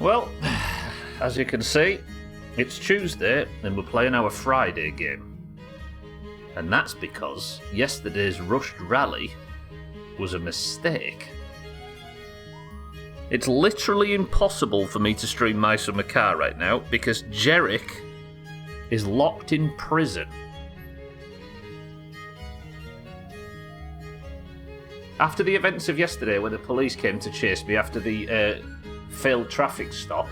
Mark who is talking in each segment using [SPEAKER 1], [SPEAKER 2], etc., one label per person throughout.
[SPEAKER 1] Well, as you can see, it's Tuesday and we're playing our Friday game. And that's because yesterday's rushed rally was a mistake. It's literally impossible for me to stream My Summer Car right now because Jerick is locked in prison. After the events of yesterday, when the police came to chase me after the failed traffic stop,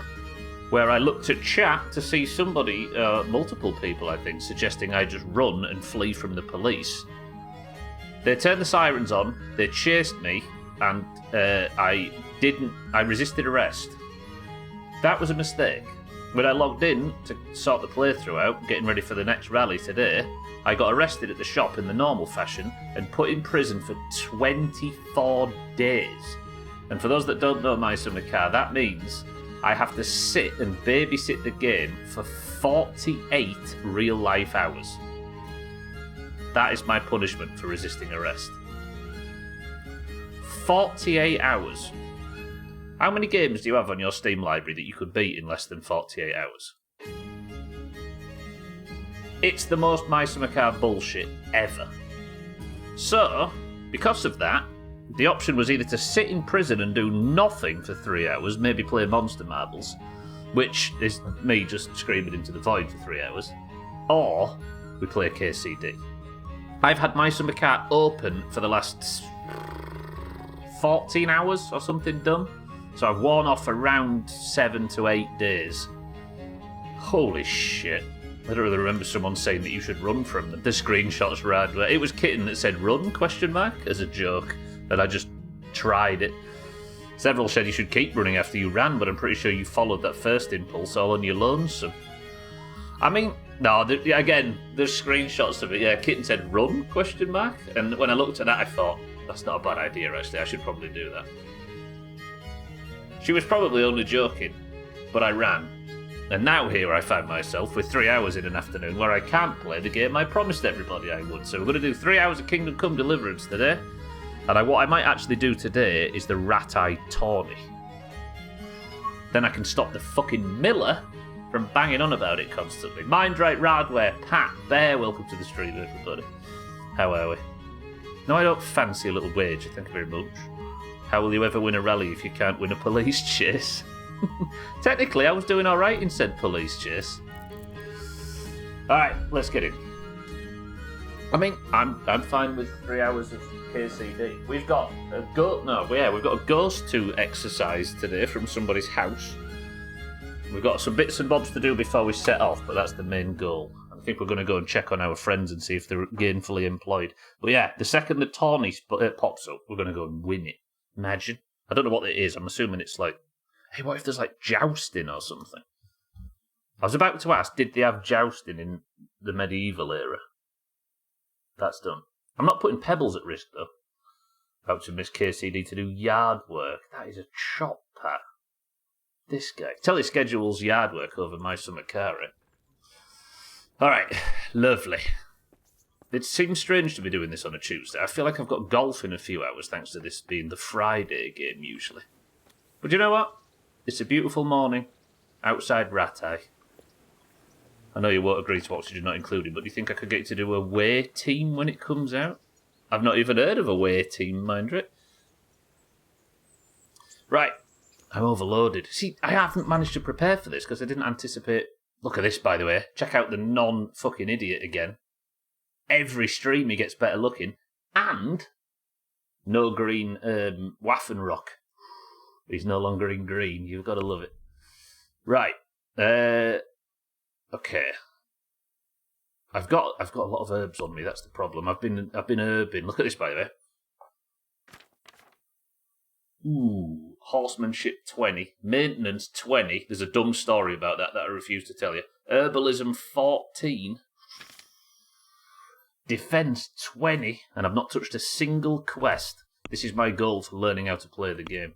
[SPEAKER 1] where I looked at chat to see somebody, multiple people I think, suggesting I just run and flee from the police. They turned the sirens on, they chased me, and I resisted arrest. That was a mistake. When I logged in to sort the playthrough out, getting ready for the next rally today, I got arrested at the shop in the normal fashion and put in prison for 24 days. And for those that don't know My Summer Car, that means I have to sit and babysit the game for 48 real-life hours. That is my punishment for resisting arrest. 48 hours. How many games do you have on your Steam library that you could beat in less than 48 hours? It's the most My Summer Car bullshit ever. So, because of that, the option was either to sit in prison and do nothing for 3 hours, maybe play Monster Marbles, which is me just screaming into the void for 3 hours, or we play KCD. I've had My Summer Car open for the last 14 hours or something done, so I've worn off around 7 to 8 days. Holy shit. I don't really remember someone saying that you should run from them. The screenshots were ad. It was Kitten that said run, as a joke, and I just tried it. Several said you should keep running after you ran, but I'm pretty sure you followed that first impulse all on your lonesome. I mean, no, again, there's screenshots of it. Yeah, Kitten said run, and when I looked at that I thought, that's not a bad idea actually, I should probably do that. She was probably only joking, but I ran. And now here I find myself with 3 hours in an afternoon where I can't play the game I promised everybody I would. So we're going to do 3 hours of Kingdom Come Deliverance today. And what I might actually do today is the Rat-Eye Tawny. Then I can stop the fucking Miller from banging on about it constantly. Mindright Radware, Pat, Bear, welcome to the stream everybody. How are we? No, I don't fancy a little wager, thank you very much. How will you ever win a rally if you can't win a police chase? Technically, I was doing alright in said police chase. Alright, let's get in. I mean, I'm fine with 3 hours of KCD. We've got a ghost to exercise today from somebody's house. We've got some bits and bobs to do before we set off, but that's the main goal. I think we're going to go and check on our friends and see if they're gainfully employed. But yeah, the second the Tawny pops up, we're going to go and win it. Imagine. I don't know what it is. I'm assuming it's like, hey, what if there's like jousting or something? I was about to ask, did they have jousting in the medieval era? That's done. I'm not putting Pebbles at risk, though. About to miss KCD to do yard work. That is a chop, Pat. This guy. Tell he schedules yard work over My Summer Car, eh? Alright, lovely. It seems strange to be doing this on a Tuesday. I feel like I've got golf in a few hours thanks to this being the Friday game, usually. But you know what? It's a beautiful morning outside Rat-Eye. I know you won't agree to Oxygen not included, but do you think I could get you to do a away team when it comes out? I've not even heard of a away team, mind it. Right, I'm overloaded. See, I haven't managed to prepare for this because I didn't anticipate... Look at this, by the way. Check out the non-fucking idiot again. Every stream he gets better looking. And no green Waffenrock. He's no longer in green. You've got to love it. Right. Okay. I've got a lot of herbs on me. That's the problem. I've been herbing. Look at this, by the way. Ooh, horsemanship 20, maintenance 20. There's a dumb story about that I refuse to tell you. Herbalism 14, defense 20, and I've not touched a single quest. This is my goal for learning how to play the game.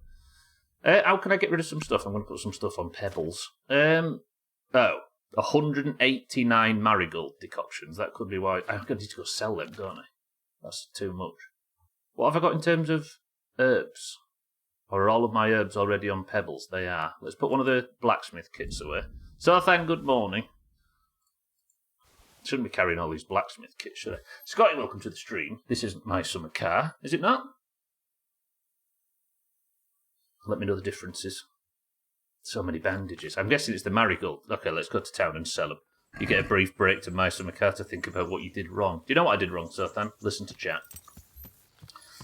[SPEAKER 1] How can I get rid of some stuff? I'm going to put some stuff on Pebbles. 189 marigold decoctions. That could be why. I'm going to need to go sell them, don't I? That's too much. What have I got in terms of herbs? Or are all of my herbs already on pebbles? They are. Let's put one of the blacksmith kits away. So, good morning. Shouldn't be carrying all these blacksmith kits, should I? Scotty, welcome to the stream. This isn't my summer car, is it not? Let me know the differences. So many bandages. I'm guessing it's the marigold. Okay, let's go to town and sell them. You get a brief break to my summer car to think about what you did wrong. Do you know what I did wrong, Sothan? Listen to chat.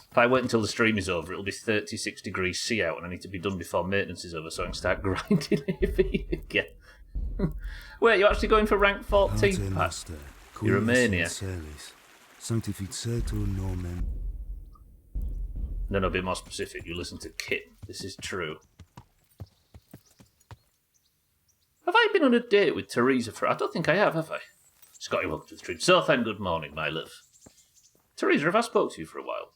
[SPEAKER 1] If I wait until the stream is over, it'll be 36 degrees C out and I need to be done before maintenance is over so I can start grinding heavy again. Wait, you're actually going for rank 14, Pat? You're a mania. No, be more specific. You listen to Kit. This is true. Have I been on a date with Teresa I don't think I have I? Scotty, welcome to the stream. So, good morning, my love. Teresa, have I spoke to you for a while?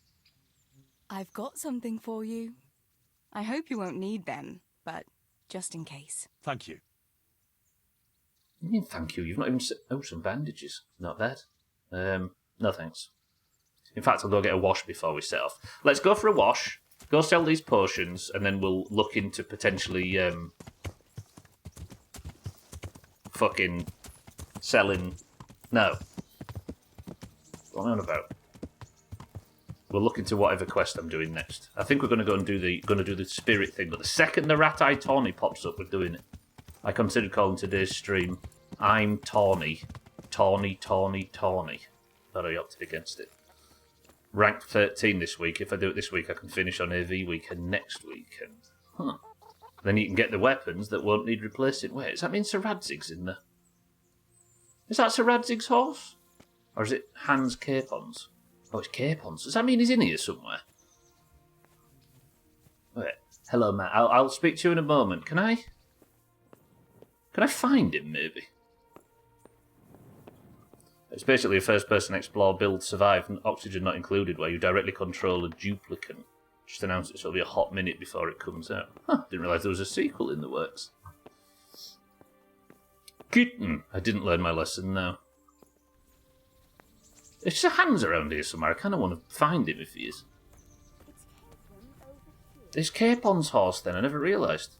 [SPEAKER 2] I've got something for you. I hope you won't need them, but just in case.
[SPEAKER 3] Thank you.
[SPEAKER 1] What do you mean, thank you? You've not even said... Oh, some bandages. Not bad. No thanks. In fact, I'll go get a wash before we set off. Let's go for a wash, go sell these potions, and then we'll look into potentially... fucking selling... No. What am I on about? We'll look into whatever quest I'm doing next. I think we're going to go and do the spirit thing, but the second the rat eye Tawny pops up, we're doing it. I considered calling today's stream I'm Tawny. Tawny. But I opted against it. Rank 13 this week. If I do it this week, I can finish on AV weekend next weekend. Huh. Then you can get the weapons that won't need replacing. Wait, does that mean Sir Radzig's in there? Is that Sir Radzig's horse? Or is it Hans Capons? Oh, it's Capons. Does that mean he's in here somewhere? Wait. Hello, Matt. I'll speak to you in a moment. Can I find him, maybe? It's basically a first-person explore, build, survive, and oxygen not included, where you directly control a duplicate. Just announced it'll be a hot minute before it comes out. Huh, didn't realise there was a sequel in the works. Kitten. I didn't learn my lesson now. There's just hands around here somewhere. I kind of want to find him if he is. It's Capon's horse then, I never realised.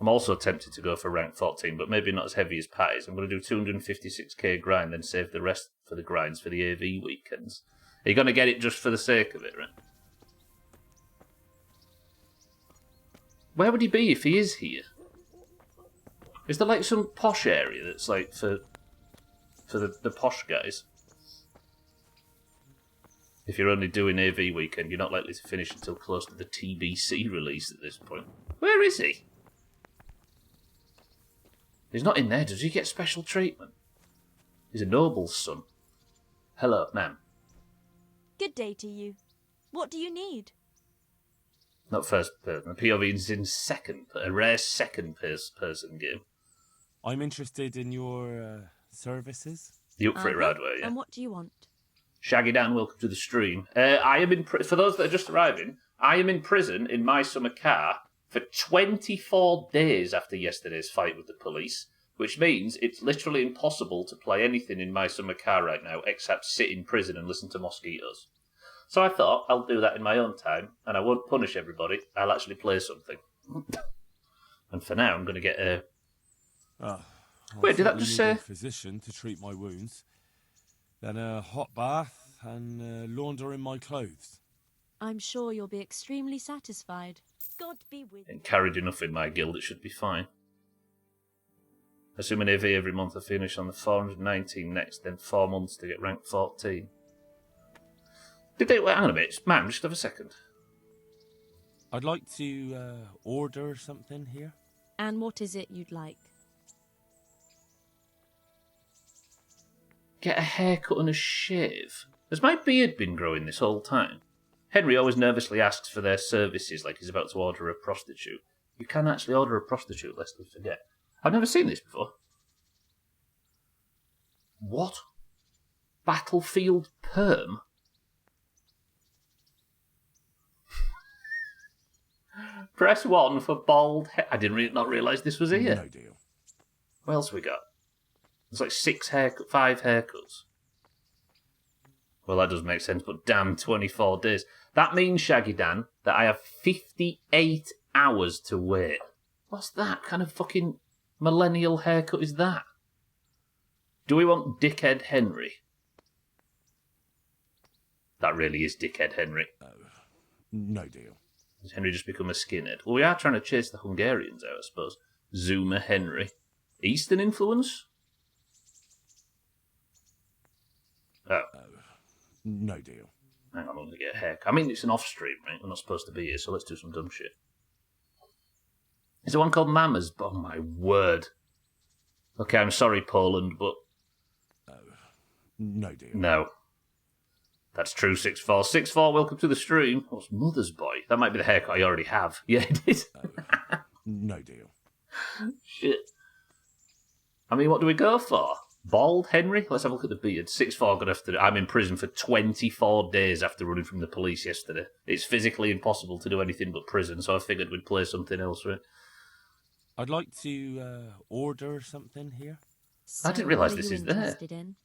[SPEAKER 1] I'm also tempted to go for rank 14, but maybe not as heavy as Pat is. I'm going to do 256k grind, then save the rest for the grinds for the AV weekends. Are you going to get it just for the sake of it, right? Where would he be if he is here? Is there like some posh area that's like for the posh guys? If you're only doing AV weekend, you're not likely to finish until close to the TBC release at this point. Where is he? He's not in there. Does he get special treatment? He's a noble's son. Hello, ma'am.
[SPEAKER 4] Good day to you. What do you need?
[SPEAKER 1] Not first person. The POV is in second, a rare second person game.
[SPEAKER 3] I'm interested in your services.
[SPEAKER 1] You up for it, Radway? Yeah.
[SPEAKER 4] And what do you want?
[SPEAKER 1] Shaggy Dan, welcome to the stream. I am in for those that are just arriving. I am in prison in my summer car for 24 days after yesterday's fight with the police, which means it's literally impossible to play anything in my summer car right now except sit in prison and listen to mosquitoes. So I thought I'll do that in my own time, and I won't punish everybody. I'll actually play something. And for now, I'm going to get a... Wait, did that just say...
[SPEAKER 3] a physician to treat my wounds, then a hot bath and laundering my clothes.
[SPEAKER 4] I'm sure you'll be extremely satisfied. God be with you.
[SPEAKER 1] And carried enough in my guild, it should be fine. Assuming AV every month, I finish on the 419 next, then 4 months to get rank 14. Did they... Wait, hang on a minute. Man, just have a second.
[SPEAKER 3] I'd like to order something here.
[SPEAKER 4] And what is it you'd like?
[SPEAKER 1] Get a haircut and a shave. Has my beard been growing this whole time? Henry always nervously asks for their services like he's about to order a prostitute. You can actually order a prostitute, lest we forget. I've never seen this before. What? Battlefield perm? Press 1 for bald hair. I did not realise this was here.
[SPEAKER 3] No deal.
[SPEAKER 1] What else we got? There's like 5 haircuts. Well, that does make sense, but damn, 24 days. That means, Shaggy Dan, that I have 58 hours to wait. What's that kind of fucking millennial haircut is that? Do we want Dickhead Henry? That really is Dickhead Henry.
[SPEAKER 3] No deal.
[SPEAKER 1] Has Henry just become a skinhead? Well, we are trying to chase the Hungarians out, I suppose. Zoomer Henry. Eastern influence? Oh.
[SPEAKER 3] No deal.
[SPEAKER 1] Hang on, I'm going to get a haircut. I mean, it's an off-stream, right? We're not supposed to be here, so let's do some dumb shit. Is there one called Mamas? Oh, my word. Okay, I'm sorry, Poland, but...
[SPEAKER 3] No deal.
[SPEAKER 1] No. That's true, 6'4". 6'4", welcome to the stream. What's Mother's Boy? That might be the haircut I already have. Yeah, it is.
[SPEAKER 3] No deal.
[SPEAKER 1] Shit. I mean, what do we go for? Bald Henry? Let's have a look at the beard. 6'4", gonna have to... I'm in prison for 24 days after running from the police yesterday. It's physically impossible to do anything but prison, so I figured we'd play something else, right?
[SPEAKER 3] I'd like to order something here.
[SPEAKER 1] I didn't realise
[SPEAKER 4] what are
[SPEAKER 1] this
[SPEAKER 4] you
[SPEAKER 1] is there.
[SPEAKER 4] interested in?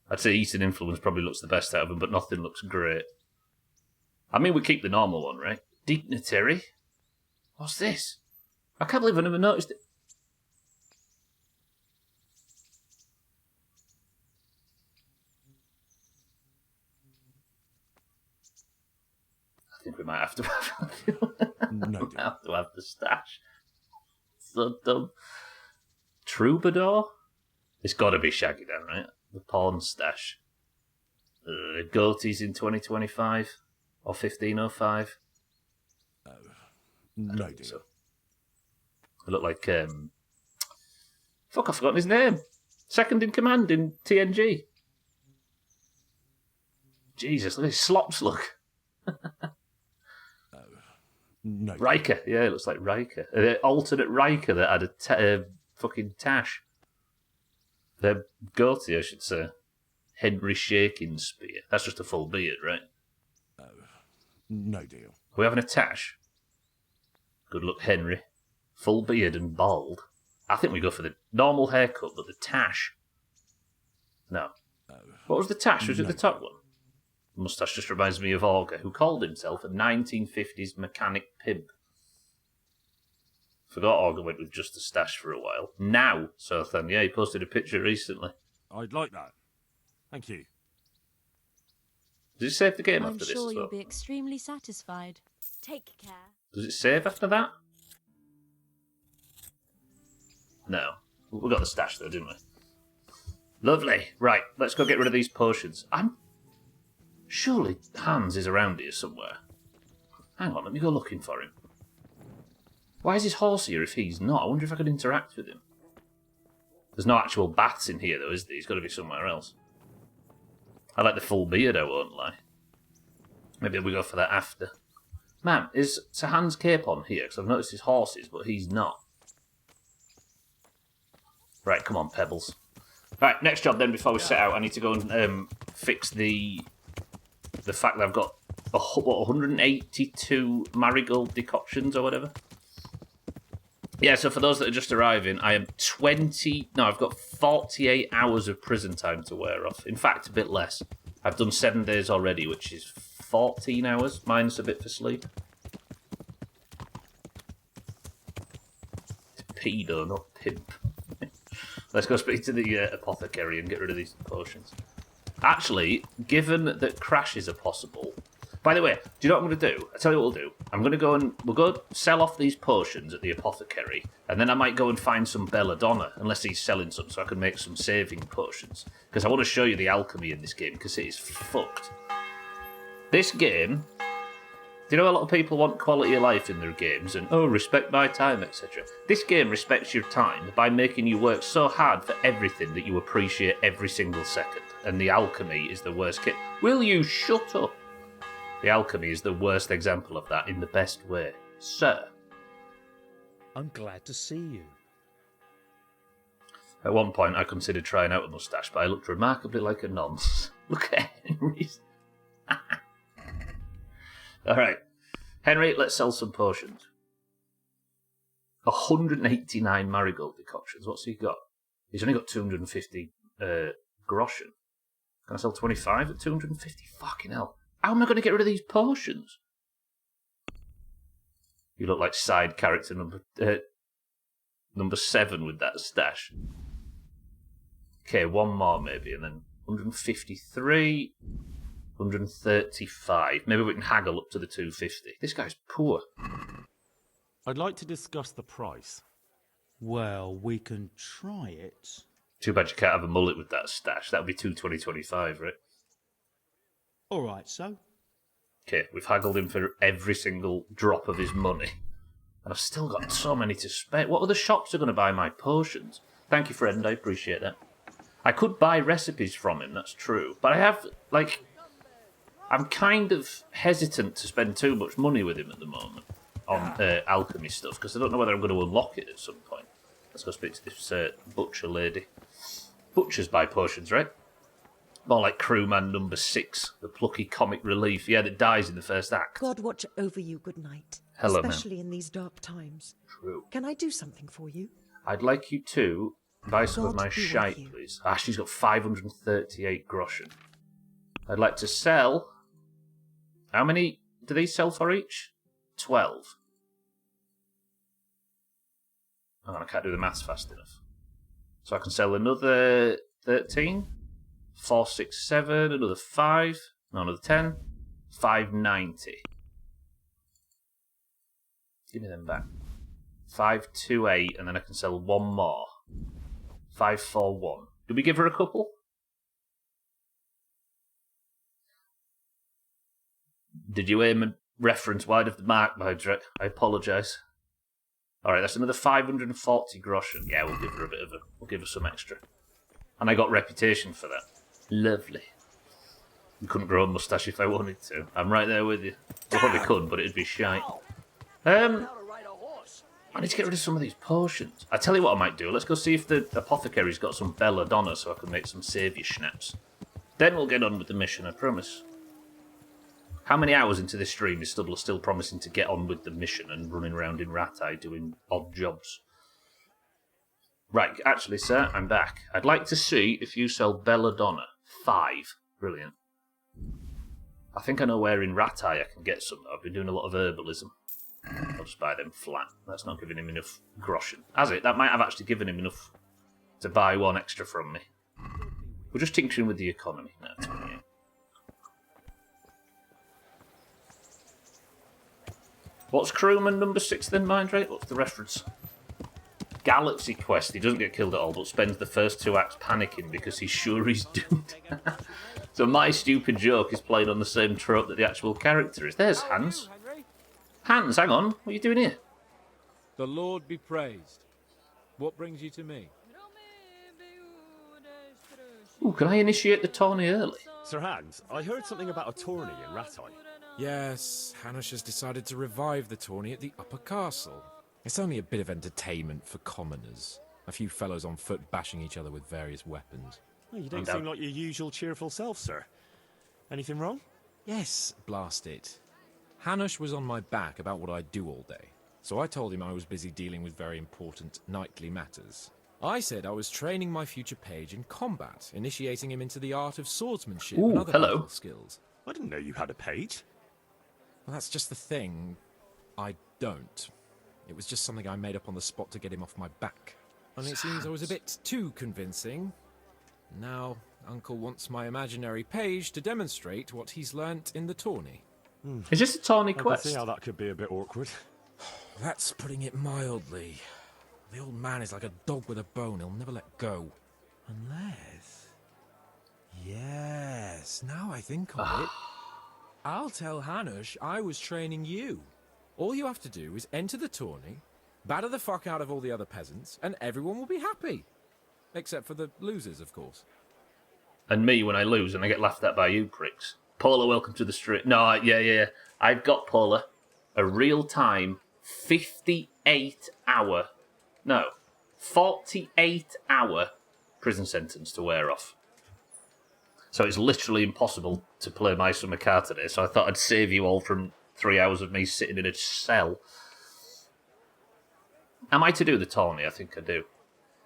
[SPEAKER 1] I'd say Eastern Influence probably looks the best out of them, but nothing looks great. I mean, we keep the normal one, right? Dignitary? What's this? I can't believe I never noticed it. I think we might have to have the stash. So dumb. Troubadour? It's got to be Shaggy then, right? The porn stash. Goatees in 2025 or 1505.
[SPEAKER 3] No deal.
[SPEAKER 1] So. I look like fuck, I've forgotten his name. Second in command in TNG. Jesus, look at his slops look.
[SPEAKER 3] No.
[SPEAKER 1] Riker, yeah, it looks like Riker. Alternate Riker that had a fucking tash. The goatee, I should say. Henry Shaking Spear. That's just a full beard, right?
[SPEAKER 3] No deal.
[SPEAKER 1] Are we having a tash? Good luck, Henry. Full beard and bald. I think we go for the normal haircut, but the tash. No. What was the tash? Was it the top one? Moustache just reminds me of Auger, who called himself a 1950s mechanic pimp. Forgot Auger went with just a stash for a while. Now, Sothan, yeah, he posted a picture recently.
[SPEAKER 3] I'd like that. Thank you.
[SPEAKER 1] Does it save the game
[SPEAKER 4] I'm
[SPEAKER 1] after
[SPEAKER 4] sure
[SPEAKER 1] this as
[SPEAKER 4] you'll
[SPEAKER 1] well?
[SPEAKER 4] be extremely satisfied. Take care.
[SPEAKER 1] Does it save after that? No. We got the stash though, didn't we? Lovely. Right, let's go get rid of these potions. Surely Hans is around here somewhere. Hang on, let me go looking for him. Why is his horse here if he's not? I wonder if I could interact with him. There's no actual bats in here though, is there? He's got to be somewhere else. I like the full beard, I won't lie. Maybe we go for that after. Man, is Sir Hans Capon here? Because I've noticed his horses, but he's not. Right, come on, Pebbles. Right, next job then, before we set out, I need to go and fix the fact that I've got 182 marigold decoctions or whatever. Yeah, so for those that are just arriving, I've got 48 hours of prison time to wear off. In fact, a bit less. I've done 7 days already, which is 14 hours, minus a bit for sleep. It's pedo, not pimp. Let's go speak to the apothecary and get rid of these potions. Actually, given that crashes are possible... By the way, do you know what I'm going to do? I'll tell you what we'll do. We'll go sell off these potions at the apothecary, and then I might go and find some belladonna, unless he's selling some, so I can make some saving potions. Because I want to show you the alchemy in this game, because it is fucked. This game... Do you know a lot of people want quality of life in their games, and, respect my time, etc. This game respects your time by making you work so hard for everything that you appreciate every single second. And the alchemy is the worst kit. Will you shut up? The alchemy is the worst example of that in the best way. Sir.
[SPEAKER 5] I'm glad to see you.
[SPEAKER 1] At one point, I considered trying out a moustache, but I looked remarkably like a nonce. Look at Henry's. Alright. Henry, let's sell some potions. 189 marigold decoctions. What's he got? He's only got 250 groschen. Can I sell 25 at 250? Fucking hell. How am I going to get rid of these potions? You look like side character number 7 with that stash. Okay, one more maybe, and then 153, 135. Maybe we can haggle up to the 250. This guy's poor.
[SPEAKER 3] I'd like to discuss the price.
[SPEAKER 5] Well, we can try it.
[SPEAKER 1] Too bad you can't have a mullet with that stash. That would be 220.25, right?
[SPEAKER 5] All right, so?
[SPEAKER 1] Okay, we've haggled him for every single drop of his money. And I've still got so many to spend. What other shops are going to buy my potions? Thank you, friend. I appreciate that. I could buy recipes from him, that's true. But I have, like... I'm kind of hesitant to spend too much money with him at the moment on alchemy stuff, because I don't know whether I'm going to unlock it at some point. Let's go speak to this butcher lady. Butchers buy potions, right? More like crewman number 6, the plucky comic relief, yeah, that dies in the first act.
[SPEAKER 6] God watch over you, good night.
[SPEAKER 1] Hello,
[SPEAKER 6] especially in these dark times.
[SPEAKER 1] True.
[SPEAKER 6] Can I do something for you?
[SPEAKER 1] I'd like you to buy some of
[SPEAKER 6] God
[SPEAKER 1] my
[SPEAKER 6] be with
[SPEAKER 1] shite,
[SPEAKER 6] you.
[SPEAKER 1] please. Ah, she's got 538 groschen. I'd like to sell... How many do these sell for each? 12. Oh, I can't do the maths fast enough. So I can sell another 13, 4, 6, 7, another 5, no, another 10, 590. Give me them back. 528, and then I can sell one more. 541. Did we give her a couple? Did you aim and reference wide of the mark, Bodrick? I apologise. Alright, that's another 540 groschen. Yeah, we'll give her a bit of a... We'll give her some extra. And I got reputation for that. Lovely. You couldn't grow a moustache if I wanted to. I'm right there with you. I probably could, but it'd be shite. I need to get rid of some of these potions. I tell you what I might do. Let's go see if the apothecary's got some belladonna so I can make some saviour schnapps. Then we'll get on with the mission, I promise. How many hours into this stream is Stubbler still promising to get on with the mission and running around in Ratai doing odd jobs? Right, actually, sir, I'm back. I'd like to see if you sell belladonna. 5. Brilliant. I think I know where in Ratai I can get some. I've been doing a lot of herbalism. I'll just buy them flat. That's not giving him enough groschen. Has it? That might have actually given him enough to buy one extra from me. We're just tinkering with the economy. No, 28. What's crewman number 6 then, Mindrake? What's the reference? Galaxy Quest. He doesn't get killed at all, but spends the first 2 acts panicking because he's sure he's doomed. So my stupid joke is played on the same trope that the actual character is. There's Hans. Hans, hang on. What are you doing here?
[SPEAKER 7] The Lord be praised. What brings you to me?
[SPEAKER 1] Ooh, can I initiate the tourney early?
[SPEAKER 8] Sir Hans, I heard something about a tourney in Ratai.
[SPEAKER 7] Yes, Hanush has decided to revive the tourney at the Upper Castle. It's only a bit of entertainment for commoners. A few fellows on foot bashing each other with various weapons.
[SPEAKER 8] Well, you don't seem like your usual cheerful self, sir. Anything wrong?
[SPEAKER 7] Yes, blast it. Hanush was on my back about what I'd do all day, so I told him I was busy dealing with very important knightly matters. I said I was training my future page in combat, initiating him into the art of swordsmanship and other battle skills.
[SPEAKER 8] I didn't know you had a page.
[SPEAKER 7] Well, that's just the thing. I don't. It was just something I made up on the spot to get him off my back. And it seems I was a bit too convincing. Now, Uncle wants my imaginary page to demonstrate what he's learnt in the tourney.
[SPEAKER 1] Is this a tourney
[SPEAKER 8] I can
[SPEAKER 1] quest?
[SPEAKER 8] see how that could be a bit awkward.
[SPEAKER 7] That's putting it mildly. The old man is like a dog with a bone. He'll never let go. Unless... Yes, now I think of it. I'll tell Hanush I was training you. All you have to do is enter the tourney, batter the fuck out of all the other peasants, and everyone will be happy. Except for the losers, of course.
[SPEAKER 1] And me when I lose and I get laughed at by you pricks. Paula, welcome to the stream. No, yeah. I've got, Paula, a real-time 48-hour... No, 48-hour prison sentence to wear off. So it's literally impossible to play my summer car today, so I thought I'd save you all from 3 hours of me sitting in a cell. Am I to do the tourney? I think I do.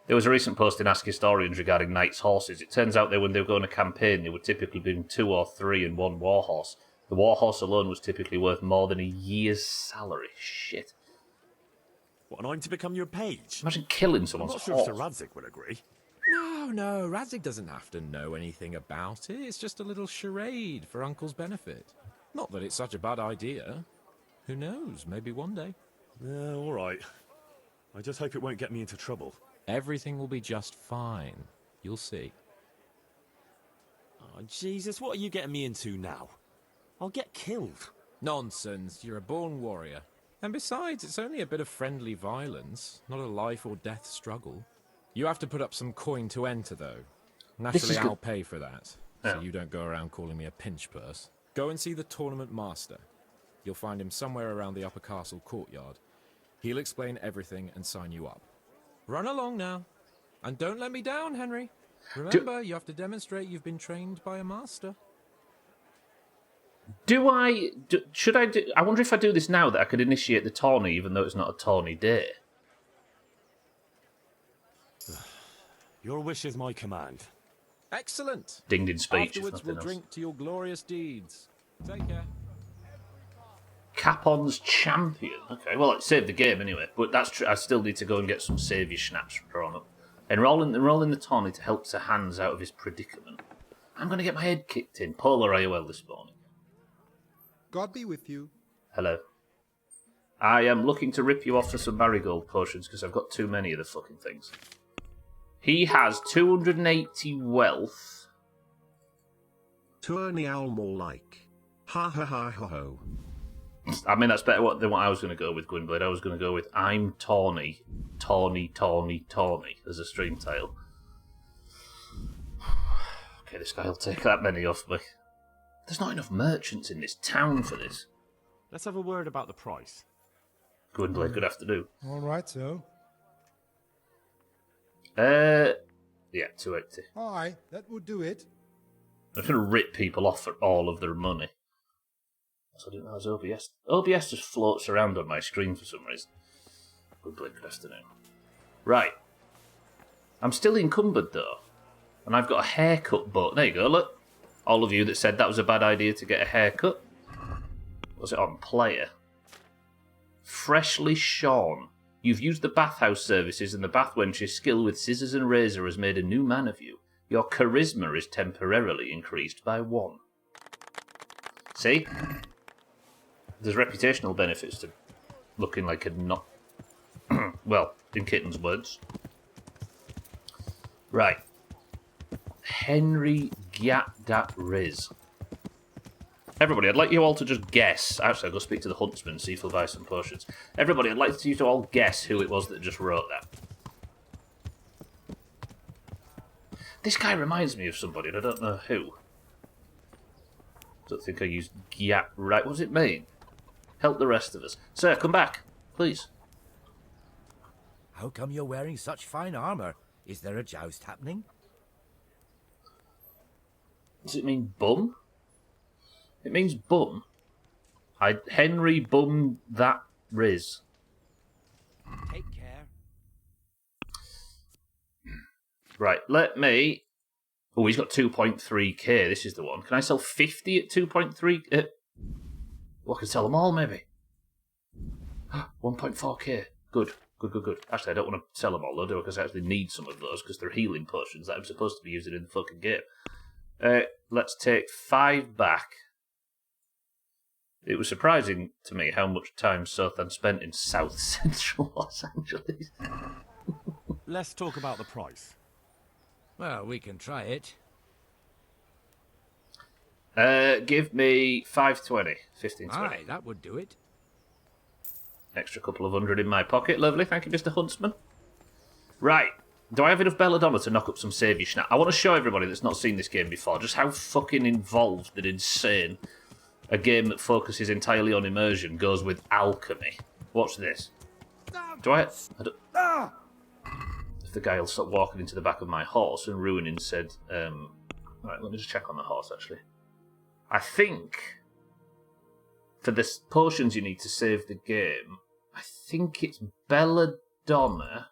[SPEAKER 1] There was a recent post in Ask Historians regarding knights' horses. It turns out that when they were going on a campaign, they would typically bring 2 or 3 and 1 warhorse. The warhorse alone was typically worth more than a year's salary. Shit.
[SPEAKER 8] What, and I'm to become your page?
[SPEAKER 1] Imagine killing
[SPEAKER 8] I'm
[SPEAKER 1] someone's
[SPEAKER 8] not sure
[SPEAKER 1] horse.
[SPEAKER 8] if Sir Radzig would agree.
[SPEAKER 7] No, Radzig doesn't have to know anything about it. It's just a little charade for Uncle's benefit. Not that it's such a bad idea. Who knows, maybe one day.
[SPEAKER 8] Yeah, all right. I just hope it won't get me into trouble.
[SPEAKER 7] Everything will be just fine. You'll see.
[SPEAKER 8] Oh, Jesus, what are you getting me into now? I'll get killed.
[SPEAKER 7] Nonsense, you're a born warrior. And besides, it's only a bit of friendly violence, not a life or death struggle. You have to put up some coin to enter, though. Naturally, I'll pay for that, so you don't go around calling me a pinch purse. Go and see the tournament master. You'll find him somewhere around the upper castle courtyard. He'll explain everything and sign you up. Run along now. And don't let me down, Henry. Remember, you have to demonstrate you've been trained by a master.
[SPEAKER 1] I wonder if I do this now that I could initiate the tourney even though it's not a tourney day.
[SPEAKER 8] Your wish is my command.
[SPEAKER 7] Excellent.
[SPEAKER 1] Dinged in speech.
[SPEAKER 7] Afterwards, we'll drink to your glorious deeds. Take care.
[SPEAKER 1] Capon's champion. Okay, well, it saved the game anyway, but that's true. I still need to go and get some saviour schnapps drawn up. Enrolling the tourney to help Sir Hans out of his predicament. I'm going to get my head kicked in. Polar IOL this morning.
[SPEAKER 9] God be with you.
[SPEAKER 1] Hello. I am looking to rip you off for some marigold potions because I've got too many of the fucking things. He has 280 wealth.
[SPEAKER 10] Tourney owl more like. Ha ha ha ha ho.
[SPEAKER 1] I mean, that's better than what I was going to go with, Gwynblade. I was going to go with I'm Tawny, Tawny, Tawny, Tawny as a stream title. Okay, this guy will take that many off me. There's not enough merchants in this town for this.
[SPEAKER 8] Let's have a word about the price.
[SPEAKER 1] Gwynblade, good afternoon.
[SPEAKER 9] All right, so.
[SPEAKER 1] Yeah, 280.
[SPEAKER 9] Aye, that would do it.
[SPEAKER 1] I'm going to rip people off for all of their money. So I didn't know it was OBS. OBS just floats around on my screen for some reason. Good afternoon. Right. I'm still encumbered though. And I've got a haircut but there you go, look. All of you that said that was a bad idea to get a haircut. Was it on player? Freshly shorn. You've used the bathhouse services and the bathwench's skill with scissors and razor has made a new man of you. Your charisma is temporarily increased by 1. See? There's reputational benefits to looking like a not... well, in Kitten's words. Right. Henry Gat Riz. Everybody, I'd like you all to just guess. Actually, I'll go speak to the huntsman and see if he'll buy some potions. Everybody, I'd like you to all guess who it was that just wrote that. This guy reminds me of somebody, and I don't know who. Don't think I used Gyat right. What does it mean? Help the rest of us. Sir, come back, please.
[SPEAKER 11] How come you're wearing such fine armour? Is there a joust happening?
[SPEAKER 1] Does it mean bum? It means bum. Henry bum that Riz.
[SPEAKER 11] Take care.
[SPEAKER 1] Right, let me... Oh, he's got 2.3k. This is the one. Can I sell 50 at 2.3? Well, I can sell them all, maybe. 1.4k. Good. Actually, I don't want to sell them all, though, do I? Because I actually need some of those, because they're healing potions that I'm supposed to be using in the fucking game. Let's take 5 back. It was surprising to me how much time Sothan spent in South Central Los Angeles.
[SPEAKER 8] Let's talk about the price.
[SPEAKER 11] Well, we can try it.
[SPEAKER 1] Give me 520, 1520.
[SPEAKER 11] Aye, that would do it.
[SPEAKER 1] Extra couple of hundred in my pocket. Lovely, thank you, Mr. Huntsman. Right, do I have enough belladonna to knock up some saviour snap? I want to show everybody that's not seen this game before just how fucking involved and insane a game that focuses entirely on immersion goes with alchemy. Watch this. Do I don't... If the guy will stop walking into the back of my horse and ruining said... Right, let me just check on the horse, actually. I think for the potions you need to save the game, I think it's belladonna.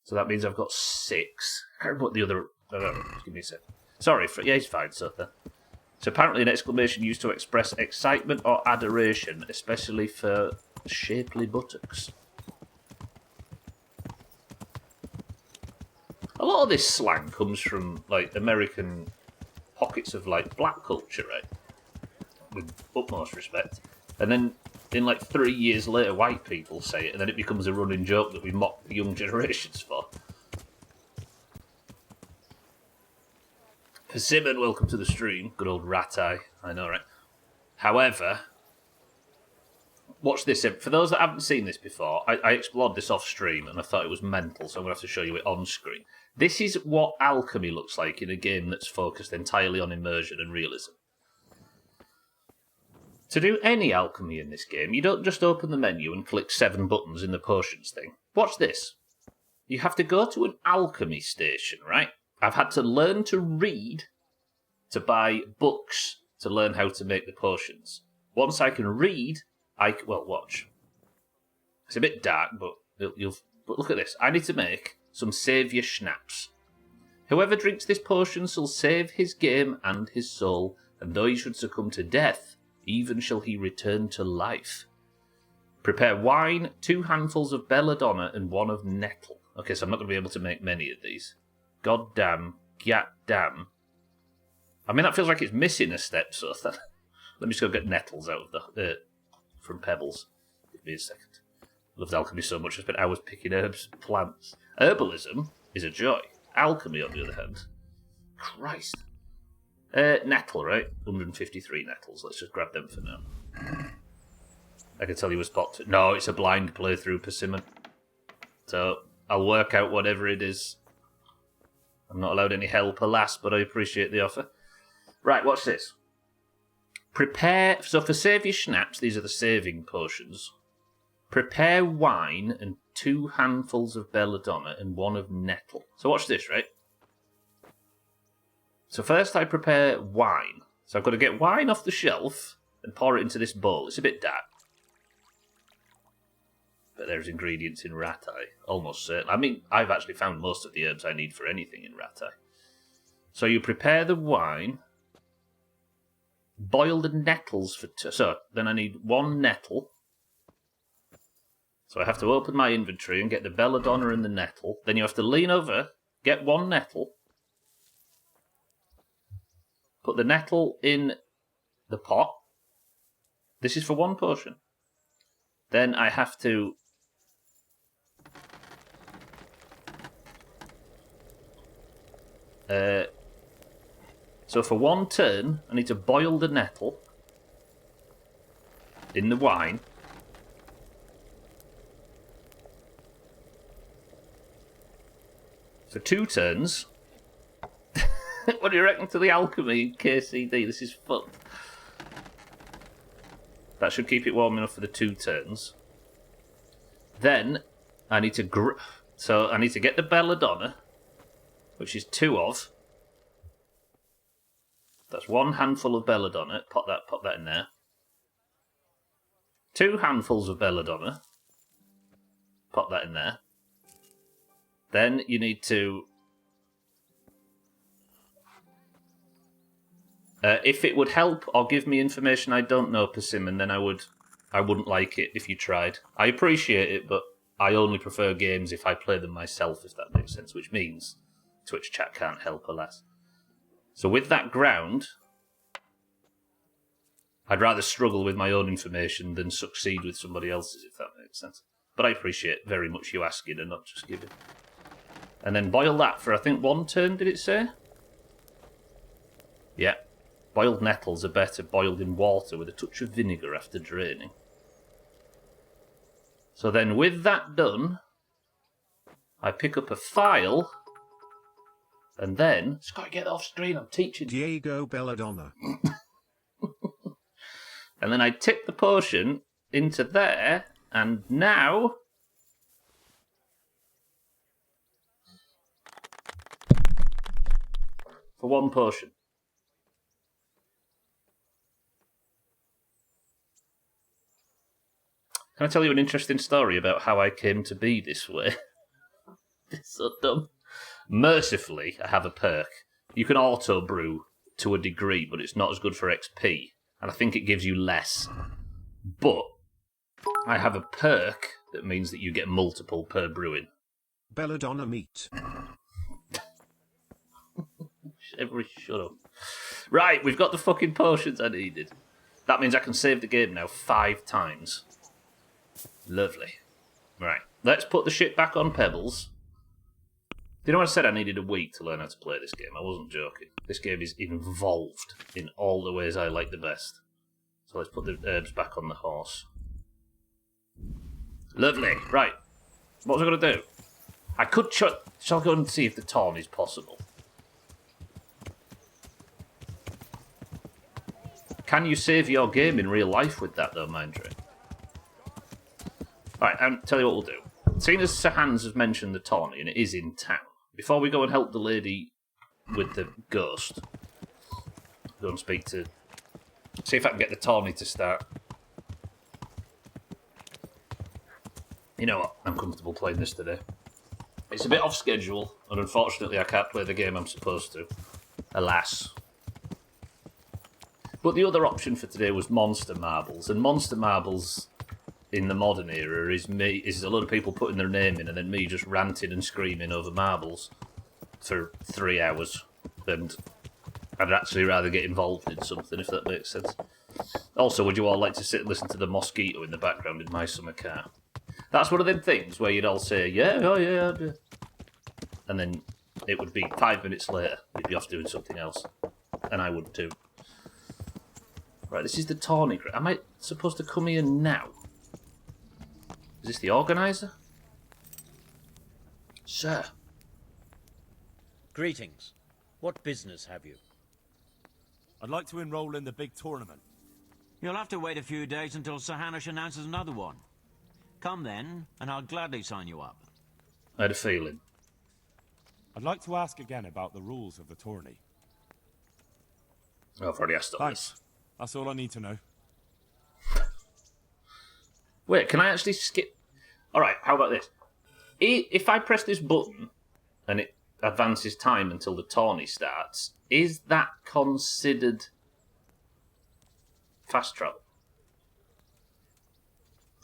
[SPEAKER 1] So that means I've got 6. I can't remember what the other... No, just give me a sec. Sorry, yeah, he's fine, so then. So apparently an exclamation used to express excitement or adoration, especially for shapely buttocks. A lot of this slang comes from, like, American pockets of, like, black culture, right? With utmost respect. And then, in, like, 3 years later, white people say it, and then it becomes a running joke that we mock the young generations for. Persimmon, welcome to the stream. Good old rat eye. I know, right? However, watch this. For those that haven't seen this before, I explored this off stream and I thought it was mental, so I'm going to have to show you it on screen. This is what alchemy looks like in a game that's focused entirely on immersion and realism. To do any alchemy in this game, you don't just open the menu and click 7 buttons in the potions thing. Watch this. You have to go to an alchemy station, right? I've had to learn to read to buy books to learn how to make the potions. Once I can read, well, watch. It's a bit dark, but but look at this. I need to make some saviour schnapps. Whoever drinks this potion shall save his game and his soul, and though he should succumb to death, even shall he return to life. Prepare wine, 2 handfuls of belladonna, and 1 of nettle. Okay, so I'm not going to be able to make many of these. God damn, gat damn. I mean, that feels like it's missing a step, so let me just go get nettles out of from Pebbles. Give me a second. Loved alchemy so much, I spent hours picking herbs and plants. Herbalism is a joy. Alchemy, on the other hand. Christ. Nettle, right? 153 nettles. Let's just grab them for now. I can tell you a spot to... No, it's a blind playthrough, Persimmon. So, I'll work out whatever it is. I'm not allowed any help, alas, but I appreciate the offer. Right, watch this. Prepare... So for saviour schnapps, these are the saving potions. Prepare wine and 2 handfuls of belladonna and 1 of nettle. So watch this, right? So first I prepare wine. So I've got to get wine off the shelf and pour it into this bowl. It's a bit dark. But there's ingredients in rat eye. Almost certain. I mean, I've actually found most of the herbs I need for anything in rat eye. So you prepare the wine. Boil the nettles for... So then I need 1 nettle. So I have to open my inventory and get the belladonna and the nettle. Then you have to lean over, get 1 nettle. Put the nettle in the pot. This is for 1 potion. Then I have to... So for 1 turn, I need to boil the nettle in the wine. For 2 turns... What do you reckon to the alchemy KCD? This is fun. That should keep it warm enough for the 2 turns. Then I need to so I need to get the belladonna, which is 2 of. That's 1 handful of belladonna. Pop that in there. 2 handfuls of belladonna. Pop that in there. Then you need to... if it would help or give me information I don't know, Persimmon, then I wouldn't like it if you tried. I appreciate it, but I only prefer games if I play them myself, if that makes sense, which means Twitch chat can't help, alas. So with that ground, I'd rather struggle with my own information than succeed with somebody else's, if that makes sense. But I appreciate very much you asking and not just giving. And then boil that for, I think, 1 turn, did it say? Yeah. Boiled nettles are better boiled in water with a touch of vinegar after draining. So then with that done, I pick up a file, and then... Just gotta get off screen, I'm teaching.
[SPEAKER 10] Diego Belladonna.
[SPEAKER 1] And then I tip the potion into there, and now... For 1 potion. Can I tell you an interesting story about how I came to be this way? It's so dumb. Mercifully, I have a perk. You can auto brew to a degree, but it's not as good for XP, and I think it gives you less. But I have a perk that means that you get multiple per brewing.
[SPEAKER 10] Belladonna meat.
[SPEAKER 1] Everybody shut up. Right, we've got the fucking potions I needed. That means I can save the game now 5 times. Lovely. Right, let's put the shit back on Pebbles. You know, I said I needed a week to learn how to play this game. I wasn't joking. This game is involved in all the ways I like the best. So let's put the herbs back on the horse. Lovely. Right. What was I going to do? I could shall I go and see if the Torn is possible? Can you save your game in real life with that, though, Mindray? Alright, and tell you what we'll do. Seeing as Sir Hans has mentioned the Tawny, and it is in town, before we go and help the lady with the ghost, go and speak to... See if I can get the Tawny to start. You know what? I'm comfortable playing this today. It's a bit off schedule, and unfortunately I can't play the game I'm supposed to. Alas. But the other option for today was Monster Marbles, and Monster Marbles in the modern era is a lot of people putting their name in and then me just ranting and screaming over marbles for 3 hours. And I'd actually rather get involved in something, if that makes sense. Also, would you all like to sit and listen to the mosquito in the background in my summer car? That's one of them things where you'd all say, yeah, oh yeah, yeah. And then it would be 5 minutes later, you'd be off doing something else. And I would too. Right, this is the Tawny. Am I supposed to come here now? Is this the organizer? Sir.
[SPEAKER 12] Greetings. What business have you?
[SPEAKER 3] I'd like to enroll in the big tournament.
[SPEAKER 13] You'll have to wait a few days until Sir Hanish announces another one. Come then, and I'll gladly sign you up.
[SPEAKER 1] I had a feeling.
[SPEAKER 3] I'd like to ask again about the rules of the tourney.
[SPEAKER 1] Oh, I've already asked all
[SPEAKER 3] Thanks.
[SPEAKER 1] this.
[SPEAKER 3] That's all I need to know.
[SPEAKER 1] Wait, can I actually skip? Alright, how about this? If I press this button and it advances time until the tourney starts, is that considered fast travel?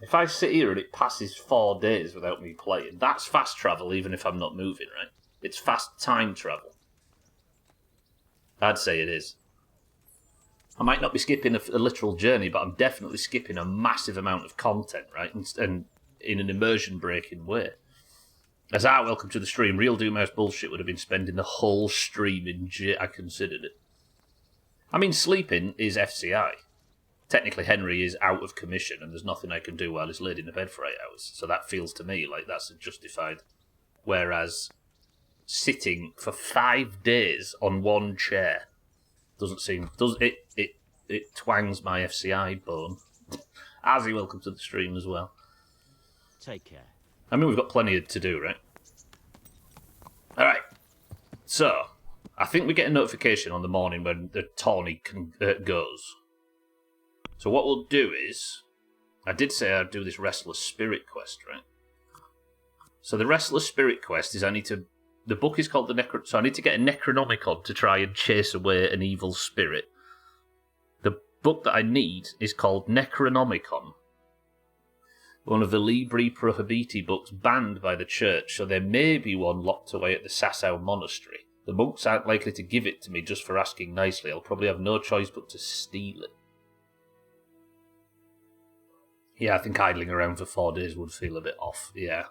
[SPEAKER 1] If I sit here and it passes 4 days without me playing, that's fast travel even if I'm not moving, right? It's fast time travel. I'd say it is. I might not be skipping a literal journey, but I'm definitely skipping a massive amount of content, right? And in an immersion-breaking way. As welcome to the stream. Real Doomhaus bullshit would have been spending the whole stream in I considered it. I mean, sleeping is FCI. Technically, Henry is out of commission, and there's nothing I can do while he's laid in the bed for 8 hours. So that feels to me like that's justified. Whereas sitting for 5 days on one chair doesn't seem... It twangs my FCI bone. Azzy, welcome to the stream as well.
[SPEAKER 13] Take care.
[SPEAKER 1] I mean, we've got plenty to do, right? Alright. So, I think we get a notification on the morning when the Tawny goes. So what we'll do is... I did say I'd do this Restless Spirit quest, right? So the Restless Spirit quest is I need to... The book is called the So I need to get a Necronomicon to try and chase away an evil spirit. The book that I need is called Necronomicon. One of the Libri Prohibiti books banned by the church, so there may be one locked away at the Sasau Monastery. The monks aren't likely to give it to me just for asking nicely. I'll probably have no choice but to steal it. Yeah, I think idling around for 4 days would feel a bit off, yeah.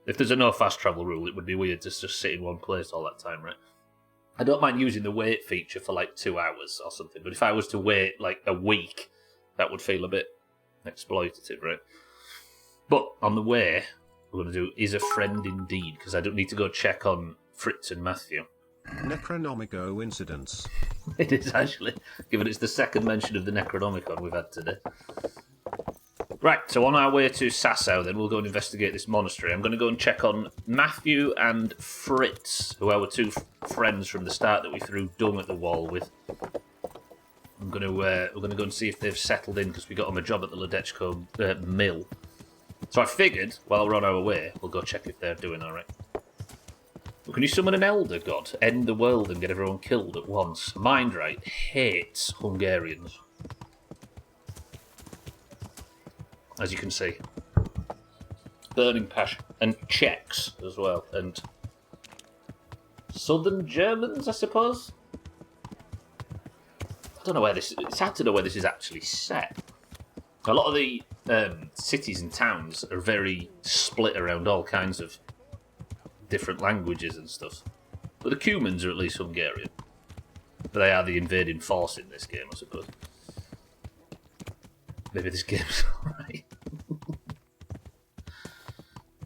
[SPEAKER 1] If there's a no fast travel rule, it would be weird to just sit in one place all that time, right? I don't mind using the wait feature for like 2 hours or something, but if I was to wait like a week, that would feel a bit exploitative, right? But on the way, we're going to do Is a Friend Indeed, because I don't need to go check on Fritz and Matthew.
[SPEAKER 10] Necronomico incidents.
[SPEAKER 1] It is actually, given it's the second mention of the Necronomicon we've had today. Right, so on our way to Sasau, then we'll go and investigate this monastery. I'm going to go and check on Matthew and Fritz, who are our 2 friends from the start that we threw dung at the wall with. We're going to go and see if they've settled in, because we got them a job at the Ledechko mill. So I figured, while we're on our way, we'll go check if they're doing all right. Can you summon an elder god, end the world and get everyone killed at once? Mind right hates Hungarians. As you can see. Burning passion. And Czechs as well. And Southern Germans, I suppose? I don't know where this is. It's hard to know where this is actually set. A lot of the cities and towns are very split around all kinds of different languages and stuff. But the Cumans are at least Hungarian. But they are the invading force in this game, I suppose. Maybe this game's alright.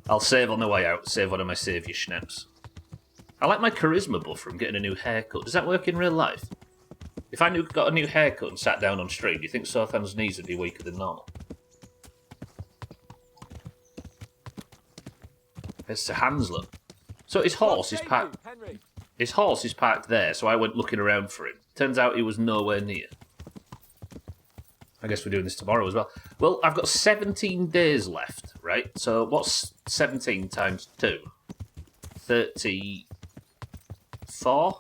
[SPEAKER 1] I'll save on the way out. Save one of my saviour schnaps. I like my charisma buff from getting a new haircut. Does that work in real life? If I got a new haircut and sat down on stream, do you think Sothan's knees would be weaker than normal? It's Sir Hanslow. So his horse is parked. His horse is parked there, so I went looking around for him. Turns out he was nowhere near. I guess we're doing this tomorrow as well. Well, I've got 17 days left, right? So what's 17 times 2? 34?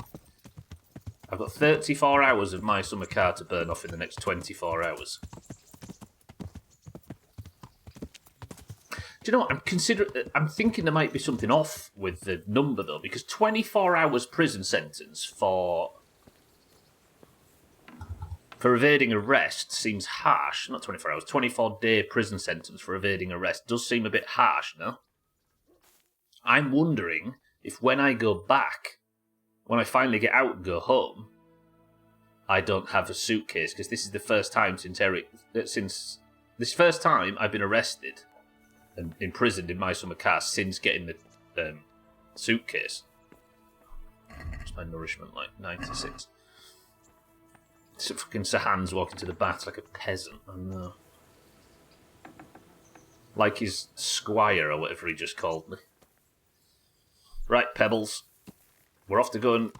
[SPEAKER 1] I've got 34 hours of my summer car to burn off in the next 24 hours. Do you know what? I'm thinking there might be something off with the number, though, because 24 hours prison sentence for evading arrest seems harsh. Not 24 hours, 24-day prison sentence for evading arrest does seem a bit harsh, no? I'm wondering if when I go back, when I finally get out and go home, I don't have a suitcase, because this is the first time since this first time I've been arrested and imprisoned in my summer car since getting the suitcase. What's my nourishment like? 96. It's fucking Sir Hans walking to the bath like a peasant. I know. Like his squire or whatever he just called me. Right, Pebbles. We're off to go and,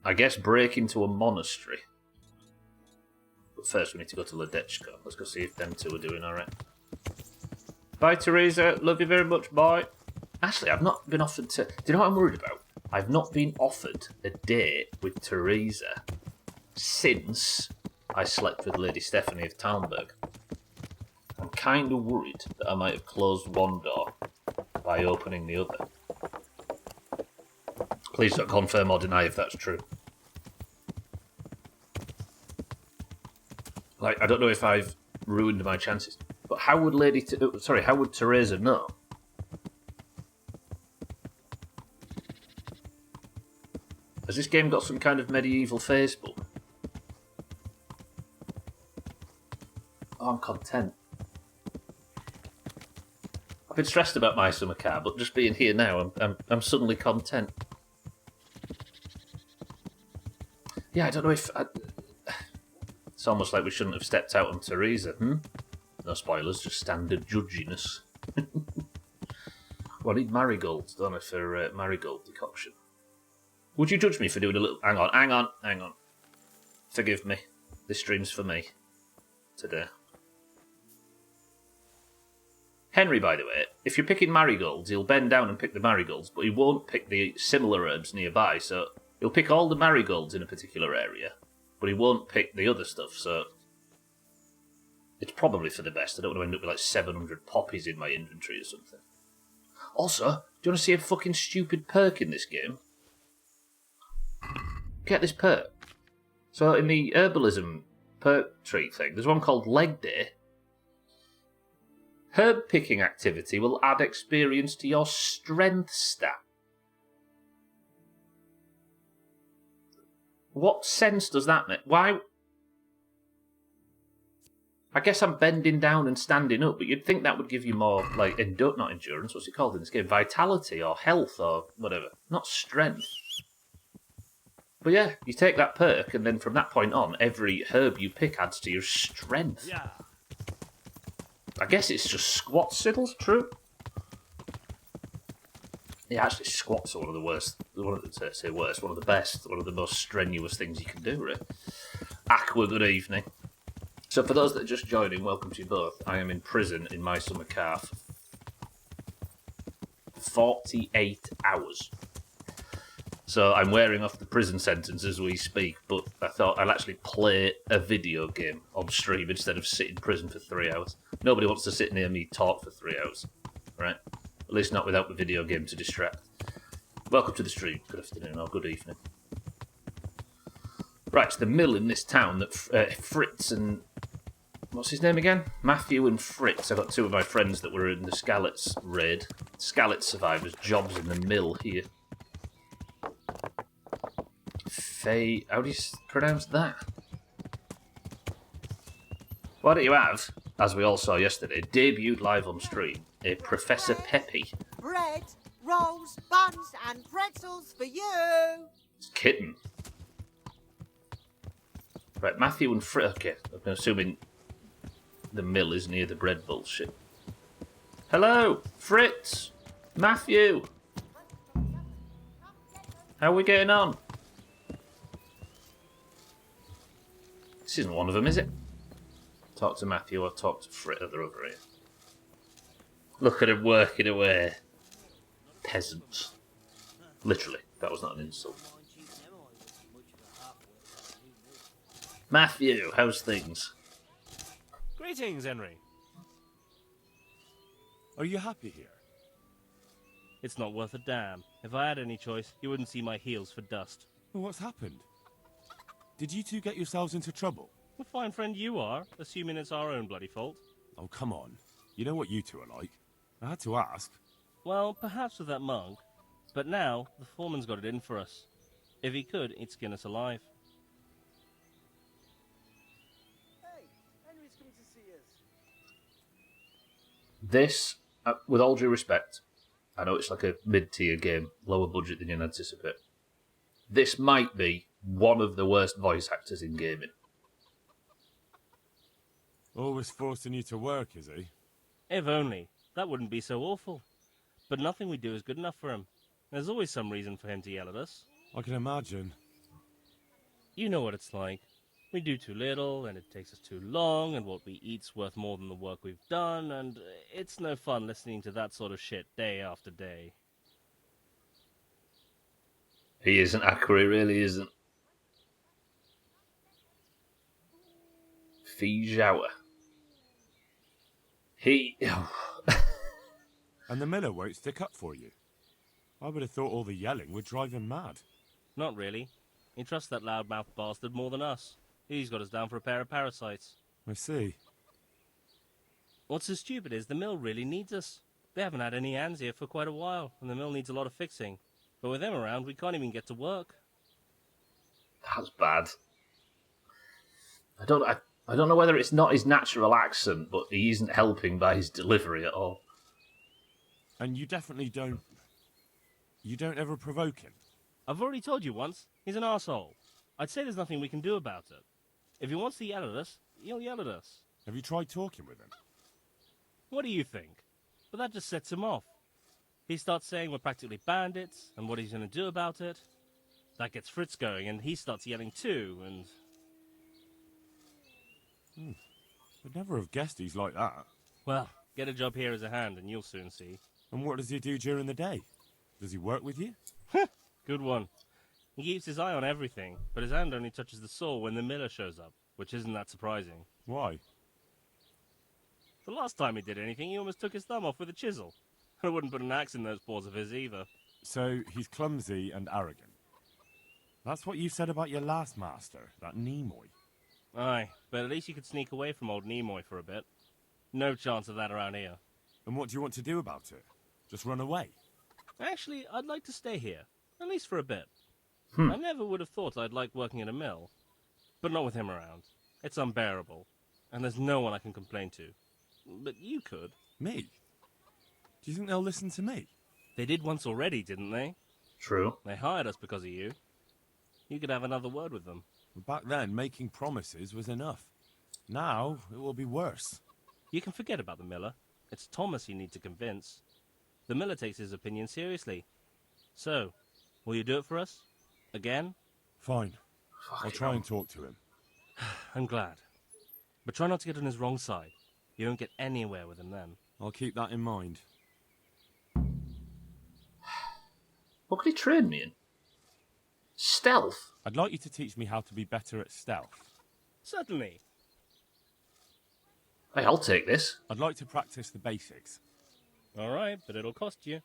[SPEAKER 1] I guess, break into a monastery. But first we need to go to Ledechko. Let's go see if them two are doing alright. Bye, Teresa. Love you very much. Bye. Actually, I've not been offered to... Do you know what I'm worried about? I've not been offered a date with Teresa since I slept with Lady Stephanie of Talmberg. I'm kind of worried that I might have closed one door by opening the other. Please don't confirm or deny if that's true. Like, I don't know if I've ruined my chances. But how would how would Teresa know? Has this game got some kind of medieval Facebook? Oh, I'm content. I've been stressed about my summer car, but just being here now, I'm suddenly content. Yeah, I don't know if... It's almost like we shouldn't have stepped out on Teresa, No spoilers, just standard judginess. Well, I need marigolds, don't I, for marigold decoction. Would you judge me for doing a little... Hang on. Forgive me. This stream's for me. Today. Henry, by the way, if you're picking marigolds, he'll bend down and pick the marigolds, but he won't pick the similar herbs nearby, so he'll pick all the marigolds in a particular area, but he won't pick the other stuff, so it's probably for the best. I don't want to end up with like 700 poppies in my inventory or something. Also, do you want to see a fucking stupid perk in this game? Get this perk. So in the herbalism perk tree thing, there's one called Leg Day. Herb picking activity will add experience to your strength stat. What sense does that make? Why? I guess I'm bending down and standing up, but you'd think that would give you more, like, not endurance, what's it called in this game? Vitality or health or whatever. Not strength. But yeah, you take that perk, and then from that point on, every herb you pick adds to your strength. Yeah. I guess it's just squat siddles, true? Yeah, actually, squats are one of the worst. One of the best. One of the most strenuous things you can do, really. Aqua, good evening. So for those that are just joining, welcome to you both. I am in prison in my summer car 48 hours. So I'm wearing off the prison sentence as we speak, but I thought I'll actually play a video game on stream instead of sit in prison for 3 hours. Nobody wants to sit near me talk for 3 hours, right? At least not without the video game to distract. Welcome to the stream. Good afternoon or good evening. Right, it's the mill in this town that Fritz and... What's his name again? Matthew and Fritz. I got two of my friends that were in the Skalitz raid. Skalitz survivors, jobs in the mill here. How do you pronounce that? Why don't you have, as we all saw yesterday, debuted live on stream, a Professor Peppy.
[SPEAKER 14] Bread, rolls, buns, and pretzels for you.
[SPEAKER 1] It's kitten. Right, Matthew and Fritz. Okay, I'm assuming the mill is near the bread bullshit. Hello, Fritz, Matthew. How are we getting on? This isn't one of them, is it? Talk to Matthew or talk to Fritz. They're over here. Look at him working away. Peasants. Literally, that was not an insult. Matthew, how's things?
[SPEAKER 15] Greetings, Henry.
[SPEAKER 3] Are you happy here?
[SPEAKER 15] It's not worth a damn. If I had any choice, you wouldn't see my heels for dust.
[SPEAKER 3] Well, what's happened? Did you two get yourselves into trouble?
[SPEAKER 15] A fine friend you are, assuming it's our own bloody fault.
[SPEAKER 3] Oh, come on. You know what you two are like. I had to ask.
[SPEAKER 15] Well, perhaps with that mug. But now, the foreman's got it in for us. If he could, he'd skin us alive.
[SPEAKER 14] Hey, Henry's coming to see us.
[SPEAKER 1] This, with all due respect, I know it's like a mid-tier game, lower budget than you'd anticipate. This might be one of the worst voice actors in gaming.
[SPEAKER 3] Always forcing you to work, is he?
[SPEAKER 15] If only. That wouldn't be so awful. But nothing we do is good enough for him. There's always some reason for him to yell at us.
[SPEAKER 3] I can imagine.
[SPEAKER 15] You know what it's like. We do too little, and it takes us too long, and what we eat's worth more than the work we've done, and it's no fun listening to that sort of shit day after day.
[SPEAKER 1] He isn't accurate, he really isn't. Fijawa. He...
[SPEAKER 3] And the miller won't stick up for you. I would have thought all the yelling would drive him mad.
[SPEAKER 15] Not really. He trusts that loudmouth bastard more than us. He's got us down for a pair of parasites.
[SPEAKER 3] I see.
[SPEAKER 15] What's so stupid is the mill really needs us. They haven't had any hands here for quite a while, and the mill needs a lot of fixing. But with them around, we can't even get to work.
[SPEAKER 1] That's bad. I don't know whether it's not his natural accent, but he isn't helping by his delivery at all.
[SPEAKER 3] And you definitely don't... You don't ever provoke him?
[SPEAKER 15] I've already told you once. He's an arsehole. I'd say there's nothing we can do about it. If he wants to yell at us, he'll yell at us.
[SPEAKER 3] Have you tried talking with him?
[SPEAKER 15] What do you think? But that just sets him off. He starts saying we're practically bandits, and what he's going to do about it. That gets Fritz going, and he starts yelling too, and...
[SPEAKER 3] I'd never have guessed he's like that.
[SPEAKER 15] Well, get a job here as a hand, and you'll soon see.
[SPEAKER 3] And what does he do during the day? Does he work with you?
[SPEAKER 15] Good one. He keeps his eye on everything, but his hand only touches the saw when the miller shows up, which isn't that surprising.
[SPEAKER 3] Why?
[SPEAKER 15] The last time he did anything, he almost took his thumb off with a chisel. I wouldn't put an axe in those paws of his either.
[SPEAKER 3] So, he's clumsy and arrogant. That's what you said about your last master, that Nimoy.
[SPEAKER 15] Aye, but at least you could sneak away from old Nimoy for a bit. No chance of that around here.
[SPEAKER 3] And what do you want to do about it? Just run away?
[SPEAKER 15] Actually, I'd like to stay here, at least for a bit. I never would have thought I'd like working in a mill. But not with him around. It's unbearable. And there's no one I can complain to. But you could.
[SPEAKER 3] Me? Do you think they'll listen to me?
[SPEAKER 15] They did once already, didn't they?
[SPEAKER 1] True.
[SPEAKER 15] They hired us because of you. You could have another word with them.
[SPEAKER 3] Back then, making promises was enough. Now, it will be worse.
[SPEAKER 15] You can forget about the miller. It's Thomas you need to convince. The miller takes his opinion seriously. So, will you do it for us? Again?
[SPEAKER 3] Fine. I'll try and talk to him.
[SPEAKER 15] I'm glad. But try not to get on his wrong side. You won't get anywhere with him then.
[SPEAKER 3] I'll keep that in mind.
[SPEAKER 1] What could he train me in? Stealth?
[SPEAKER 3] I'd like you to teach me how to be better at stealth.
[SPEAKER 15] Certainly.
[SPEAKER 1] Hey, I'll take this.
[SPEAKER 3] I'd like to practice the basics.
[SPEAKER 15] All right, but it'll cost you.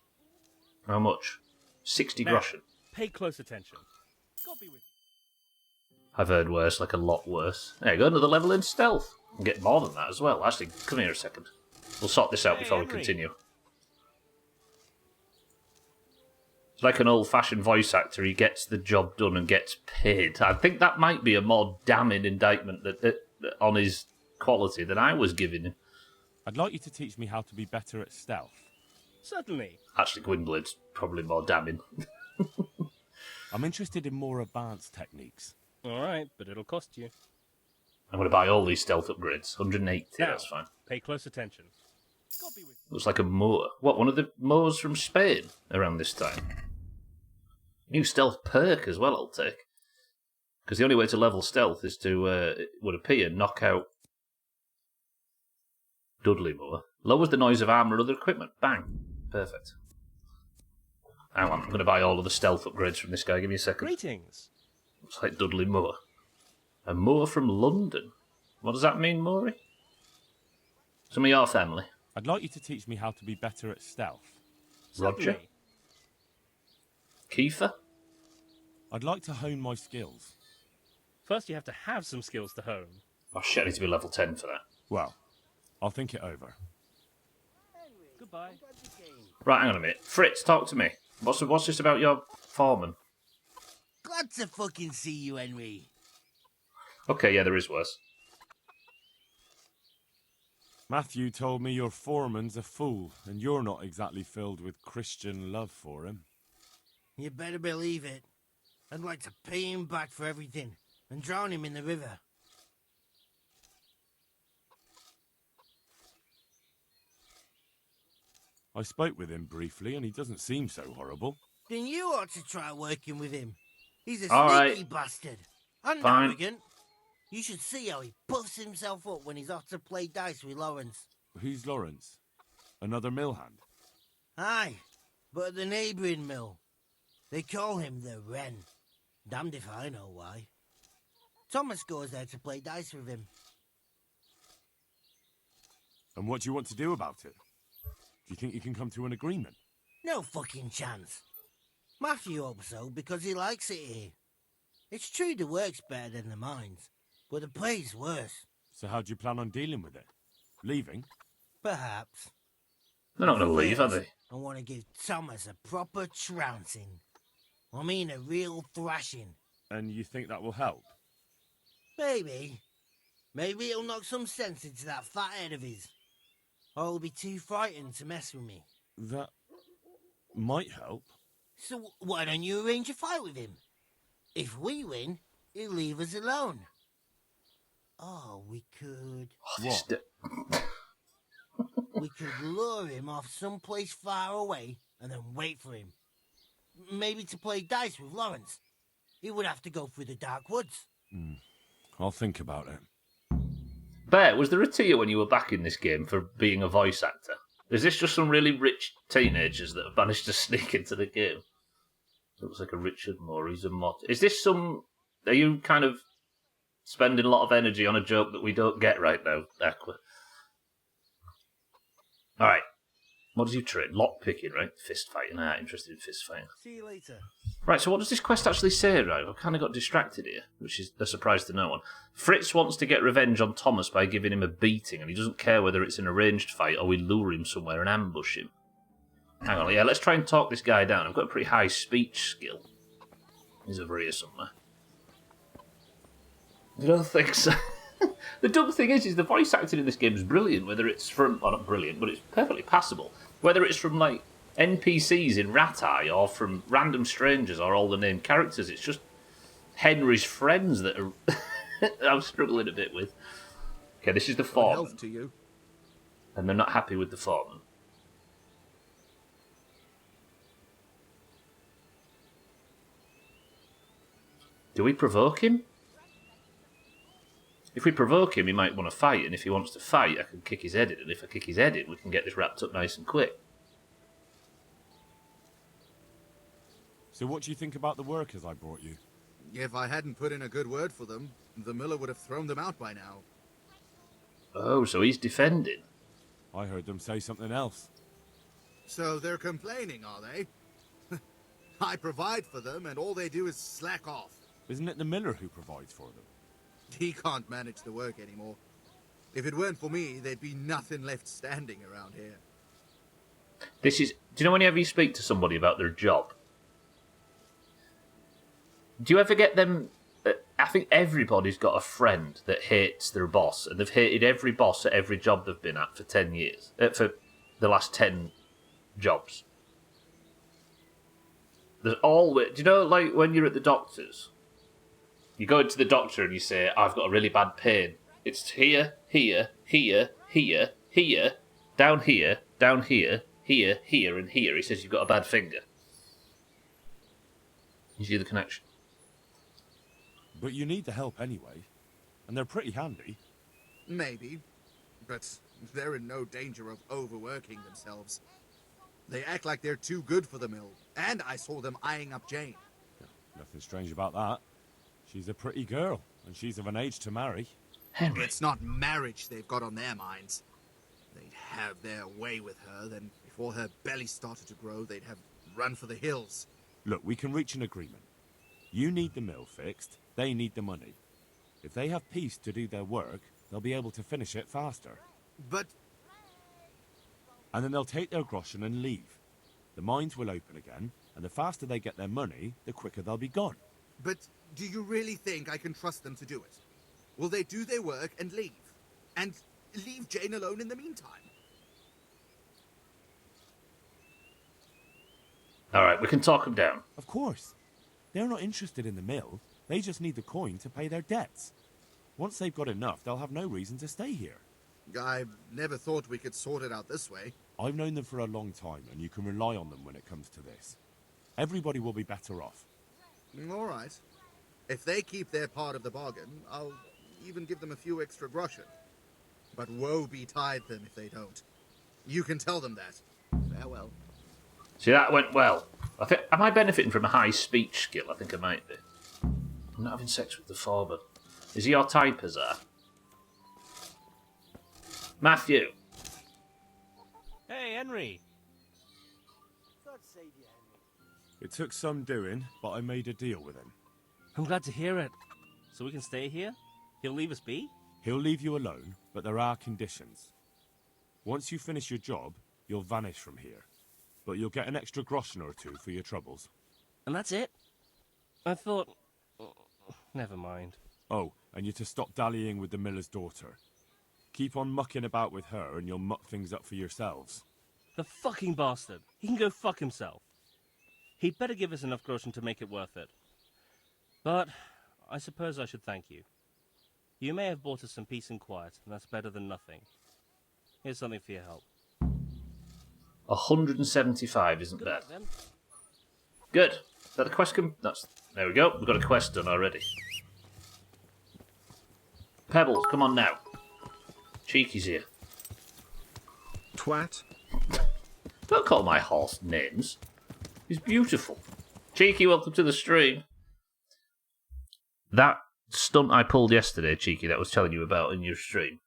[SPEAKER 1] How much? 60
[SPEAKER 15] Now,
[SPEAKER 1] groschen.
[SPEAKER 15] pay close attention. God be with you.
[SPEAKER 1] I've heard worse, like a lot worse. There you go, another level in stealth. And get more than that as well. Actually, come here a second. We'll sort this out before we continue. It's like an old-fashioned voice actor. He gets the job done and gets paid. I think that might be a more damning indictment on his quality than I was giving him.
[SPEAKER 3] I'd like you to teach me how to be better at stealth.
[SPEAKER 15] Certainly.
[SPEAKER 1] Actually, Gwynblade's probably more damning.
[SPEAKER 3] I'm interested in more advanced techniques.
[SPEAKER 15] All right, but it'll cost you.
[SPEAKER 1] I'm going to buy all these stealth upgrades. 180,
[SPEAKER 15] Now,
[SPEAKER 1] that's fine.
[SPEAKER 15] Pay close attention. God be with you.
[SPEAKER 1] Looks like a Moor. What, one of the Moors from Spain around this time? New stealth perk as well, I'll take. Because the only way to level stealth is to, it would appear, knock out Dudley Moor. Lowers the noise of armour and other equipment. Bang. Perfect. Hang on, I'm going to buy all of the stealth upgrades from this guy. Give me a second.
[SPEAKER 15] Greetings.
[SPEAKER 1] Looks like Dudley Moor. A Moor from London. What does that mean, Maury? Some of your family.
[SPEAKER 3] I'd like you to teach me how to be better at stealth.
[SPEAKER 1] Roger.
[SPEAKER 15] Certainly.
[SPEAKER 1] Kiefer?
[SPEAKER 3] I'd like to hone my skills.
[SPEAKER 15] First, you have to have some skills to hone.
[SPEAKER 1] Oh shit, I need to be level 10 for that.
[SPEAKER 3] Well, I'll think it over.
[SPEAKER 15] Goodbye.
[SPEAKER 1] Right, hang on a minute. Fritz, talk to me. What's this about your foreman?
[SPEAKER 11] Glad to fucking see you, Henry.
[SPEAKER 1] Okay, yeah, there is worse.
[SPEAKER 3] Matthew told me your foreman's a fool, and you're not exactly filled with Christian love for him.
[SPEAKER 11] You better believe it. I'd like to pay him back for everything and drown him in the river.
[SPEAKER 3] I spoke with him briefly, and he doesn't seem so horrible.
[SPEAKER 11] Then you ought to try working with him. He's a
[SPEAKER 1] All
[SPEAKER 11] sneaky
[SPEAKER 1] right.
[SPEAKER 11] bastard. And
[SPEAKER 1] Fine.
[SPEAKER 11] arrogant. You should see how he puffs himself up when he's off to play dice with Lawrence.
[SPEAKER 3] Who's Lawrence? Another mill hand?
[SPEAKER 11] Aye, but at the neighbouring mill. They call him the Wren. Damned if I know why. Thomas goes there to play dice with him.
[SPEAKER 3] And what do you want to do about it? Do you think you can come to an agreement?
[SPEAKER 11] No fucking chance. Matthew hopes so because he likes it here. It's true the work's better than the mines, but the pay's worse.
[SPEAKER 3] So how do you plan on dealing with it? Leaving?
[SPEAKER 11] Perhaps.
[SPEAKER 1] They're not going to leave, are they?
[SPEAKER 11] I want to give Thomas a proper trouncing. I mean a real thrashing.
[SPEAKER 3] And you think that will help?
[SPEAKER 11] Maybe. Maybe it'll knock some sense into that fat head of his. Or he'll be too frightened to mess with me.
[SPEAKER 3] That might help.
[SPEAKER 11] So why don't you arrange a fight with him? If we win, he'll leave us alone. Oh, we could...
[SPEAKER 3] What?
[SPEAKER 11] We could lure him off someplace far away and then wait for him. Maybe to play dice with Lawrence. He would have to go through the dark woods.
[SPEAKER 3] I'll think about it.
[SPEAKER 1] Bear, was there a tier when you were back in this game for being a voice actor? Is this just some really rich teenagers that have managed to sneak into the game? Looks like a Richard Moore, he's a mod. Is this some... Are you kind of spending a lot of energy on a joke that we don't get right now, Aqua? Alright. What does you train? Lock picking, right? Fist fighting. Interested in fist fighting.
[SPEAKER 11] See you later.
[SPEAKER 1] Right, so what does this quest actually say, right? I've kind of got distracted here, which is a surprise to no one. Fritz wants to get revenge on Thomas by giving him a beating, and he doesn't care whether it's an arranged fight or we lure him somewhere and ambush him. Hang on, yeah, let's try and talk this guy down. I've got a pretty high speech skill. He's over here somewhere. I don't think so. The dumb thing is the voice acting in this game is brilliant, whether it's from... Well, not brilliant, but it's perfectly passable. Whether it's from, like, NPCs in Rat Eye or from random strangers or all the named characters, it's just Henry's friends that are I'm struggling a bit with. Okay, this is the foreman.
[SPEAKER 10] Health to you.
[SPEAKER 1] And they're not happy with the foreman. Do we provoke him? If we provoke him, he might want to fight, and if he wants to fight, I can kick his head in, and if I kick his head in, we can get this wrapped up nice and quick.
[SPEAKER 3] So what do you think about the workers I brought you?
[SPEAKER 16] If I hadn't put in a good word for them, the miller would have thrown them out by now.
[SPEAKER 1] Oh, so he's defending.
[SPEAKER 3] I heard them say something else.
[SPEAKER 16] So they're complaining, are they? I provide for them, and all they do is slack off.
[SPEAKER 3] Isn't it the miller who provides for them?
[SPEAKER 16] He can't manage the work anymore. If it weren't for me, there'd be nothing left standing around here.
[SPEAKER 1] Do you know whenever you speak to somebody about their job, do you ever get them? I think everybody's got a friend that hates their boss, and they've hated every boss at every job they've been at for 10 years, for the last 10 jobs. There's always, do you know, like when you're at the doctor's, you go into the doctor and you say, I've got a really bad pain. It's here, here, here, here, here, down here, down here, here, here, and here. He says you've got a bad finger. You see the connection?
[SPEAKER 3] But you need the help anyway, and they're pretty handy.
[SPEAKER 16] Maybe, but they're in no danger of overworking themselves. They act like they're too good for the mill, and I saw them eyeing up Jane.
[SPEAKER 3] Nothing strange about that. She's a pretty girl, and she's of an age to marry.
[SPEAKER 1] Henry.
[SPEAKER 16] It's not marriage they've got on their minds. They'd have their way with her, then before her belly started to grow, they'd have run for the hills.
[SPEAKER 3] Look, we can reach an agreement. You need the mill fixed, they need the money. If they have peace to do their work, they'll be able to finish it faster.
[SPEAKER 16] But...
[SPEAKER 3] And then they'll take their groschen and leave. The mines will open again, and the faster they get their money, the quicker they'll be gone.
[SPEAKER 16] But do you really think I can trust them to do it? Will they do their work and leave? And leave Jane alone in the meantime?
[SPEAKER 1] Alright, we can talk them down.
[SPEAKER 3] Of course. They're not interested in the mill. They just need the coin to pay their debts. Once they've got enough, they'll have no reason to stay here.
[SPEAKER 16] I never thought we could sort it out this way.
[SPEAKER 3] I've known them for a long time, and you can rely on them when it comes to this. Everybody will be better off.
[SPEAKER 16] All right. If they keep their part of the bargain, I'll even give them a few extra groschen. But woe betide them if they don't. You can tell them that. Farewell.
[SPEAKER 1] See, that went well. Am I benefiting from a high speech skill? I think I might be. I'm not having sex with the foreman. Is he your type, Azar? Matthew.
[SPEAKER 15] Hey, Henry.
[SPEAKER 11] God save you, Henry.
[SPEAKER 3] It took some doing, but I made a deal with him.
[SPEAKER 15] I'm glad to hear it. So we can stay here? He'll leave us be?
[SPEAKER 3] He'll leave you alone, but there are conditions. Once you finish your job, you'll vanish from here. But you'll get an extra groschen or two for your troubles.
[SPEAKER 15] And that's it? I thought... Never mind.
[SPEAKER 3] Oh, and you're to stop dallying with the miller's daughter. Keep on mucking about with her and you'll muck things up for yourselves.
[SPEAKER 15] The fucking bastard. He can go fuck himself. He'd better give us enough groschen to make it worth it. But I suppose I should thank you. You may have bought us some peace and quiet, and that's better than nothing. Here's something for your help.
[SPEAKER 1] 175 isn't bad. Good. Is that a quest? There we go. We've got a quest done already. Pebbles, come on now. Cheeky's here.
[SPEAKER 10] Twat.
[SPEAKER 1] Don't call my horse names. He's beautiful. Cheeky, welcome to the stream. That stunt I pulled yesterday, Cheeky, that I was telling you about in your stream.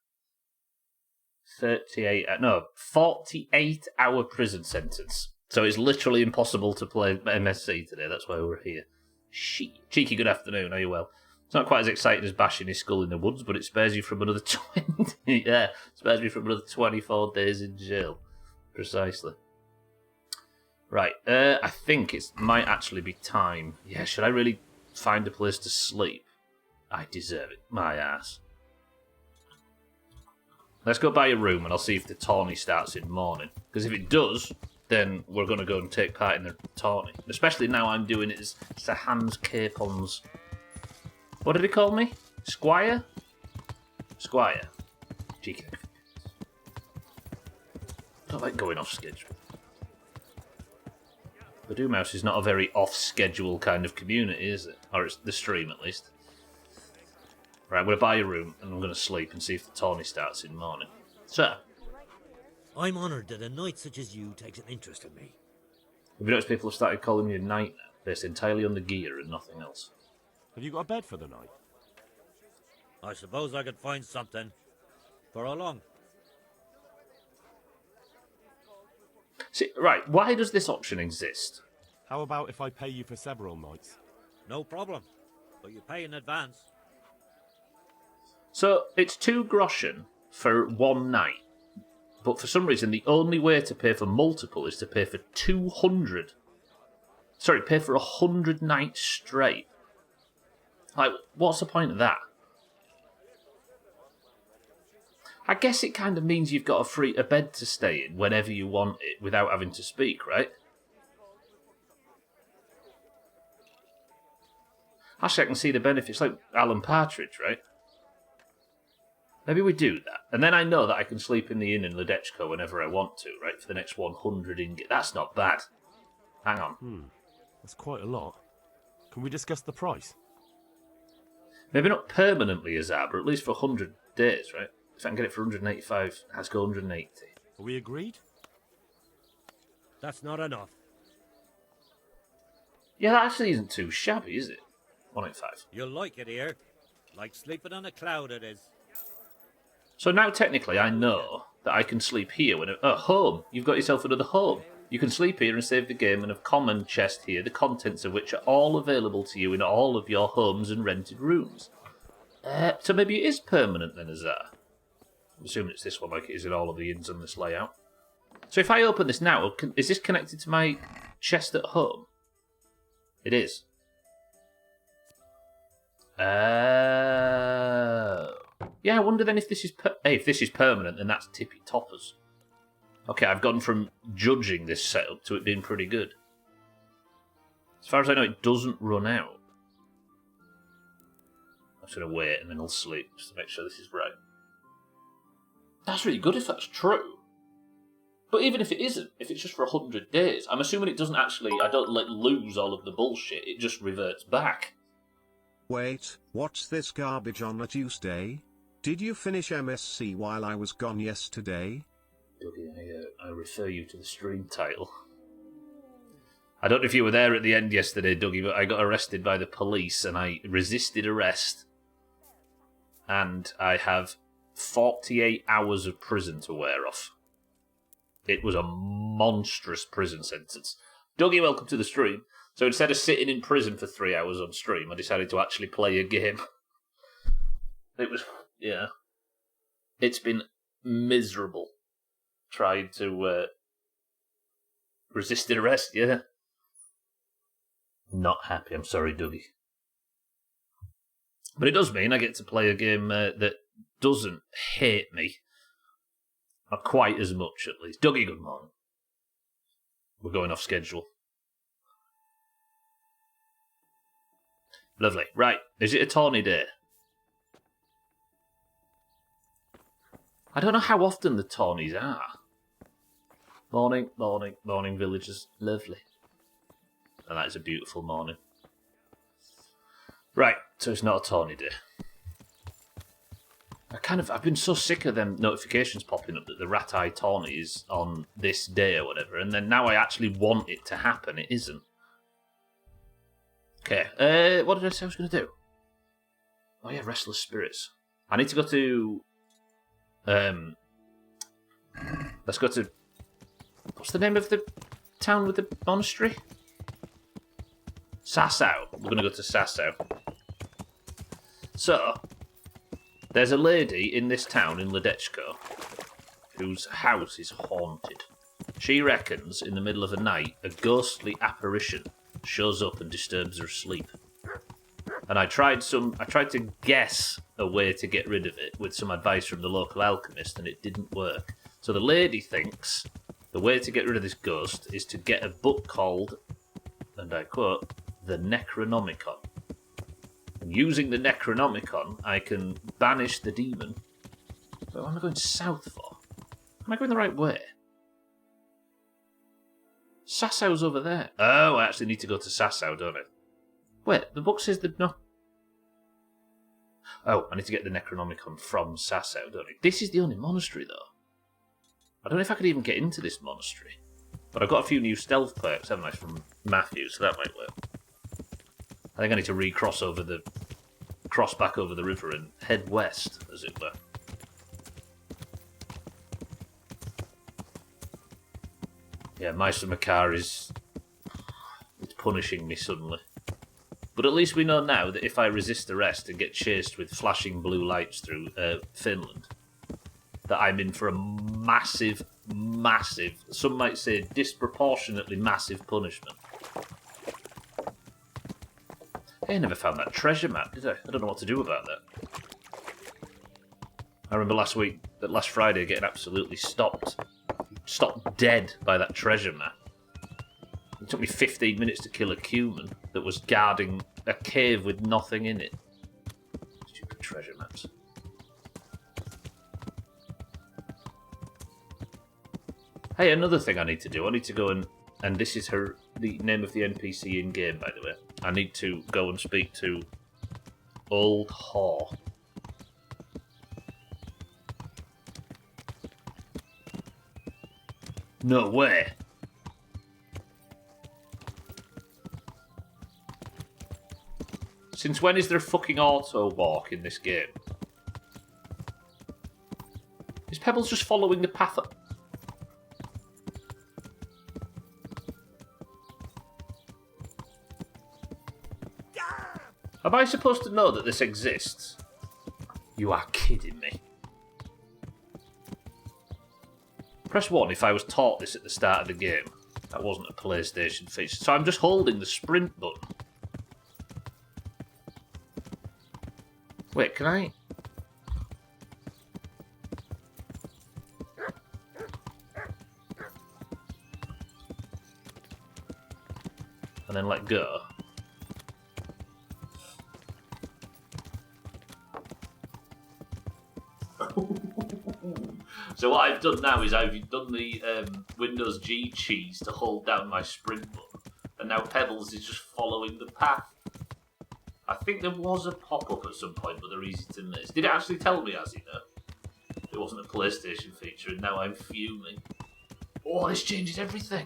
[SPEAKER 1] 48-hour prison sentence. So it's literally impossible to play MSC today. That's why we're here. Cheeky, good afternoon. Are you well? It's not quite as exciting as bashing his skull in the woods, but it spares you from another 24 days in jail. Precisely. Right. I think it might actually be time. Yeah. Should I really find a place to sleep? I deserve it. My ass. Let's go buy a room and I'll see if the tourney starts in the morning. Because if it does, then we're going to go and take part in the tourney. Especially now I'm doing it as Sir Hans Capon's... What did he call me? Squire? Squire. Cheeky. I don't like going off schedule. The Doomhaus is not a very off-schedule kind of community, is it? Or it's the stream, at least. Right, I'm going to buy a room and I'm going to sleep and see if the tourney starts in the morning. So,
[SPEAKER 12] I'm honoured that a knight such as you takes an interest in me.
[SPEAKER 1] have you noticed people have started calling me a knight now? based entirely on the gear and nothing else.
[SPEAKER 3] Have you got a bed for the night?
[SPEAKER 12] I suppose I could find something. For how long?
[SPEAKER 1] See, right, why does this option exist?
[SPEAKER 3] How about if I pay you for several nights?
[SPEAKER 12] No problem. But you pay in advance.
[SPEAKER 1] So, it's 2 groschen for 1 night. But for some reason, the only way to pay for multiple is to pay for 200. Sorry, pay for 100 nights straight. Like, what's the point of that? I guess it kind of means you've got a bed to stay in whenever you want it without having to speak, right? Actually, I can see the benefits, like Alan Partridge, right? Maybe we do that. And then I know that I can sleep in the inn in Ledechko whenever I want to, right? For the next 100 ingot. That's not bad. Hang on.
[SPEAKER 3] That's quite a lot. Can we discuss the price?
[SPEAKER 1] Maybe not permanently, Azar, but at least for 100 days, right? If I can get it for 185, let's go 180.
[SPEAKER 3] Are we agreed?
[SPEAKER 12] That's not enough.
[SPEAKER 1] Yeah, that actually isn't too shabby, is it? 185.
[SPEAKER 12] You'll like it here. Like sleeping on a cloud it is.
[SPEAKER 1] So now technically I know that I can sleep here when home. You've got yourself another home. You can sleep here and save the game in a common chest here, the contents of which are all available to you in all of your homes and rented rooms. So maybe it is permanent then, Azar. I'm assuming it's this one like it is in all of the inns on this layout. So if I open this now, is this connected to my chest at home? It is. Yeah, I wonder then if this is if this is permanent, then that's tippy toppers. Okay, I've gone from judging this setup to it being pretty good. As far as I know, it doesn't run out. I'm just going to wait and then I'll sleep just to make sure this is right. That's really good if that's true. But even if it isn't, if it's just for 100 days, I'm assuming it doesn't actually, I don't lose all of the bullshit, it just reverts back.
[SPEAKER 10] Wait, what's this garbage on a Tuesday? Did you finish MSC while I was gone yesterday?
[SPEAKER 1] Dougie, I refer you to the stream title. I don't know if you were there at the end yesterday, Dougie, but I got arrested by the police and I resisted arrest. And I have 48 hours of prison to wear off. It was a monstrous prison sentence. Dougie, welcome to the stream. So instead of sitting in prison for 3 hours on stream, I decided to actually play a game. It was, yeah. It's been miserable trying to resist arrest, yeah. Not happy, I'm sorry, Dougie. But it does mean I get to play a game that doesn't hate me. Not quite as much, at least. Dougie, good morning. We're going off schedule. Lovely. Right, is it a tawny day? I don't know how often the tawnies are. Morning, morning, morning, villagers. Lovely. And that is a beautiful morning. Right, so it's not a tawny day. I've been so sick of them notifications popping up that the Rat-Eye Tawny is on this day or whatever, and then now I actually want it to happen, it isn't. Okay, what did I say I was going to do? Oh yeah, Restless Spirits. I need to go to... let's go to... What's the name of the town with the monastery? Sasau. We're going to go to Sasau. So, there's a lady in this town in Ledechko whose house is haunted. She reckons in the middle of the night a ghostly apparition shows up and disturbs her sleep. And I tried to guess a way to get rid of it with some advice from the local alchemist, and it didn't work. So the lady thinks the way to get rid of this ghost is to get a book called, and I quote, the Necronomicon. And using the Necronomicon, I can banish the demon. But what am I going south for? Am I going the right way? Sassau's over there. Oh, I actually need to go to Sassau, don't I? Wait, the book says the... No. Oh, I need to get the Necronomicon from Sassau, don't I? This is the only monastery, though. I don't know if I could even get into this monastery. But I've got a few new stealth perks, haven't I, from Matthew, so that might work. I think I need to recross over the... cross back over the river and head west, as it were. Yeah, my summer car is... it's punishing me suddenly. But at least we know now that if I resist arrest and get chased with flashing blue lights through Finland, that I'm in for a massive, massive, some might say disproportionately massive punishment. Hey, I never found that treasure map, did I? I don't know what to do about that. I remember last Friday, getting absolutely stopped dead by that treasure map. It took me 15 minutes to kill a human that was guarding a cave with nothing in it. Stupid treasure maps. Hey, another thing I need to do. I need to go and this is the name of the NPC in game, by the way. I need to go and speak to Old Haw. No way. Since when is there a fucking auto walk in this game? Is Pebbles just following the path up? Am I supposed to know that this exists? You are kidding me. Press 1 if I was taught this at the start of the game. That wasn't a PlayStation feature. So I'm just holding the sprint button. Wait, can I... and then let go? So what I've done now is I've done the Windows G cheese to hold down my sprint button, and now Pebbles is just following the path. I think there was a pop-up at some point, but they're easy to miss. Did it actually tell me, as you know? It wasn't a PlayStation feature, and now I'm fuming. Oh, this changes everything.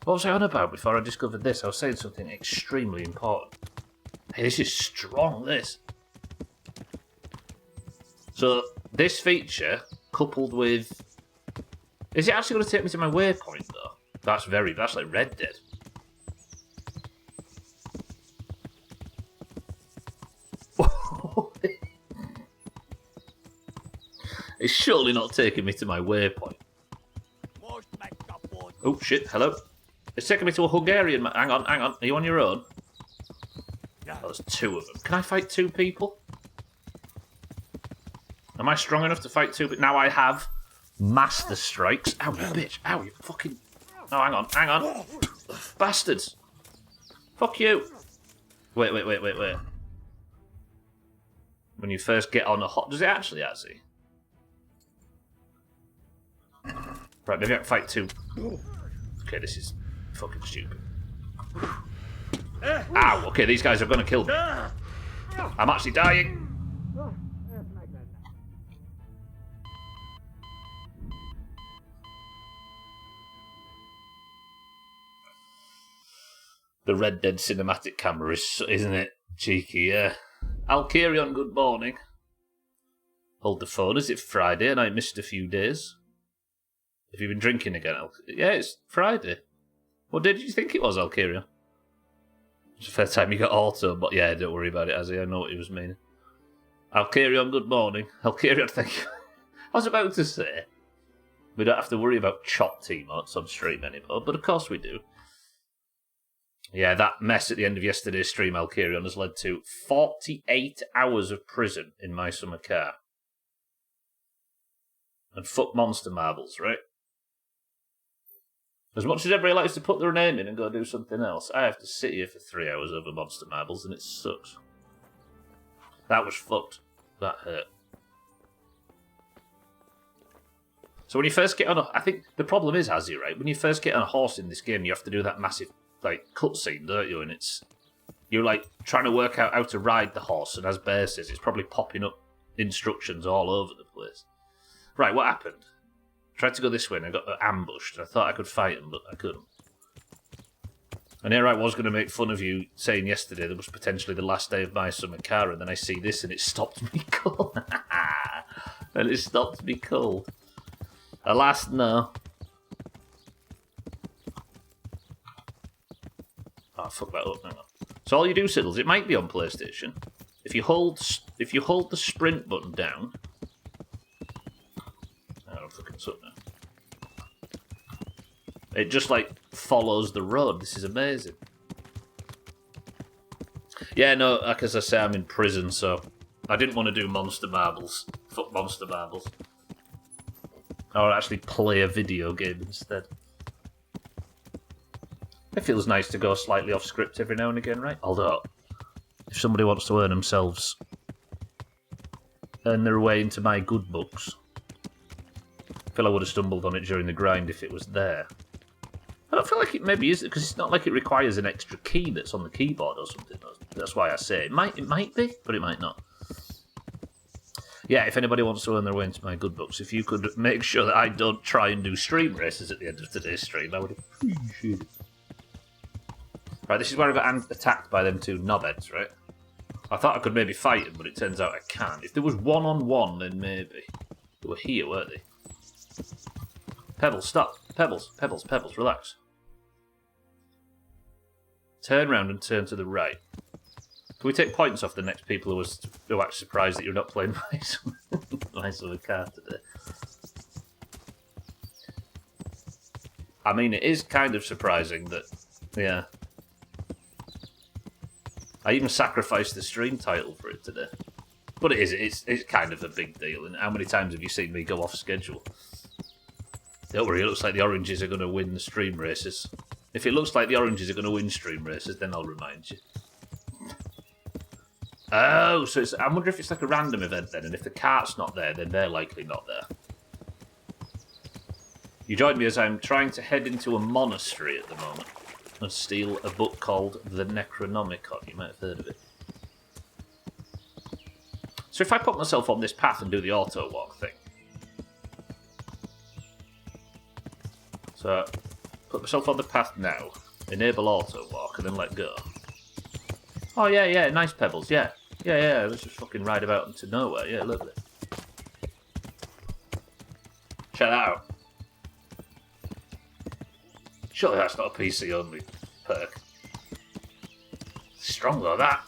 [SPEAKER 1] What was I on about before I discovered this? I was saying something extremely important. Hey, this is strong, this. So, this feature, coupled with... Is it actually going to take me to my waypoint, though? That's like Red Dead. It's surely not taking me to my waypoint. Oh, shit, hello. It's taking me to a Hungarian man. Hang on. Are you on your own? Oh, there's two of them. Can I fight two people? Am I strong enough to fight two people? Now I have Master Strikes. Ow, you bitch. Ow, you fucking... Oh, hang on. Bastards. Fuck you. Wait. When you first get on a hot... Does it actually, Right, maybe I can fight two. Okay, this is fucking stupid. Ow, okay, these guys are going to kill me. I'm actually dying. The Red Dead cinematic camera is, isn't it? Cheeky, yeah. Alkarion, good morning. Hold the phone, is it Friday and I missed a few days? Have you been drinking again? Yeah, it's Friday. What day did you think it was, Alkarion? It's the first time you got auto, but yeah, don't worry about it, Azzy. I know what he was meaning. Alkarion, good morning. Alkarion, thank you. I was about to say, we don't have to worry about chopped emotes on stream anymore, but of course we do. Yeah, that mess at the end of yesterday's stream, Alkarion, has led to 48 hours of prison in my summer car. And fuck monster marbles, right? As much as everybody likes to put their name in and go do something else, I have to sit here for 3 hours over monster marbles, and it sucks. That was fucked. That hurt. So when you first get on a... I think the problem is, Azzy, right? When you first get on a horse in this game, you have to do that massive, cutscene, don't you? And it's... You're, trying to work out how to ride the horse, and as Bear says, it's probably popping up instructions all over the place. Right, what happened? Tried to go this way and I got ambushed. I thought I could fight him, but I couldn't. And here I was going to make fun of you saying yesterday that was potentially the last day of my summer car, and then I see this and it stopped me cold. And it stopped me cold. Alas, no. Oh, fuck that up. Hang on. So all you do, Siddles, it might be on PlayStation. If you hold the sprint button down. I don't fucking suck now. It just like follows the road. This is amazing. Yeah, no, like as I say, I'm in prison, so I didn't want to do Monster Marbles. Fuck Monster Marbles. Or actually play a video game instead. It feels nice to go slightly off script every now and again, right? Although, if somebody wants to earn their way into my good books, I feel I would have stumbled on it during the grind if it was there. I don't feel like it maybe is, because it's not like it requires an extra key that's on the keyboard or something. That's why I say it might be, but it might not. Yeah, if anybody wants to earn their way into my good books, if you could make sure that I don't try and do stream races at the end of today's stream, I would appreciate it. Right, this is where I got attacked by them two knobheads, right? I thought I could maybe fight them, but it turns out I can't. If there was one-on-one, then maybe. They were here, weren't they? Pebbles, stop. Pebbles, relax. Turn round and turn to the right. Can we take points off the next people who are actually surprised that you're not playing my summer car today? I mean, it is kind of surprising that, yeah. I even sacrificed the stream title for it today. But it is, it's kind of a big deal. And how many times have you seen me go off schedule? Don't worry, it looks like the oranges are going to win the stream races. If it looks like the oranges are going to win stream races, then I'll remind you. Oh, so I wonder if it's like a random event then, and if the cart's not there, then they're likely not there. You joined me as I'm trying to head into a monastery at the moment and steal a book called The Necronomicon. You might have heard of it. So if I put myself on this path and do the auto walk thing. So, put myself on the path now, enable auto walk, and then let go. Oh yeah, nice Pebbles, yeah. Let's just fucking ride about into nowhere, yeah, lovely. Check that out. Surely that's not a PC only perk. Strong though, that.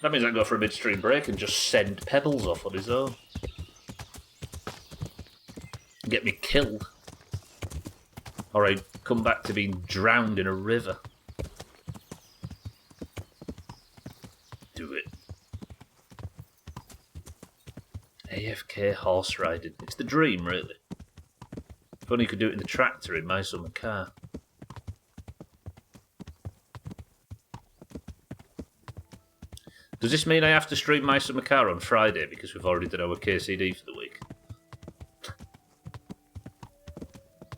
[SPEAKER 1] That means I can go for a midstream break and just send Pebbles off on his own. Get me killed. Or I'd come back to being drowned in a river. Do it. AFK horse riding. It's the dream, really. If only you could do it in the tractor in my summer car. Does this mean I have to stream my summer car on Friday because we've already done our KCD for the week?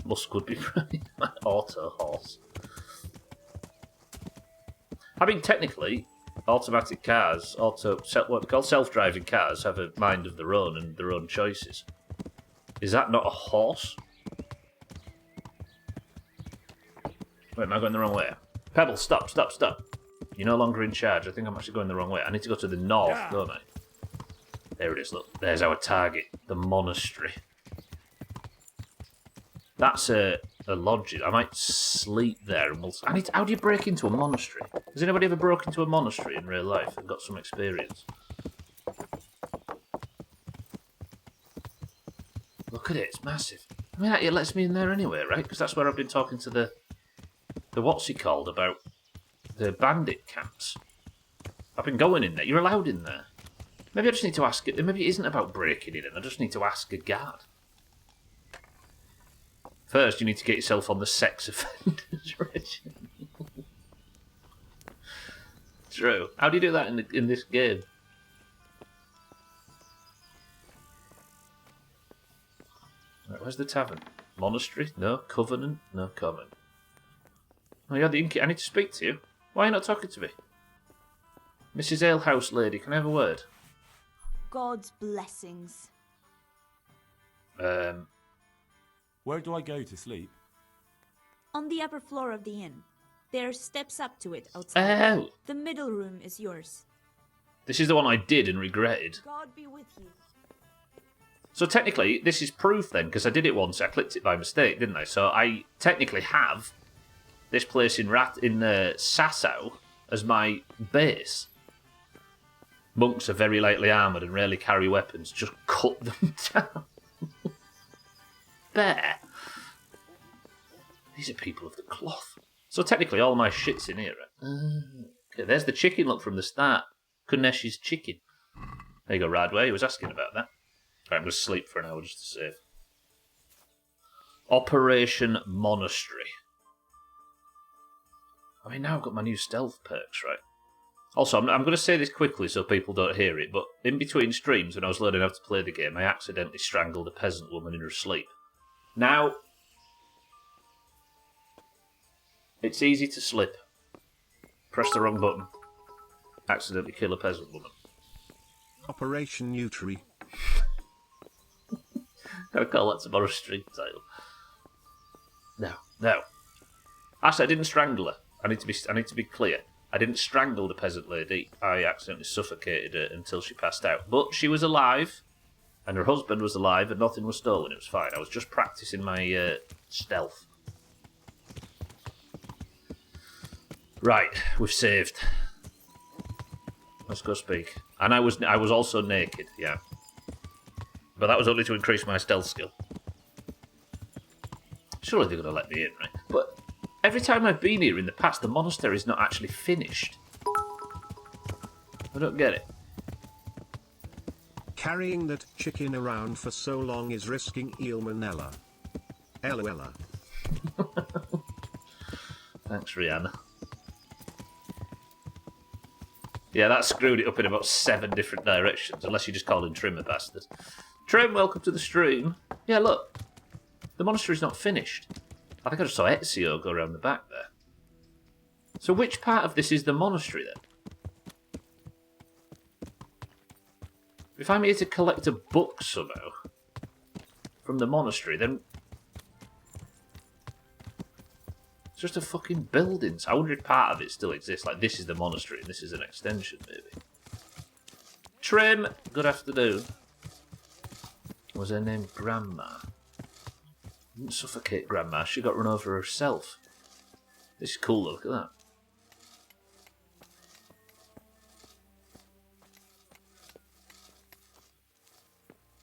[SPEAKER 1] Musk would be right. My auto horse. I mean, technically, automatic cars, what they call self-driving cars, have a mind of their own and their own choices. Is that not a horse? Wait, am I going the wrong way? Pebbles, stop. You're no longer in charge. I think I'm actually going the wrong way. I need to go to the north, don't I? There it is, look. There's our target, the monastery. That's a lodge. I might sleep there. And how do you break into a monastery? Has anybody ever broken into a monastery in real life and got some experience? Look at it, it's massive. I mean, it lets me in there anyway, right? Because that's where I've been talking to the what's he called about the bandit camps. I've been going in there. You're allowed in there. Maybe I just need to ask it. Maybe it isn't about breaking it in. I just need to ask a guard. First, you need to get yourself on the sex offenders register. True. How do you do that in this game? Right, where's the tavern? Monastery? No. Covenant? No. Common. Oh, yeah, the innkeeper. I need to speak to you. Why are you not talking to me? Mrs. Alehouse lady, can I have a word?
[SPEAKER 4] God's blessings.
[SPEAKER 3] Where do I go to sleep?
[SPEAKER 4] On the upper floor of the inn. There are steps up to it outside.
[SPEAKER 1] Oh!
[SPEAKER 4] The middle room is yours.
[SPEAKER 1] This is the one I did and regretted.
[SPEAKER 4] God be with you.
[SPEAKER 1] So technically, this is proof then, because I did it once. I clicked it by mistake, didn't I? So I technically have this place in Sasau as my base. Monks are very lightly armoured and rarely carry weapons. Just cut them down. There. These are people of the cloth. So technically, all my shit's in here. Right? Okay, there's the chicken look from the start. Kunesh's chicken. There you go, Radway. He was asking about that. Right, I'm going to sleep for an hour just to save. Operation Monastery. I mean, now I've got my new stealth perks, right? Also, I'm going to say this quickly so people don't hear it, but in between streams, when I was learning how to play the game, I accidentally strangled a peasant woman in her sleep. Now, it's easy to slip. Press the wrong button. Accidentally kill a peasant woman.
[SPEAKER 10] Operation Nutri.
[SPEAKER 1] Gotta call that tomorrow's stream title. No. Actually, I didn't strangle her. I need to be clear. I didn't strangle the peasant lady. I accidentally suffocated her until she passed out. But she was alive, and her husband was alive, and nothing was stolen. It was fine. I was just practicing my stealth. Right, we've saved. Let's go speak. And I was also naked, yeah. But that was only to increase my stealth skill. Surely they're going to let me in, right? But every time I've been here in the past, the monastery's not actually finished. I don't get it.
[SPEAKER 10] Carrying that chicken around for so long is risking Eelmanella. Ella.
[SPEAKER 1] Thanks, Rihanna. Yeah, that screwed it up in about 7 different directions, unless you just called him Trim a bastard. Trim, welcome to the stream. Yeah, look. The monastery's not finished. I think I just saw Ezio go around the back there. So which part of this is the monastery, then? If I'm here to collect a book somehow from the monastery, then it's just a fucking building. So I wonder if part of it still exists. Like, this is the monastery and this is an extension, maybe. Trim, good afternoon. Was her name Grandma? Didn't suffocate Grandma, she got run over herself. This is cool, look at that.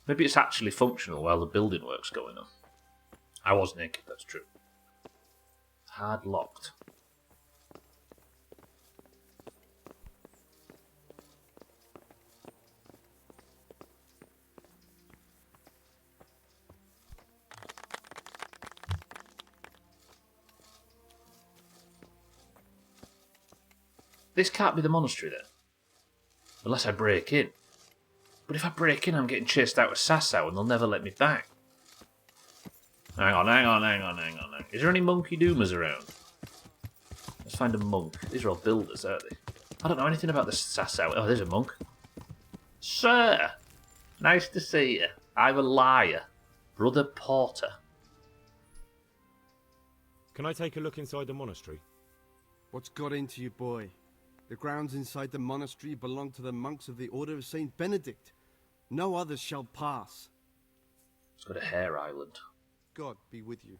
[SPEAKER 1] Maybe it's actually functional while the building work's going on. I was naked, that's true. Hard locked. This can't be the monastery then. Unless I break in. But if I break in, I'm getting chased out of Sasau and they'll never let me back. Hang on. Is there any monkey doomers around? Let's find a monk. These are all builders, aren't they? I don't know anything about the Sasau. Oh, there's a monk. Sir! Nice to see you. I'm a liar. Brother Porter.
[SPEAKER 3] Can I take a look inside the monastery?
[SPEAKER 17] What's got into you, boy? The grounds inside the monastery belong to the monks of the Order of Saint Benedict. No others shall pass.
[SPEAKER 1] It's got a hair island.
[SPEAKER 17] God be with you.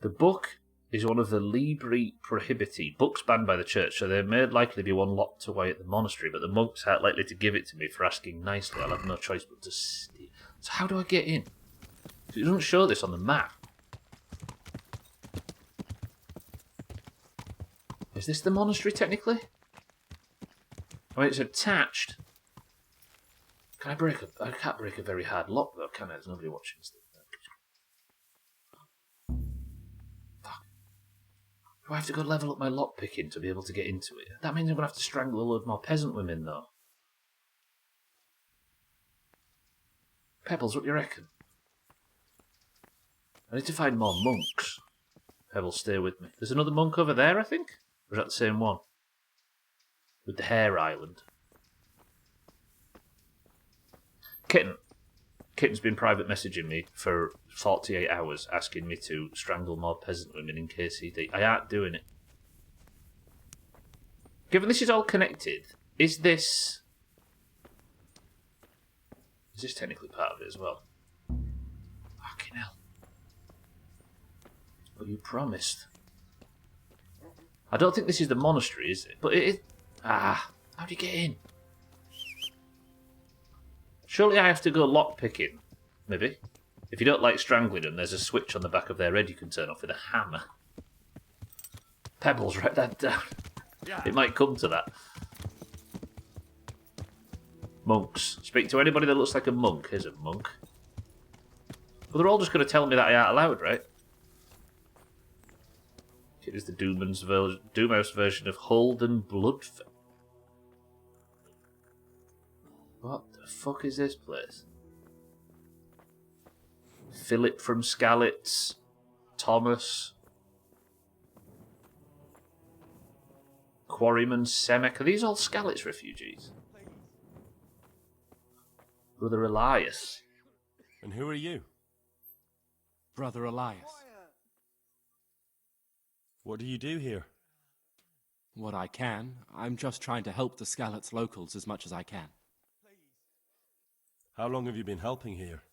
[SPEAKER 1] The book is one of the Libri Prohibiti, books banned by the church, so there may likely be one locked away at the monastery, but the monks aren't likely to give it to me for asking nicely. I'll have no choice but to steal. So how do I get in? It doesn't show this on the map. Is this the monastery, technically? I mean, it's attached. Can I break a... I can't break a very hard lock, though, can I? There's nobody watching this thing. Fuck. Do I have to go level up my lockpicking to be able to get into it? That means I'm going to have to strangle a load more peasant women, though. Pebbles, what do you reckon? I need to find more monks. Pebble, stay with me. There's another monk over there, I think? Or is that the same one? With the hair island. Kitten. Kitten's been private messaging me for 48 hours asking me to strangle more peasant women in KCD. I aren't doing it. Given this is all connected, is this technically part of it as well? Fucking hell. Well, you promised. I don't think this is the monastery, is it? But it is... Ah, how do you get in? Surely I have to go lockpicking. Maybe. If you don't like strangling them, there's a switch on the back of their head you can turn off with a hammer. Pebbles, write that down. Yeah. It might come to that. Monks. Speak to anybody that looks like a monk. Here's a monk. Well, they're all just going to tell me that I aren't allowed, right? It is the Doomhaus version of Holden Bloodfell. What the fuck is this place? Philip from Skalitz. Thomas. Quarryman Semek. Are these all Skalitz refugees? Brother Elias.
[SPEAKER 3] And who are you?
[SPEAKER 18] Brother Elias.
[SPEAKER 3] What do you do here?
[SPEAKER 18] What I can. I'm just trying to help the Skalitz locals as much as I can.
[SPEAKER 3] How long have you been helping here?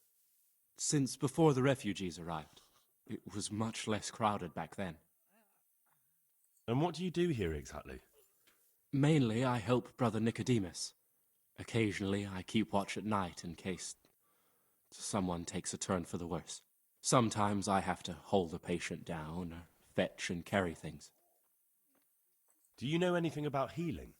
[SPEAKER 18] Since before the refugees arrived. It was much less crowded back then.
[SPEAKER 3] And what do you do here exactly?
[SPEAKER 18] Mainly, I help Brother Nicodemus. Occasionally, I keep watch at night in case someone takes a turn for the worse. Sometimes I have to hold a patient down or fetch and carry things.
[SPEAKER 3] Do you know anything about healing?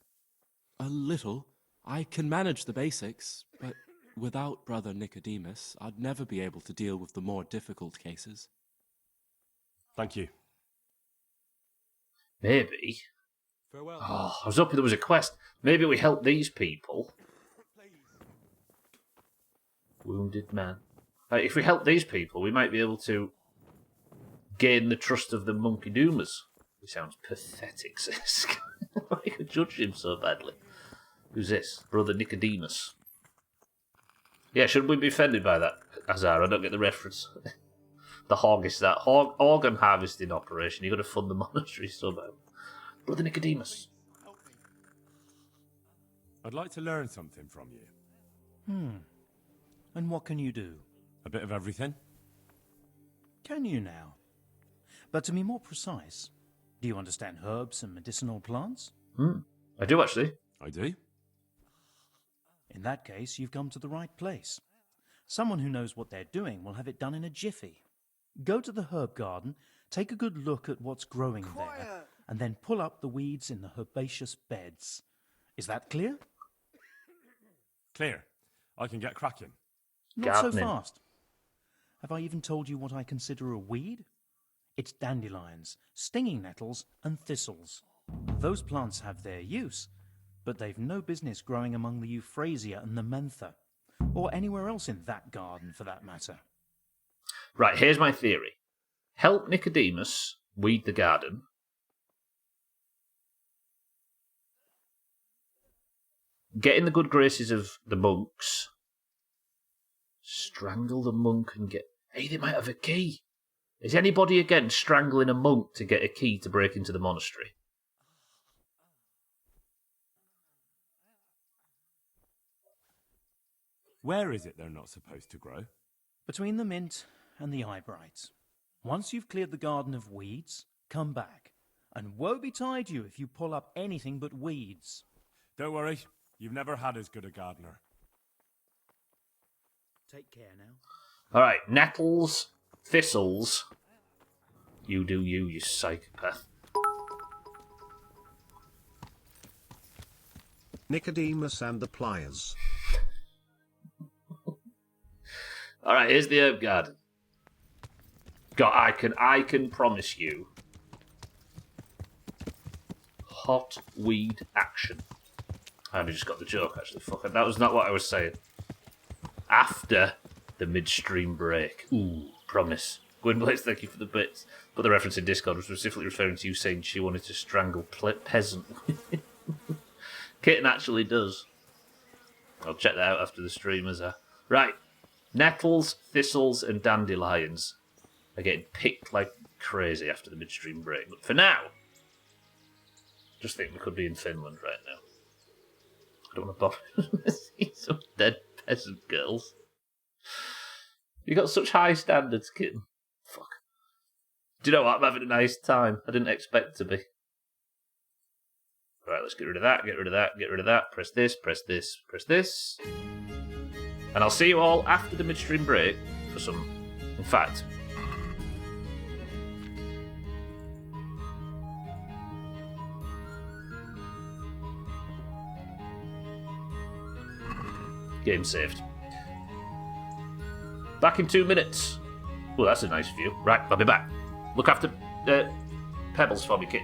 [SPEAKER 18] A little. I can manage the basics, but without Brother Nicodemus, I'd never be able to deal with the more difficult cases.
[SPEAKER 3] Thank you.
[SPEAKER 1] Maybe.
[SPEAKER 18] Farewell.
[SPEAKER 1] Oh, I was hoping there was a quest. Maybe we help these people. Wounded man. If we help these people, we might be able to gain the trust of the Monkey Doomers. He sounds pathetic, sis. Why you judge him so badly? Who's this? Brother Nicodemus. Yeah, should we be offended by that, Azar? I don't get the reference. The hog is that. Organ harvesting operation. You've got to fund the monastery somehow. Brother Nicodemus.
[SPEAKER 3] I'd like to learn something from you.
[SPEAKER 5] And what can you do?
[SPEAKER 3] A bit of everything.
[SPEAKER 5] Can you now? But to be more precise, do you understand herbs and medicinal plants?
[SPEAKER 1] I do actually.
[SPEAKER 3] I do.
[SPEAKER 5] In that case, you've come to the right place. Someone who knows what they're doing will have it done in a jiffy. Go to the herb garden, take a good look at what's growing there, and then pull up the weeds in the herbaceous beds. Is that clear?
[SPEAKER 3] Clear. I can get cracking.
[SPEAKER 5] Not so fast. Have I even told you what I consider a weed? It's dandelions, stinging nettles, and thistles. Those plants have their use, but they've no business growing among the euphrasia and the mentha, or anywhere else in that garden for that matter.
[SPEAKER 1] Right, here's my theory. Help Nicodemus weed the garden. Get in the good graces of the monks. Strangle the monk and get... Hey, they might have a key. Is anybody against strangling a monk to get a key to break into the monastery?
[SPEAKER 3] Where is it they're not supposed to grow?
[SPEAKER 5] Between the mint and the eyebrights. Once you've cleared the garden of weeds, come back. And woe betide you if you pull up anything but weeds.
[SPEAKER 3] Don't worry, you've never had as good a gardener.
[SPEAKER 5] Take care now.
[SPEAKER 1] Alright, nettles, thistles. You do you psychopath.
[SPEAKER 10] Nicodemus and the pliers.
[SPEAKER 1] Alright, here's the herb garden. God, I can promise you hot weed action. I only just got the joke, actually. Fuck it. That was not what I was saying. After the midstream break. Ooh, promise. Gwynblaze, thank you for the bits. But the reference in Discord was specifically referring to you saying she wanted to strangle peasant. Kitten actually does. I'll check that out after the stream as a... Right. Nettles, thistles, and dandelions are getting picked like crazy after the midstream break. But for now, just think we could be in Finland right now. I don't want to bother see some dead peasant girls. You got such high standards, kitten. Fuck. Do you know what? I'm having a nice time. I didn't expect to be. Right, let's get rid of that, get rid of that, get rid of that. Press this, press this, press this. And I'll see you all after the midstream break for some... In fact... Game saved. Back in 2 minutes. Oh, that's a nice view. Right, I'll be back. Look after Pebbles for me, kid.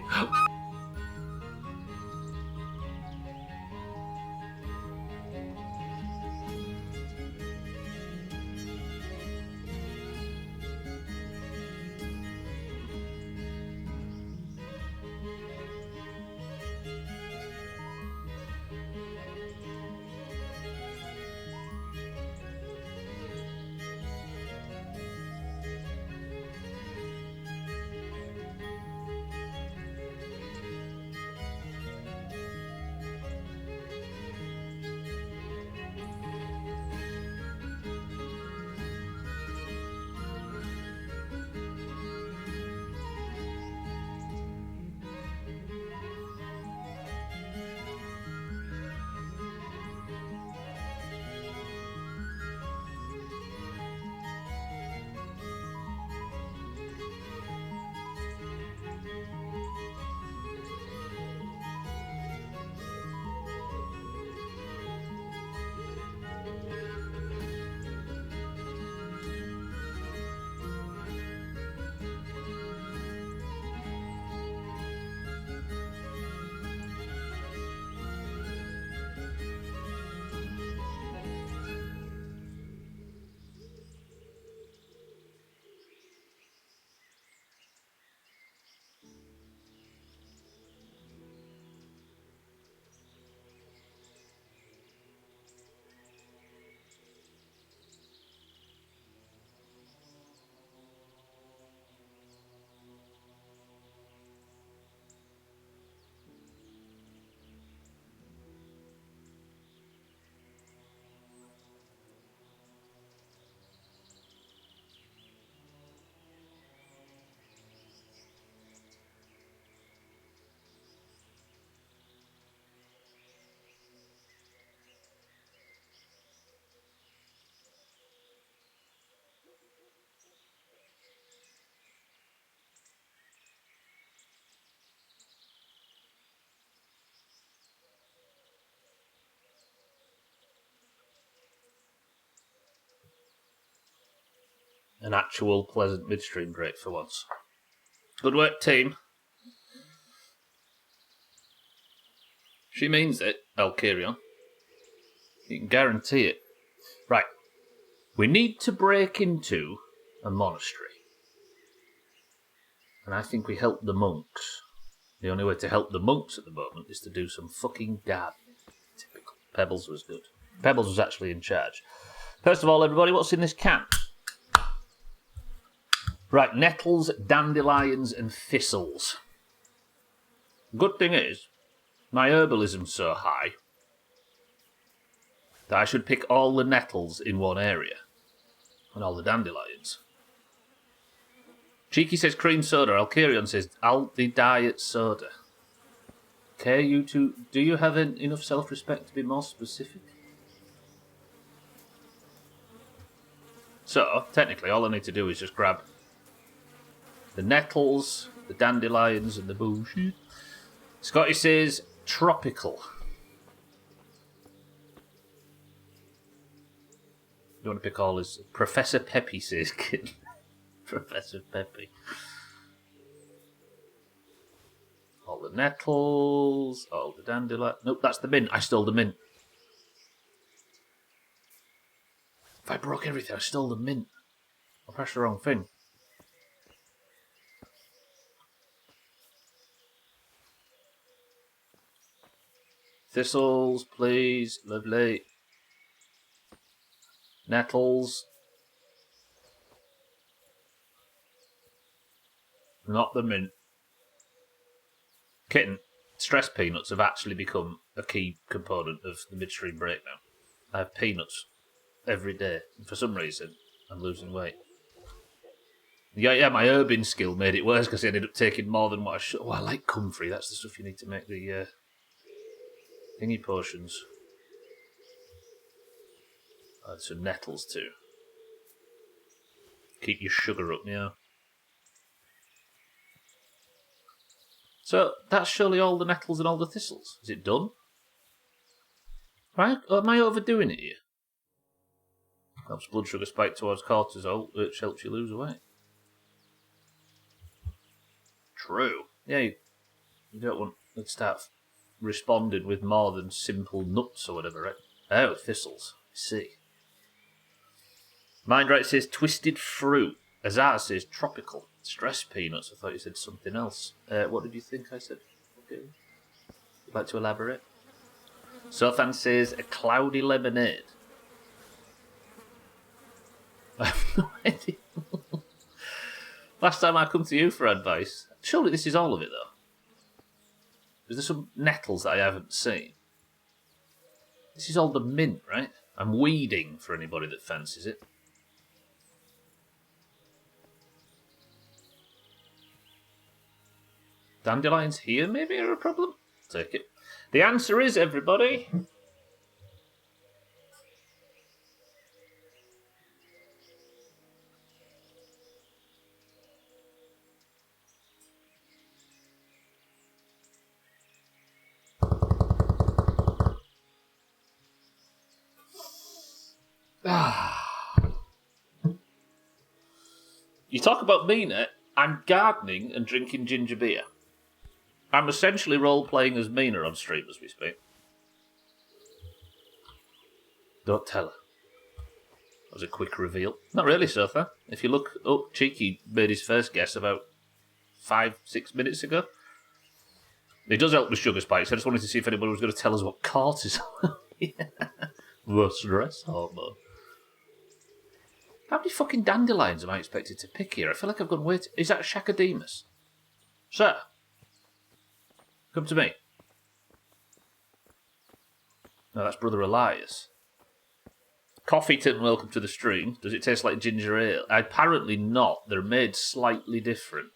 [SPEAKER 1] An actual pleasant midstream break for once. Good work, team. She means it, Alkirion. You can guarantee it. Right. We need to break into a monastery. And I think we help the monks. The only way to help the monks at the moment is to do some fucking gardening. Typical. Pebbles was good. Pebbles was actually in charge. First of all, everybody, what's in this can? Right, nettles, dandelions, and thistles. Good thing is, my herbalism's so high that I should pick all the nettles in one area and all the dandelions. Cheeky says cream soda. Alkirion says Aldi diet soda. Okay, you two, do you have enough self-respect to be more specific? So, technically, all I need to do is just grab the nettles, the dandelions, and the bullshit. Scotty says tropical. You want to pick all his... Professor Peppy says, kid. Professor Peppy. All the nettles, all the dandelions. Nope, that's the mint. I stole the mint. If I broke everything, I stole the mint. I pressed the wrong thing. Thistles, please. Lovely. Nettles. Not the mint. Kitten, stress peanuts have actually become a key component of the midstream break now. I have peanuts every day. And for some reason, I'm losing weight. Yeah, my herbing skill made it worse because I ended up taking more than what I should. Oh, I like comfrey. That's the stuff you need to make the thingy potions. Oh, there's some nettles too. Keep your sugar up, yeah. So, that's surely all the nettles and all the thistles. Is it done? Right? Or am I overdoing it here? Helps blood sugar spike towards cortisol, which helps you lose weight. True. Yeah, you don't want to start responding with more than simple nuts or whatever, right? Oh, thistles. I see. Mindright says twisted fruit. Azar says tropical. Stress peanuts. I thought you said something else. What did you think I said? Okay. You'd like to elaborate? Sothan says a cloudy lemonade. I have no idea. Last time I come to you for advice. Surely this is all of it, though. Is there some nettles that I haven't seen? This is all the mint, right? I'm weeding for anybody that fancies it. Dandelions here maybe are a problem? Take it. The answer is, everybody... You talk about Mina, I'm gardening and drinking ginger beer. I'm essentially role-playing as Mina on stream as we speak. Don't tell her. That was a quick reveal. Not really, Sotha. If you look up, Cheeky made his first guess about 5-6 minutes ago. It does help with sugar spikes. I just wanted to see if anybody was going to tell us what cortisol is. The stress hormone. How many fucking dandelions am I expected to pick here? I feel like I've gone way too... Is that Shacodemus? Sir? Come to me. No, that's Brother Elias. Coffeeton, welcome to the stream. Does it taste like ginger ale? Apparently not. They're made slightly different.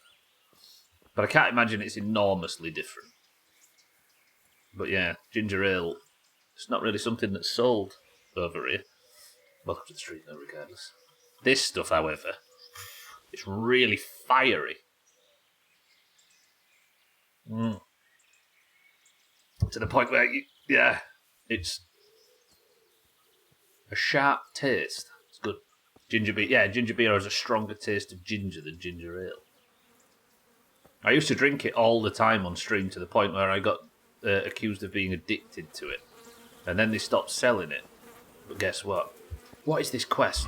[SPEAKER 1] But I can't imagine it's enormously different. But yeah, ginger ale, it's not really something that's sold over here. Welcome to the stream though, regardless. This stuff, however, it's really fiery. To the point where, it's a sharp taste. It's good. Ginger beer has a stronger taste of ginger than ginger ale. I used to drink it all the time on stream to the point where I got accused of being addicted to it. And then they stopped selling it. But guess what? What is this quest?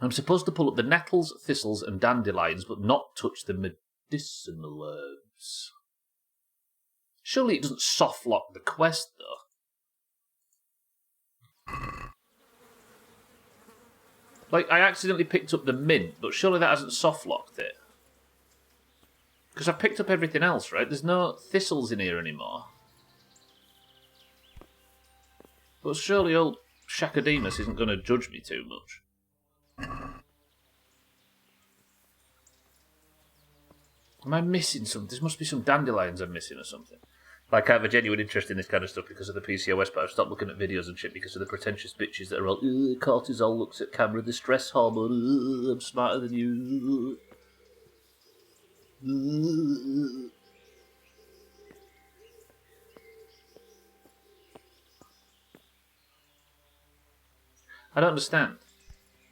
[SPEAKER 1] I'm supposed to pull up the nettles, thistles, and dandelions, but not touch the medicinal herbs. Surely it doesn't soft lock the quest, though. Like, I accidentally picked up the mint, but surely that hasn't soft locked it. Because I've picked up everything else, right? There's no thistles in here anymore. But surely old Shacodemus isn't going to judge me too much. Am I missing something? There must be some dandelions I'm missing or something. Like, I have a genuine interest in this kind of stuff because of the PCOS, but I've stopped looking at videos and shit because of the pretentious bitches that are all, cortisol looks at camera, the stress hormone, I'm smarter than you. I don't understand.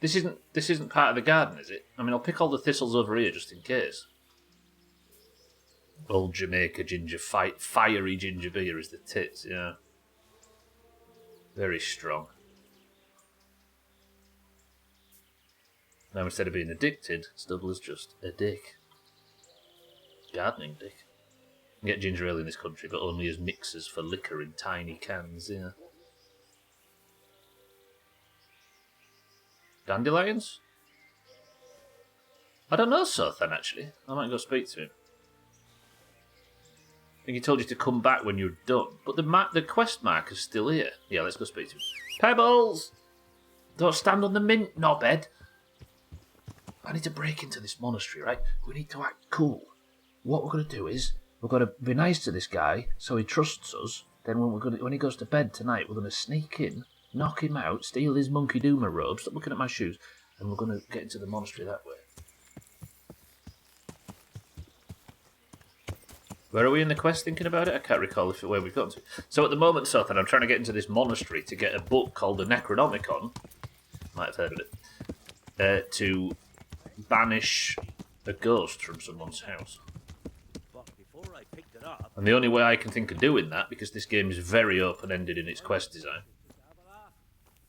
[SPEAKER 1] This isn't part of the garden, is it? I mean, I'll pick all the thistles over here just in case. Old Jamaica ginger, fiery ginger beer is the tits, yeah. Very strong. Now instead of being addicted, Stubble's just a dick. Gardening dick. can get ginger ale in this country, but only as mixers for liquor in tiny cans, yeah. Dandelions? I don't know Sothan, actually. I might go speak to him. I think he told you to come back when you're done. But the quest marker's still here. Yeah, let's go speak to him. Pebbles! Don't stand on the mint, knobhead. I need to break into this monastery, right? We need to act cool. What we're going to do is, we're going to be nice to this guy, so he trusts us. Then when he goes to bed tonight, we're going to sneak in, knock him out, steal his Monkey Doomer robe, stop looking at my shoes, and we're going to get into the monastery that way. Where are we in the quest thinking about it? I can't recall where we've got to. So at the moment, Sothan, I'm trying to get into this monastery to get a book called the Necronomicon. Might have heard of it. To banish a ghost from someone's house. And the only way I can think of doing that, because this game is very open-ended in its quest design,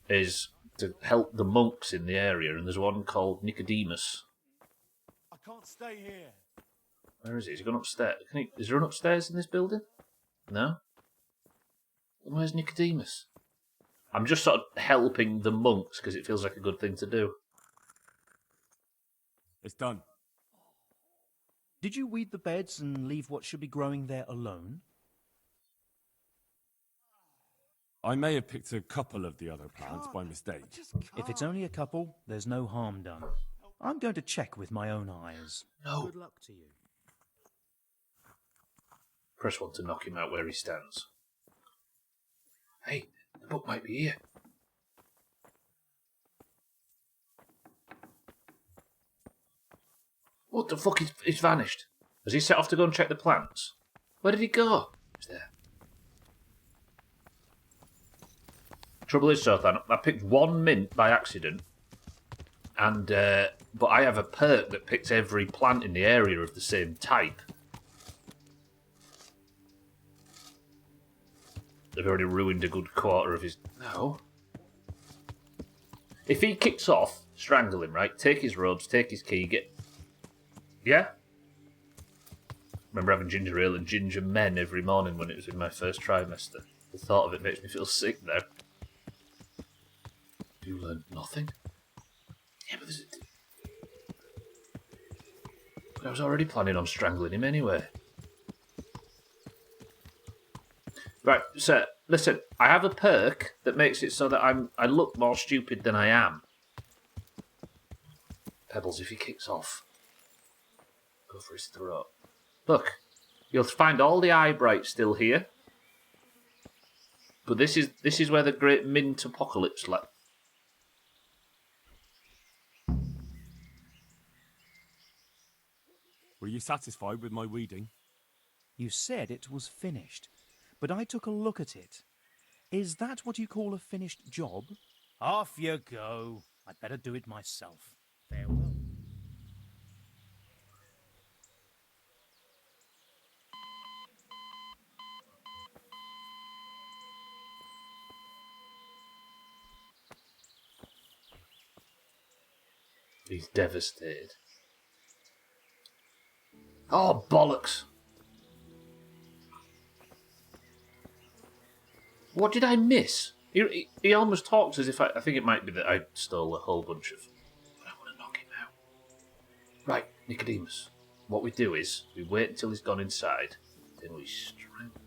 [SPEAKER 1] is to help the monks in the area. And there's one called Nicodemus.
[SPEAKER 3] I can't stay here.
[SPEAKER 1] Where is he? Has he gone upstairs? Is there an upstairs in this building? No? Then where's Nicodemus? I'm just sort of helping the monks because it feels like a good thing to do.
[SPEAKER 3] It's done.
[SPEAKER 5] Did you weed the beds and leave what should be growing there alone?
[SPEAKER 3] I may have picked a couple of the other plants by mistake.
[SPEAKER 5] If it's only a couple, there's no harm done. I'm going to check with my own eyes.
[SPEAKER 1] No.
[SPEAKER 5] Good luck to you.
[SPEAKER 1] Press 1 to knock him out where he stands. Hey, the book might be here. What the fuck? He's vanished. Has he set off to go and check the plants? Where did he go? He's there. Trouble is, Sothan, I picked one mint by accident, and but I have a perk that picks every plant in the area of the same type. They've already ruined a good quarter of his... No. If he kicks off, strangle him, right? Take his robes, take his key, get... Yeah? Remember having ginger ale and ginger men every morning when it was in my first trimester. The thought of it makes me feel sick now. You learned nothing? Yeah, but there's I was already planning on strangling him anyway. Right, so, listen, I have a perk that makes it so that I look more stupid than I am. Pebbles, if he kicks off, go for his throat. Look, you'll find all the eye bright still here. But this is where the great mint apocalypse left.
[SPEAKER 3] Were you satisfied with my weeding?
[SPEAKER 5] You said it was finished, but I took a look at it. Is that what you call a finished job? Off you go. I'd better do it myself. Farewell.
[SPEAKER 1] He's devastated. Oh, bollocks! What did I miss? He almost talks as if I think it might be that I stole a whole bunch of... But I want to knock him out. Right, Nicodemus. What we do is, we wait until he's gone inside, then we strangle.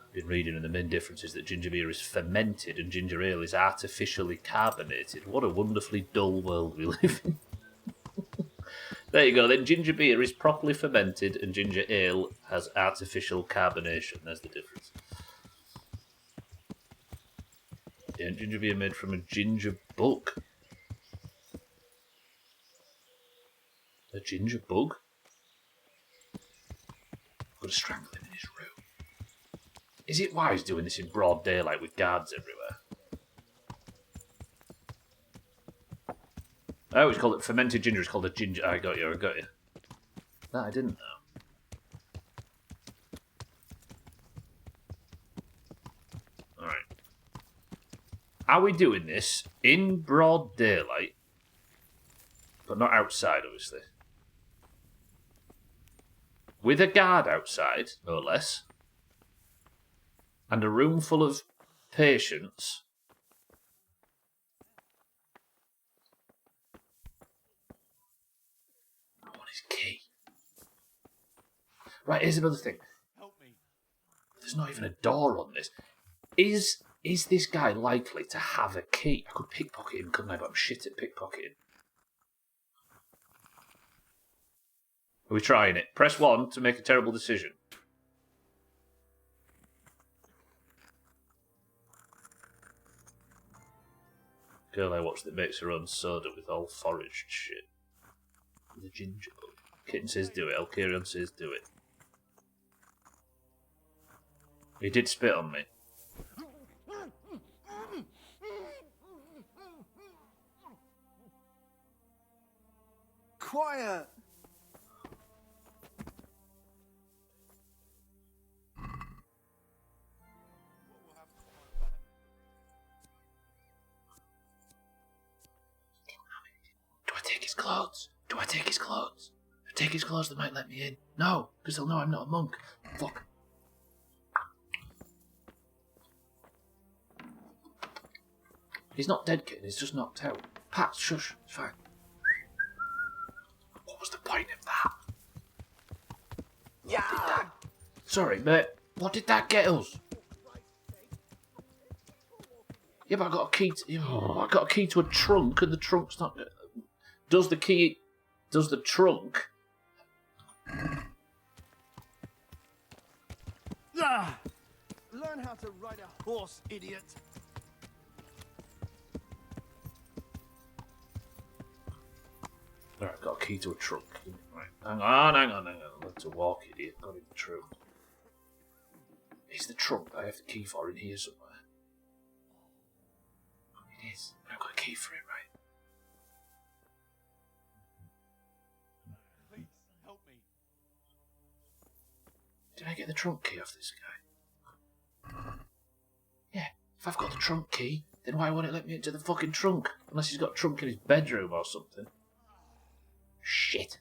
[SPEAKER 1] I've been reading, and the main difference is that ginger beer is fermented and ginger ale is artificially carbonated. What a wonderfully dull world we live in. There you go, then ginger beer is properly fermented and ginger ale has artificial carbonation. There's the difference. Yeah, ginger beer made from a ginger bug. A ginger bug? I'm going to strangle him in his room. Is it wise doing this in broad daylight with guards everywhere? I always call it fermented ginger. It's called a ginger. I got you. That I didn't know. Alright. Are we doing this in broad daylight? But not outside, obviously. with a guard outside, no less, and a room full of patients. I want his key. Right, here's another thing. There's not even a door on this. Is this guy likely to have a key? I could pickpocket him, couldn't I? But I'm shit at pickpocketing. Are we trying it? Press 1 to make a terrible decision. Girl I watch that makes her own soda with all foraged shit. The ginger bug. Kitten says do it. Alcarion says do it. He did spit on me.
[SPEAKER 17] Quiet!
[SPEAKER 1] Do I take his clothes? Do I take his clothes? If I take his clothes, they might let me in. No, because they'll know I'm not a monk. Fuck. He's not dead, kid. He's just knocked out. Pat, shush. It's fine. What was the point of that? Yeah. Sorry, mate. What did that get us? Yeah, but I got a key. I got a key to a trunk, and the trunk's not. Does the key? Does the trunk?
[SPEAKER 17] Ah! Learn how to ride a horse, idiot.
[SPEAKER 1] Alright, got a key to a trunk. Right, hang on. Let to walk, idiot. Got it true. Is the trunk I have the key for in here somewhere? It is. I've got a key for it, right?
[SPEAKER 17] Please, help me.
[SPEAKER 1] Did I get the trunk key off this guy? Yeah, if I've got the trunk key, then why won't it let me into the fucking trunk? Unless he's got a trunk in his bedroom or something. Shit.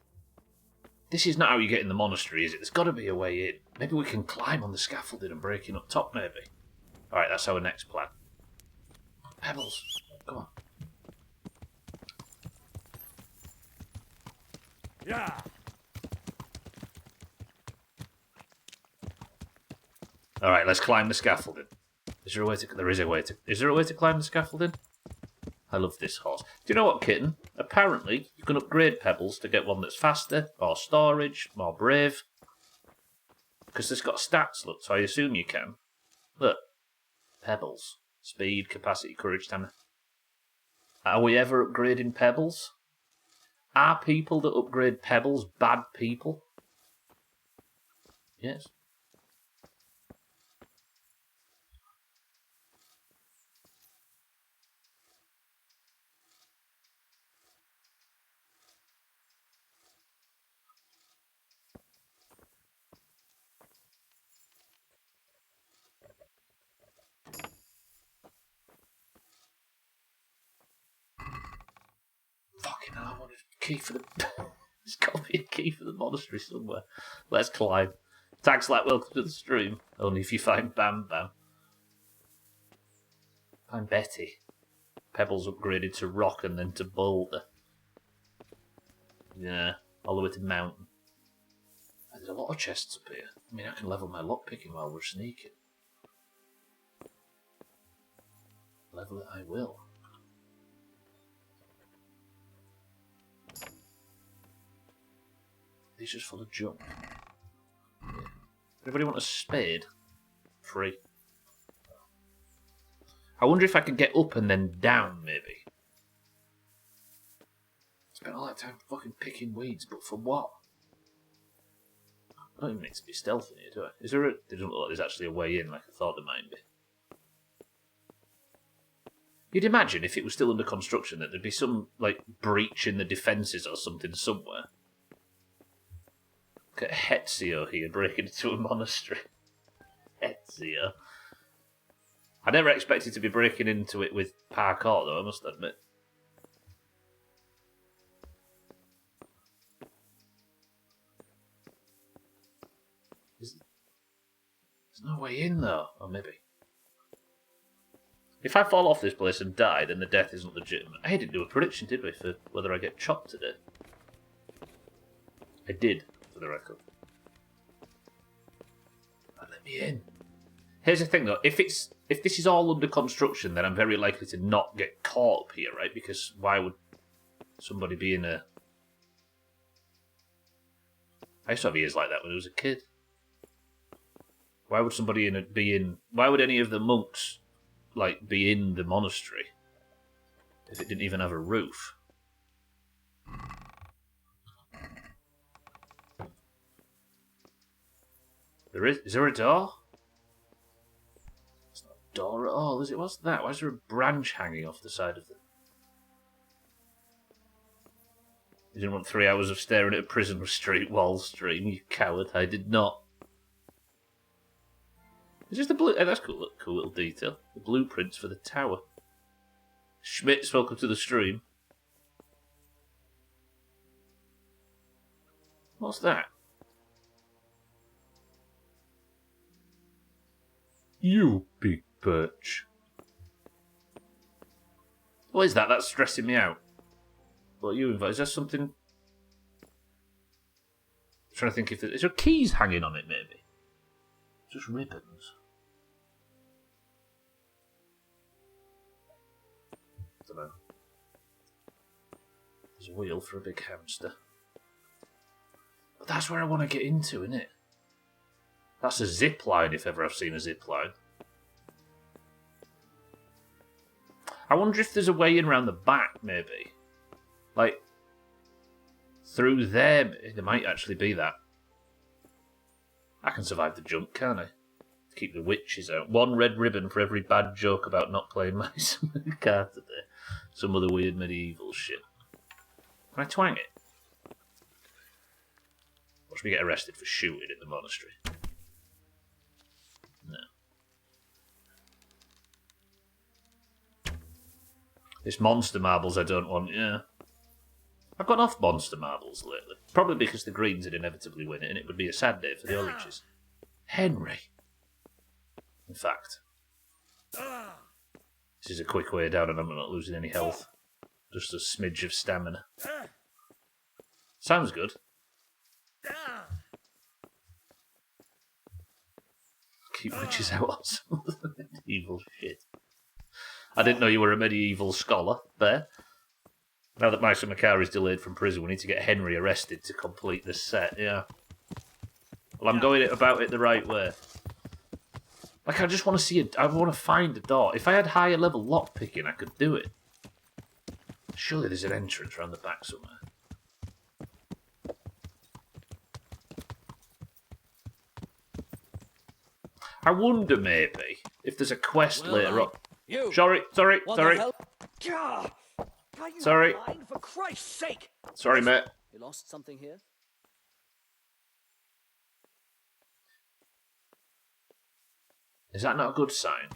[SPEAKER 1] This is not how you get in the monastery, is it? There's got to be a way in. Maybe we can climb on the scaffolding and break in up top, maybe. Alright, that's our next plan. Pebbles, come on.
[SPEAKER 17] Yeah.
[SPEAKER 1] Alright, let's climb the scaffolding. Is there a way to... There is a way to... Is there a way to climb the scaffolding? I love this horse. Do you know what, kitten? Apparently, you can upgrade Pebbles to get one that's faster, more storage, more brave. Because it's got stats, look, so I assume you can. Look. Pebbles. Speed, capacity, courage, stamina. Are we ever upgrading Pebbles? Are people that upgrade Pebbles bad people? Yes. Fucking hell, I want a key for the... There's got to be a key for the monastery somewhere. Let's climb. Tags like welcome to the stream. Only if you find Bam Bam. Find Betty. Pebbles upgraded to rock and then to boulder. Yeah, all the way to mountain. There's a lot of chests up here. I mean, I can level my lockpicking while we're sneaking. Level it I will. These just full of junk. Yeah. Everybody want a spade? Free. I wonder if I can get up and then down, maybe. Spent all that time fucking picking weeds, but for what? I don't even need to be stealthy here, do I? Is there a... It doesn't look like there's actually a way in, like I thought there might be. You'd imagine, if it was still under construction, that there'd be some, like, breach in the defences or something somewhere. Look at Hetzio here breaking into a monastery. Hetzio. I never expected to be breaking into it with parkour, though, I must admit. There's no way in, though. Or maybe. If I fall off this place and die, then the death isn't legitimate. I didn't do a prediction, did we, for whether I get chopped today? I did, for the record. Let me in. Here's the thing, though. If this is all under construction, then I'm very likely to not get caught up here, right? Because why would somebody be in a... I used to have ears like that when I was a kid. Why would somebody be in... Why would any of the monks, like, be in the monastery if it didn't even have a roof? Is there a door? It's not a door at all, is it? What's that? Why is there a branch hanging off the side of the... You didn't want 3 hours of staring at a prison street wall stream, you coward. I did not. Is this the blue... Oh, that's cool little detail. The blueprints for the tower. Schmitz, welcome to the stream. What's that? You big birch. What is that? That's stressing me out. What you invite? Is there something... I'm trying to think if there's... Is there keys hanging on it, maybe? Just ribbons. I don't know. There's a wheel for a big hamster. But that's where I want to get into, isn't it? That's a zip line, if ever I've seen a zip line. I wonder if there's a way in around the back, maybe. Like, through there, there might actually be that. I can survive the jump, can't I? Keep the witches out. 1 red ribbon for every bad joke about not playing my card today. Some other weird medieval shit. Can I twang it? Watch me get arrested for shooting in the monastery. No. It's monster marbles I don't want, yeah. I've got off monster marbles lately. Probably because the Greens would inevitably win it, and it would be a sad day for the Oranges. Henry. In fact. This is a quick way down and I'm not losing any health. Just a smidge of stamina. Sounds good. Keep witches out on some of the medieval shit. I didn't know you were a medieval scholar there. Now that Maestro Makar is delayed from prison, we need to get Henry arrested to complete this set, yeah. Well, I'm going about it the right way. Like, I just want to see I want to find a door. If I had higher level lockpicking, I could do it. Surely there's an entrance around the back somewhere. I wonder, maybe, if there's a quest later on.
[SPEAKER 19] You.
[SPEAKER 1] Sorry.
[SPEAKER 19] What the hell? Gah! Are you
[SPEAKER 1] Sorry.
[SPEAKER 19] blind, for Christ's sake?
[SPEAKER 1] Sorry, mate.
[SPEAKER 19] You lost something here?
[SPEAKER 1] Is that not a good sign?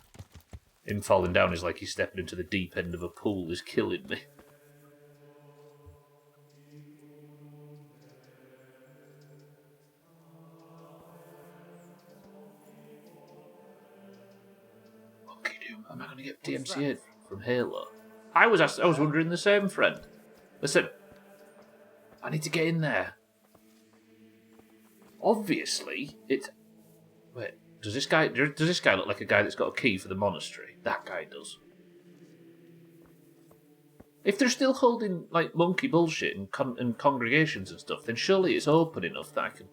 [SPEAKER 1] Him falling down is like he's stepping into the deep end of a pool is killing me. Monkey Doom. Am I going to get DMCA'd from Halo? I was wondering the same, friend. Listen, I need to get in there. Obviously, it's... Wait, does this guy look like a guy that's got a key for the monastery? That guy does. If they're still holding, like, monkey bullshit and congregations and stuff, then surely it's open enough that I can...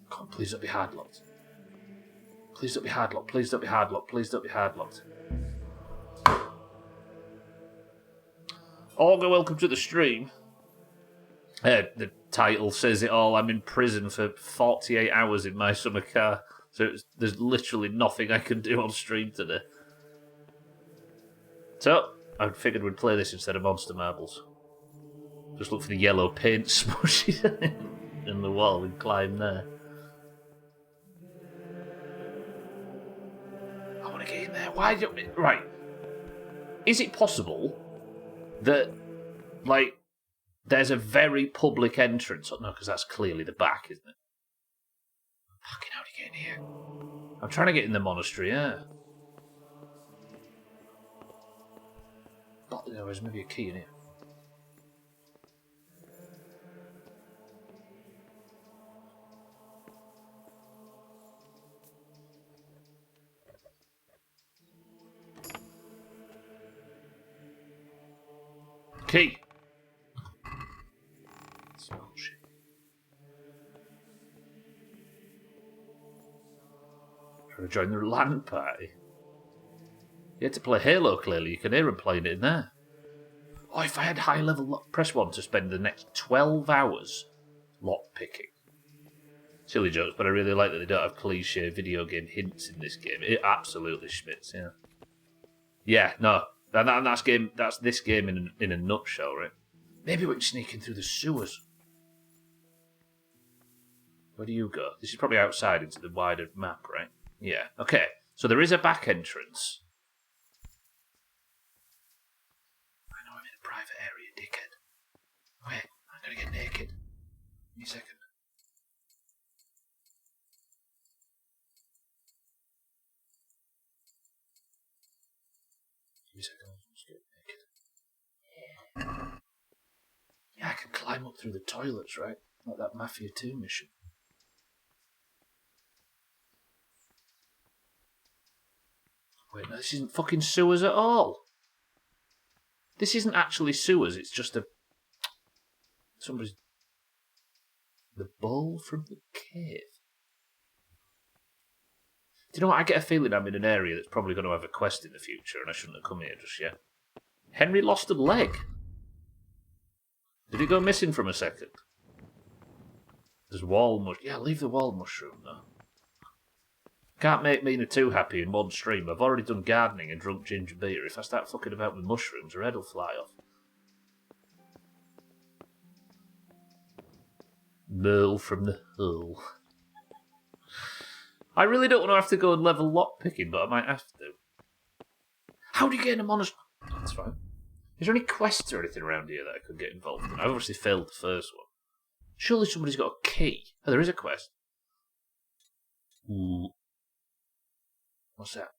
[SPEAKER 1] God, please don't be hardlocked. Please don't be hardlocked. Please don't be hardlocked. Please don't be hardlocked. Olga, welcome to the stream. The title says it all. I'm in prison for 48 hours in my summer car. So there's literally nothing I can do on stream today. So, I figured we'd play this instead of Monster Marbles. Just look for the yellow paint smushes in the wall and climb there. I want to get in there. Why don't we... Right. Is it possible that, like, there's a very public entrance? Oh, no, because that's clearly the back, isn't it? Fucking how do you get in here? I'm trying to get in the monastery, yeah. But there's maybe a key in here. Key. That's bullshit. Trying to join the LAN party. You had to play Halo, clearly. You can hear him playing it in there. Oh, if I had high level press 1 to spend the next 12 hours lockpicking. Silly jokes, but I really like that they don't have cliche video game hints in this game. It absolutely schmits, yeah. Yeah, no. That's this game in a nutshell, right? Maybe we can sneak in through the sewers. Where do you go? This is probably outside into the wider map, right? Yeah. Okay. So there is a back entrance. I know I'm in a private area, dickhead. Wait, I'm gonna get naked. Give me a second. Give me a second. I'll just get naked. Yeah, I can climb up through the toilets, right? Like that Mafia 2 mission. Wait, no, this isn't fucking sewers at all. This isn't actually sewers, it's just a... Somebody's... The bowl from the cave. Do you know what? I get a feeling I'm in an area that's probably going to have a quest in the future and I shouldn't have come here just yet. Henry lost a leg. Did it go missing from a second? There's wall mushroom. Yeah, leave the wall mushroom though. Can't make Mina too happy in one stream. I've already done gardening and drunk ginger beer. If I start fucking about with mushrooms, her head will fly off. Merle from the hull. I really don't want to have to go and level lockpicking, but I might have to. How do you get in a monastery? That's fine. Is there any quests or anything around here that I could get involved in? I've obviously failed the first one. Surely somebody's got a key. Oh, there is a quest. Ooh. What's that?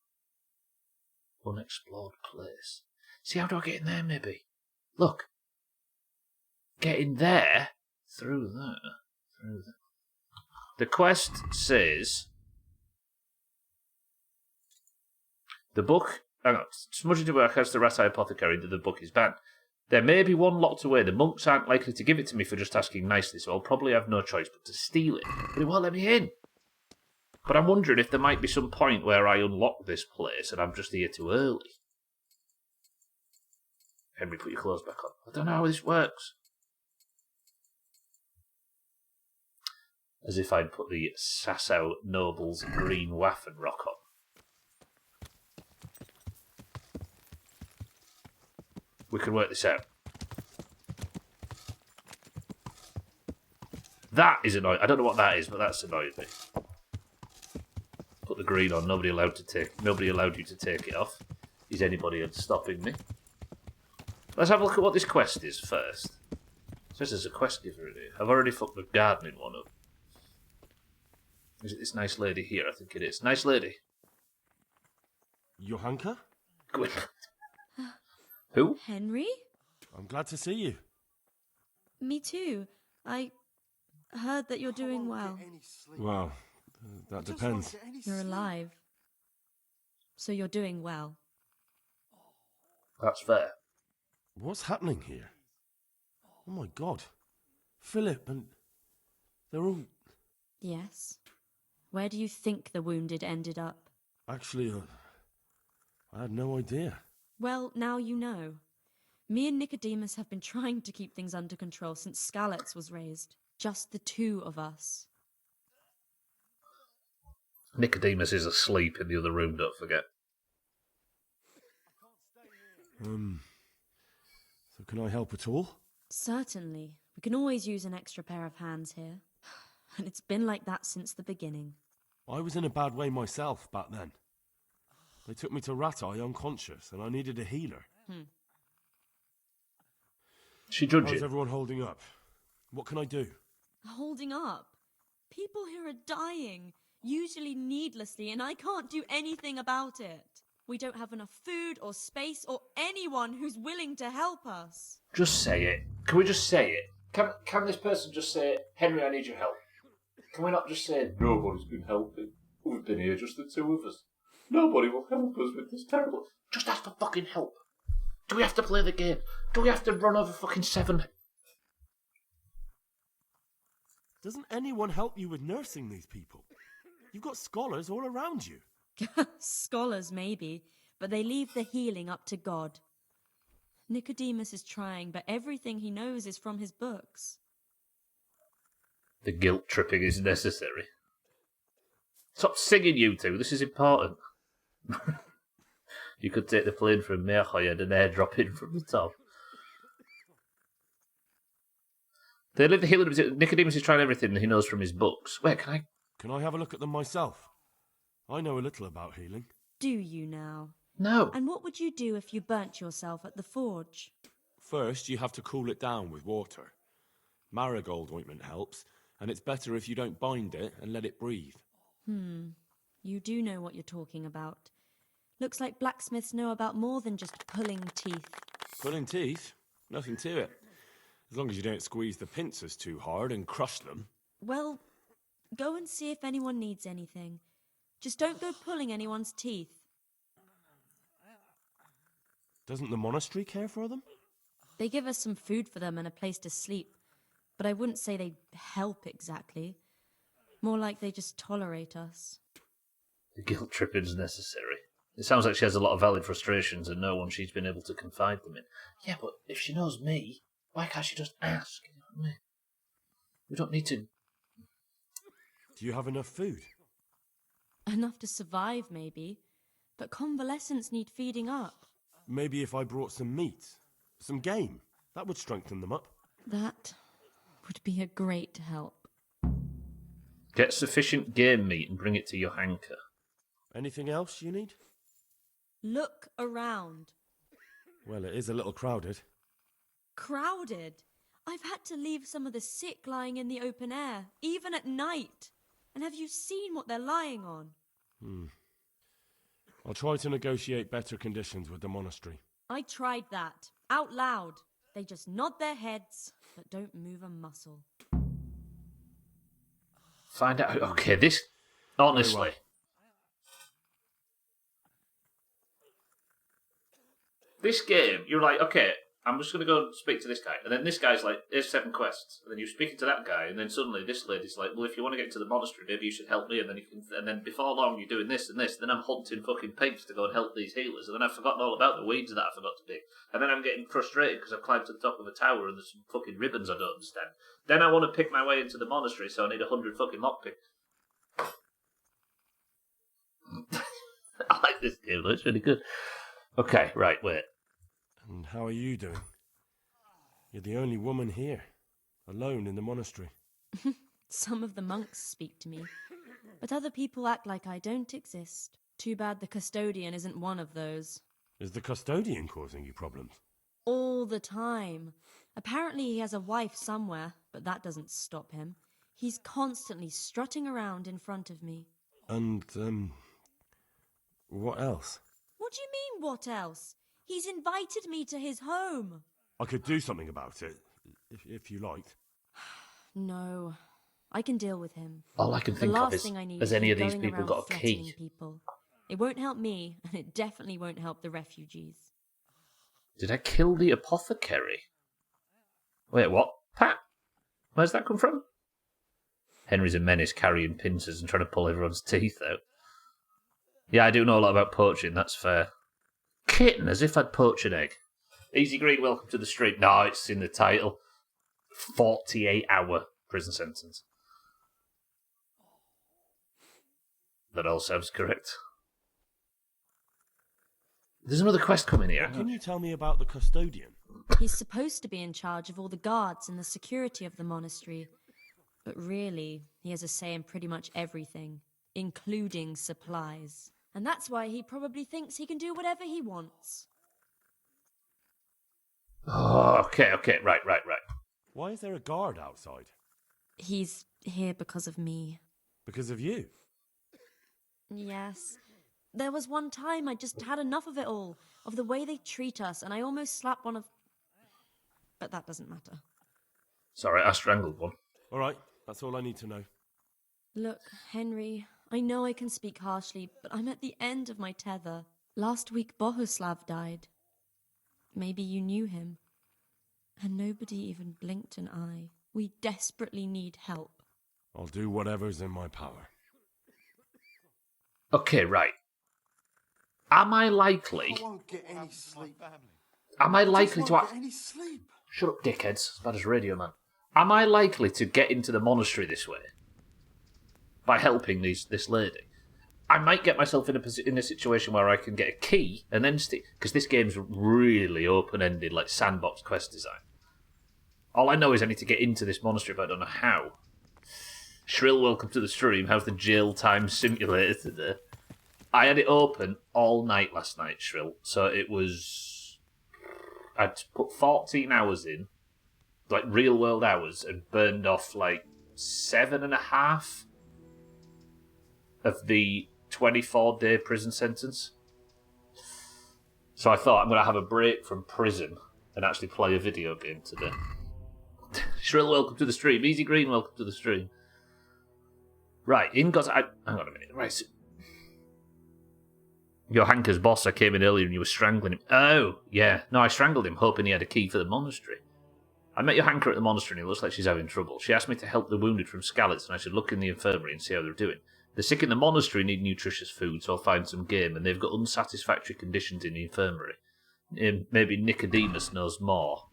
[SPEAKER 1] Unexplored place. See, how do I get in there, maybe? Look. Get in there. Through there. Through there. The quest says... The book... Hang on. Smudging to work as the Rat-Eye Apothecary that the book is banned. There may be one locked away. The monks aren't likely to give it to me for just asking nicely, so I'll probably have no choice but to steal it. But it won't let me in. But I'm wondering if there might be some point where I unlock this place and I'm just here too early. Henry, put your clothes back on. I don't know how this works. As if I'd put the Sasau Noble's green Waffen rock on. We can work this out. That is annoying. I don't know what that is, but that's annoying me. Put the green on. Nobody allowed you to take it off. Is anybody stopping me? Let's have a look at what this quest is first. It says there's a quest giver in here. I've already fucked the gardening one up. Is it this nice lady here? I think it is. Nice lady.
[SPEAKER 3] Johanka?
[SPEAKER 1] Gwyn. Who?
[SPEAKER 4] Henry?
[SPEAKER 3] I'm glad to see you.
[SPEAKER 4] Me too. I heard that you're doing well.
[SPEAKER 3] Well, that depends.
[SPEAKER 4] You're alive. So you're doing well.
[SPEAKER 1] That's fair.
[SPEAKER 3] What's happening here? Oh my god. Philip and... They're all...
[SPEAKER 4] Yes. Where do you think the wounded ended up?
[SPEAKER 3] Actually, I had no idea.
[SPEAKER 4] Well, now you know. Me and Nicodemus have been trying to keep things under control since Skalitz was raised. Just the two of us.
[SPEAKER 1] Nicodemus is asleep in the other room, don't forget.
[SPEAKER 3] So can I help at all?
[SPEAKER 4] Certainly. We can always use an extra pair of hands here. And it's been like that since the beginning.
[SPEAKER 3] I was in a bad way myself back then. They took me to Rat-Eye unconscious, and I needed a healer.
[SPEAKER 1] She judging.
[SPEAKER 3] How's everyone holding up? What can I do?
[SPEAKER 4] Holding up? People here are dying, usually needlessly, and I can't do anything about it. We don't have enough food or space or anyone who's willing to help us.
[SPEAKER 1] Just say it. Can we just say it? Can this person just say, Henry, I need your help? Can we not just say, nobody's been helping. We've been here, just the two of us. Nobody will help us with this terrible... Just ask for fucking help. Do we have to play the game? Do we have to run over fucking 7?
[SPEAKER 3] Doesn't anyone help you with nursing these people? You've got scholars all around you.
[SPEAKER 4] Scholars, maybe, but they leave the healing up to God. Nicodemus is trying, but everything he knows is from his books.
[SPEAKER 1] The guilt tripping is necessary. Stop singing, you two. This is important. You could take the plane from Meerhoyed and airdrop in from the top. They live the healing. Nicodemus is trying everything that he knows from his books. Wait,
[SPEAKER 3] Can I have a look at them myself? I know a little about healing.
[SPEAKER 4] Do you now?
[SPEAKER 1] No.
[SPEAKER 4] And what would you do if you burnt yourself at the forge?
[SPEAKER 3] First, you have to cool it down with water. Marigold ointment helps, and it's better if you don't bind it and let it breathe.
[SPEAKER 4] You do know what you're talking about. Looks like blacksmiths know about more than just pulling teeth.
[SPEAKER 3] Pulling teeth? Nothing to it. As long as you don't squeeze the pincers too hard and crush them.
[SPEAKER 4] Well, go and see if anyone needs anything. Just don't go pulling anyone's teeth.
[SPEAKER 3] Doesn't the monastery care for them?
[SPEAKER 4] They give us some food for them and a place to sleep, but I wouldn't say they help exactly. More like they just tolerate us.
[SPEAKER 1] The guilt tripping is necessary. It sounds like she has a lot of valid frustrations and no one she's been able to confide them in. Yeah, but if she knows me, why can't she just ask? You know what I mean? We don't need to...
[SPEAKER 3] Do you have enough food?
[SPEAKER 4] Enough to survive, maybe. But convalescents need feeding up.
[SPEAKER 3] Maybe if I brought some meat, some game, that would strengthen them up.
[SPEAKER 4] That would be a great help.
[SPEAKER 1] Get sufficient game meat and bring it to Johanka.
[SPEAKER 3] Anything else you need?
[SPEAKER 4] Look around.
[SPEAKER 3] Well, it is a little crowded.
[SPEAKER 4] Crowded? I've had to leave some of the sick lying in the open air, even at night. And have you seen what they're lying on?
[SPEAKER 3] I'll try to negotiate better conditions with the monastery.
[SPEAKER 4] I tried that, out loud. They just nod their heads, but don't move a muscle.
[SPEAKER 1] Find out... Okay, this... Honestly... This game, you're like, okay, I'm just going to go and speak to this guy. And then this guy's like, here's 7 quests. And then you're speaking to that guy, and then suddenly this lady's like, well, if you want to get to the monastery, maybe you should help me. And then and then before long, you're doing this and this. Then I'm hunting fucking pigs to go and help these healers. And then I've forgotten all about the weeds that I forgot to pick. And then I'm getting frustrated because I've climbed to the top of a tower and there's some fucking ribbons I don't understand. Then I want to pick my way into the monastery, so I need 100 fucking lockpicks. I like this game, though. It's really good. Okay, right, wait.
[SPEAKER 3] And how are you doing? You're the only woman here, alone in the monastery.
[SPEAKER 4] Some of the monks speak to me, but other people act like I don't exist. Too bad the custodian isn't one of those.
[SPEAKER 3] Is the custodian causing you problems?
[SPEAKER 4] All the time. Apparently he has a wife somewhere, but that doesn't stop him. He's constantly strutting around in front of me.
[SPEAKER 3] And, what else?
[SPEAKER 4] What do you mean, what else? He's invited me to his home.
[SPEAKER 3] I could do something about it, if you liked.
[SPEAKER 4] No, I can deal with him.
[SPEAKER 1] All I can think of is, has any of these people got a key?
[SPEAKER 4] People. It won't help me, and it definitely won't help the refugees.
[SPEAKER 1] Did I kill the apothecary? Wait, what? Pat? Where's that come from? Henry's a menace carrying pincers and trying to pull everyone's teeth out. Yeah, I do know a lot about poaching, that's fair. Kitten, as if I'd poach an egg. Easy Green, welcome to the street. No, it's in the title. 48-hour prison sentence. That all sounds correct. There's another quest coming here.
[SPEAKER 3] Can you tell me about the custodian?
[SPEAKER 4] He's supposed to be in charge of all the guards and the security of the monastery. But really, he has a say in pretty much everything, including supplies. And that's why he probably thinks he can do whatever he wants.
[SPEAKER 1] Oh, okay, right.
[SPEAKER 3] Why is there a guard outside?
[SPEAKER 4] He's here because of me.
[SPEAKER 3] Because of you?
[SPEAKER 4] Yes. There was one time I just had enough of it all, of the way they treat us, and I almost slapped one of... But that doesn't matter.
[SPEAKER 1] Sorry, I strangled one.
[SPEAKER 3] All right, that's all I need to know.
[SPEAKER 4] Look, Henry, I know I can speak harshly, but I'm at the end of my tether. Last week Bohuslav died. Maybe you knew him. And nobody even blinked an eye. We desperately need help.
[SPEAKER 3] I'll do whatever's in my power.
[SPEAKER 1] Okay, right. Am I likely...
[SPEAKER 17] I won't get any sleep.
[SPEAKER 1] Am I likely to...
[SPEAKER 17] Get any sleep.
[SPEAKER 1] Shut up, dickheads. As bad as Radio Man. Am I likely to get into the monastery this way? By helping this lady? I might get myself in a situation where I can get a key and then because this game's really open-ended, like sandbox quest design. All I know is I need to get into this monastery, but I don't know how. Shrill, welcome to the stream. How's the jail time simulator today? I had it open all night last night, Shrill. So it was... I'd put 14 hours in, like real-world hours, and burned off like 7.5 of the 24-day prison sentence. So I thought I'm going to have a break from prison and actually play a video game today. Shrill, welcome to the stream. Easy Green, welcome to the stream. Right, in God's... Hang on a minute. Right. So... Your Hanker's boss, I came in earlier and you were strangling him. Oh, yeah. No, I strangled him, hoping he had a key for the monastery. I met your Hanker at the monastery and it looks like she's having trouble. She asked me to help the wounded from Skalitz and I should look in the infirmary and see how they're doing. The sick in the monastery need nutritious food, so I'll find some game, and they've got unsatisfactory conditions in the infirmary. Maybe Nicodemus knows more.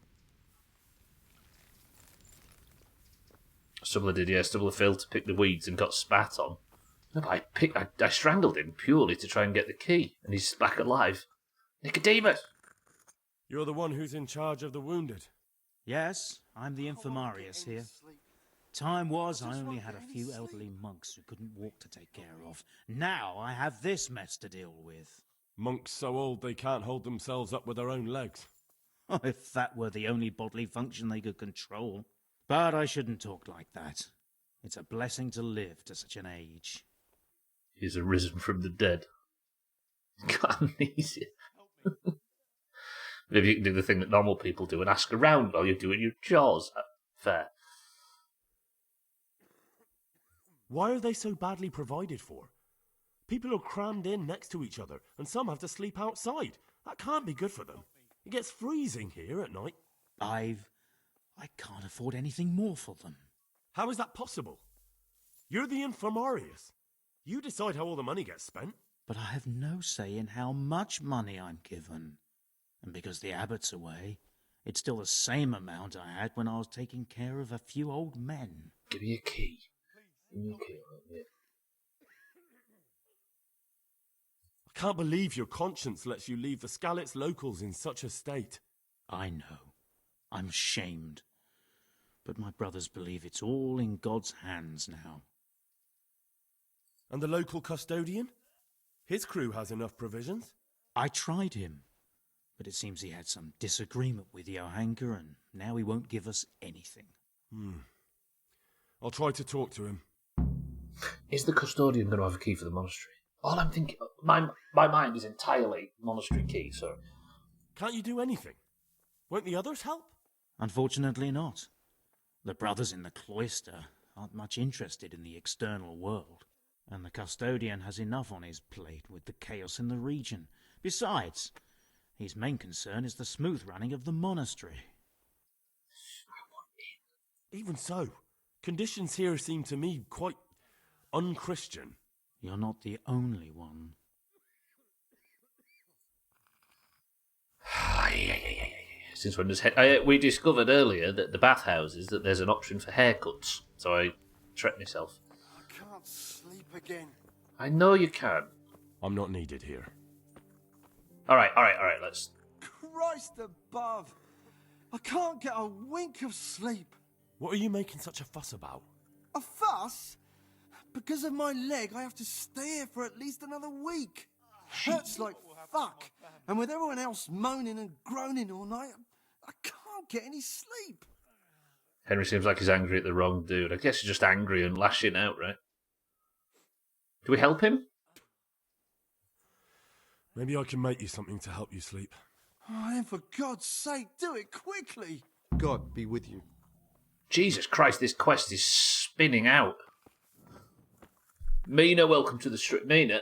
[SPEAKER 1] Stubbler did, yeah. Stubbler failed to pick the weeds and got spat on. No, but I strangled him purely to try and get the key, and he's back alive. Nicodemus!
[SPEAKER 3] You're the one who's in charge of the wounded.
[SPEAKER 5] Yes, I'm the infirmarius here. Time was I only had a few elderly monks who couldn't walk to take care of. Now I have this mess to deal with.
[SPEAKER 3] Monks so old they can't hold themselves up with their own legs.
[SPEAKER 5] Oh, if that were the only bodily function they could control. But I shouldn't talk like that. It's a blessing to live to such an age.
[SPEAKER 1] He's arisen from the dead. Got amnesia. Maybe you can do the thing that normal people do and ask around while you're doing your chores. Fair.
[SPEAKER 3] Why are they so badly provided for? People are crammed in next to each other, and some have to sleep outside. That can't be good for them. It gets freezing here at night.
[SPEAKER 5] I can't afford anything more for them.
[SPEAKER 3] How is that possible? You're the infirmarius. You decide how all the money gets spent.
[SPEAKER 5] But I have no say in how much money I'm given. And because the abbot's away, it's still the same amount I had when I was taking care of a few old men.
[SPEAKER 1] Give me a key.
[SPEAKER 3] I can't believe your conscience lets you leave the Skalitz locals in such a state.
[SPEAKER 5] I know. I'm ashamed. But my brothers believe it's all in God's hands now.
[SPEAKER 3] And the local custodian? His crew has enough provisions.
[SPEAKER 5] I tried him, but it seems he had some disagreement with Johanka, and now he won't give us anything.
[SPEAKER 3] I'll try to talk to him.
[SPEAKER 1] Is the custodian going to have a key for the monastery? All I'm thinking... My mind is entirely monastery key, so...
[SPEAKER 3] Can't you do anything? Won't the others help?
[SPEAKER 5] Unfortunately not. The brothers in the cloister aren't much interested in the external world, and the custodian has enough on his plate with the chaos in the region. Besides, his main concern is the smooth running of the monastery.
[SPEAKER 3] Even so, conditions here seem to me quite unchristian.
[SPEAKER 5] You're not the only one.
[SPEAKER 1] Since when does we discovered earlier that the bathhouses that there's an option for haircuts, so I tricked myself.
[SPEAKER 17] I can't sleep again.
[SPEAKER 1] I know you can.
[SPEAKER 3] I'm not needed here.
[SPEAKER 1] All right. Let's.
[SPEAKER 17] Christ above! I can't get a wink of sleep.
[SPEAKER 3] What are you making such a fuss about?
[SPEAKER 17] A fuss? Because of my leg, I have to stay here for at least another week. Hurts like fuck. And with everyone else moaning and groaning all night,
[SPEAKER 20] I can't get any sleep.
[SPEAKER 1] Henry seems like he's angry at the wrong dude. I guess he's just angry and lashing out, right? Do we help him?
[SPEAKER 3] Maybe I can make you something to help you sleep.
[SPEAKER 20] Oh, then for God's sake, do it quickly. God be with you.
[SPEAKER 1] Jesus Christ, this quest is spinning out. Mina, welcome to the street. Mina,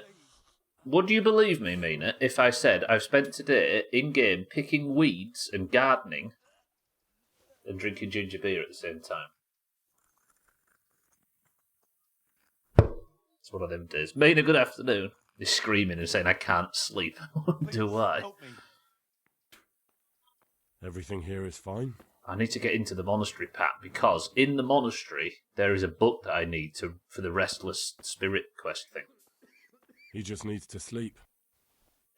[SPEAKER 1] would you believe me, Mina, if I said I've spent today in-game picking weeds and gardening and drinking ginger beer at the same time? It's one of them days. Mina, good afternoon. He's screaming and saying I can't sleep. Do I?
[SPEAKER 3] Everything here is fine.
[SPEAKER 1] I need to get into the monastery, Pat, because in the monastery there is a book that I need for the Restless Spirit quest thing.
[SPEAKER 3] He just needs to sleep.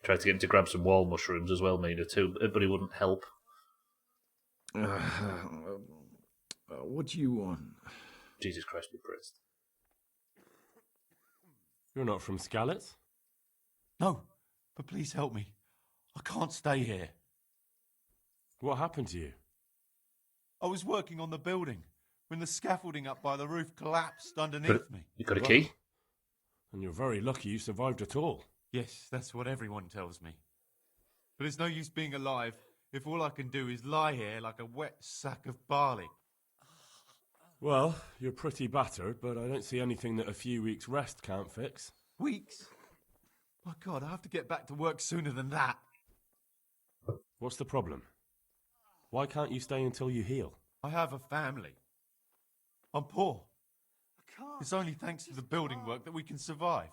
[SPEAKER 1] Tried to get him to grab some wall mushrooms as well, Mina, too, but he wouldn't help.
[SPEAKER 20] What do you want?
[SPEAKER 1] Jesus Christ be praised.
[SPEAKER 3] You're not from Skalitz?
[SPEAKER 20] No, but please help me. I can't stay here.
[SPEAKER 3] What happened to you?
[SPEAKER 20] I was working on the building when the scaffolding up by the roof collapsed underneath me.
[SPEAKER 1] You got a key?
[SPEAKER 3] And you're very lucky you survived at all.
[SPEAKER 20] Yes, that's what everyone tells me. But it's no use being alive if all I can do is lie here like a wet sack of barley.
[SPEAKER 3] Well, you're pretty battered, but I don't see anything that a few weeks' rest can't fix.
[SPEAKER 20] Weeks? My God, I have to get back to work sooner than that.
[SPEAKER 3] What's the problem? Why can't you stay until you heal?
[SPEAKER 20] I have a family. I'm poor. It's only thanks to the building work that we can survive.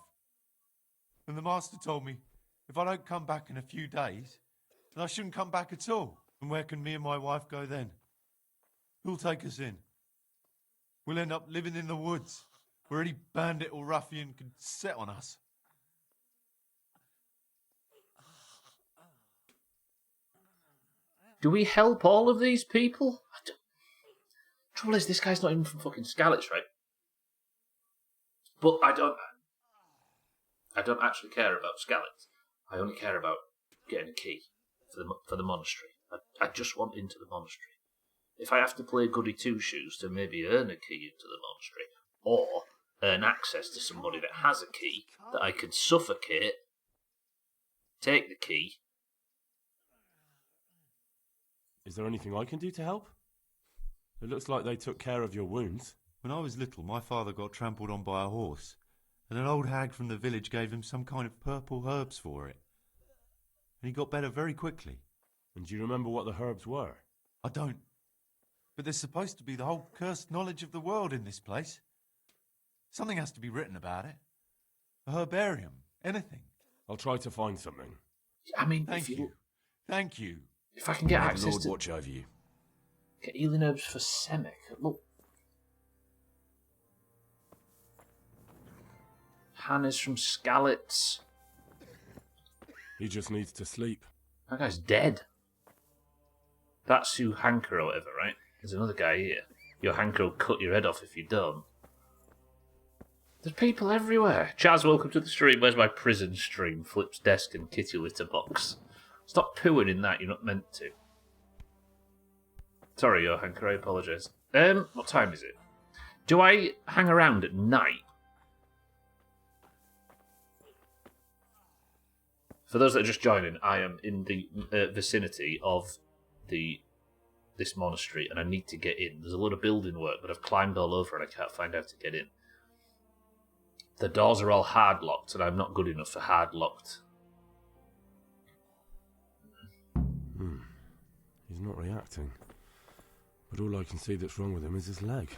[SPEAKER 20] And the master told me if I don't come back in a few days, then I shouldn't come back at all. And where can me and my wife go then? Who'll take us in? We'll end up living in the woods, where any bandit or ruffian could set on us.
[SPEAKER 1] Do we help all of these people? Trouble is, this guy's not even from fucking Skalitz, right? But I don't actually care about Skalitz. I only care about getting a key for the monastery. I just want into the monastery. If I have to play goody two-shoes to maybe earn a key into the monastery, or earn access to somebody that has a key that I can suffocate, take the key.
[SPEAKER 3] Is there anything I can do to help? It looks like they took care of your wounds.
[SPEAKER 20] When I was little, my father got trampled on by a horse, and an old hag from the village gave him some kind of purple herbs for it. And he got better very quickly.
[SPEAKER 3] And do you remember what the herbs were?
[SPEAKER 20] I don't. But there's supposed to be the whole cursed knowledge of the world in this place. Something has to be written about it. A herbarium. Anything.
[SPEAKER 3] I'll try to find something.
[SPEAKER 1] I mean,
[SPEAKER 20] Thank you. Thank you.
[SPEAKER 1] If I can get
[SPEAKER 20] May the
[SPEAKER 1] access
[SPEAKER 20] Lord
[SPEAKER 1] to...
[SPEAKER 20] watch over you.
[SPEAKER 1] Get healing herbs for Semek. Look. Hannah's from Skalitz.
[SPEAKER 3] He just needs to sleep.
[SPEAKER 1] That guy's dead. That's you Hanker or whatever, right? There's another guy here. Your Hanker will cut your head off if you don't. There's people everywhere. Chaz, welcome to the stream. Where's my prison stream? Flips desk and kitty litter box. Stop pooing in that, you're not meant to. Sorry, your Hanker, I apologise. What time is it? Do I hang around at night? For those that are just joining, I am in the vicinity of this monastery, and I need to get in. There's a lot of building work, but I've climbed all over and I can't find how to get in. The doors are all hard locked, and I'm not good enough for hard locked.
[SPEAKER 3] He's not reacting. But all I can see that's wrong with him is his leg.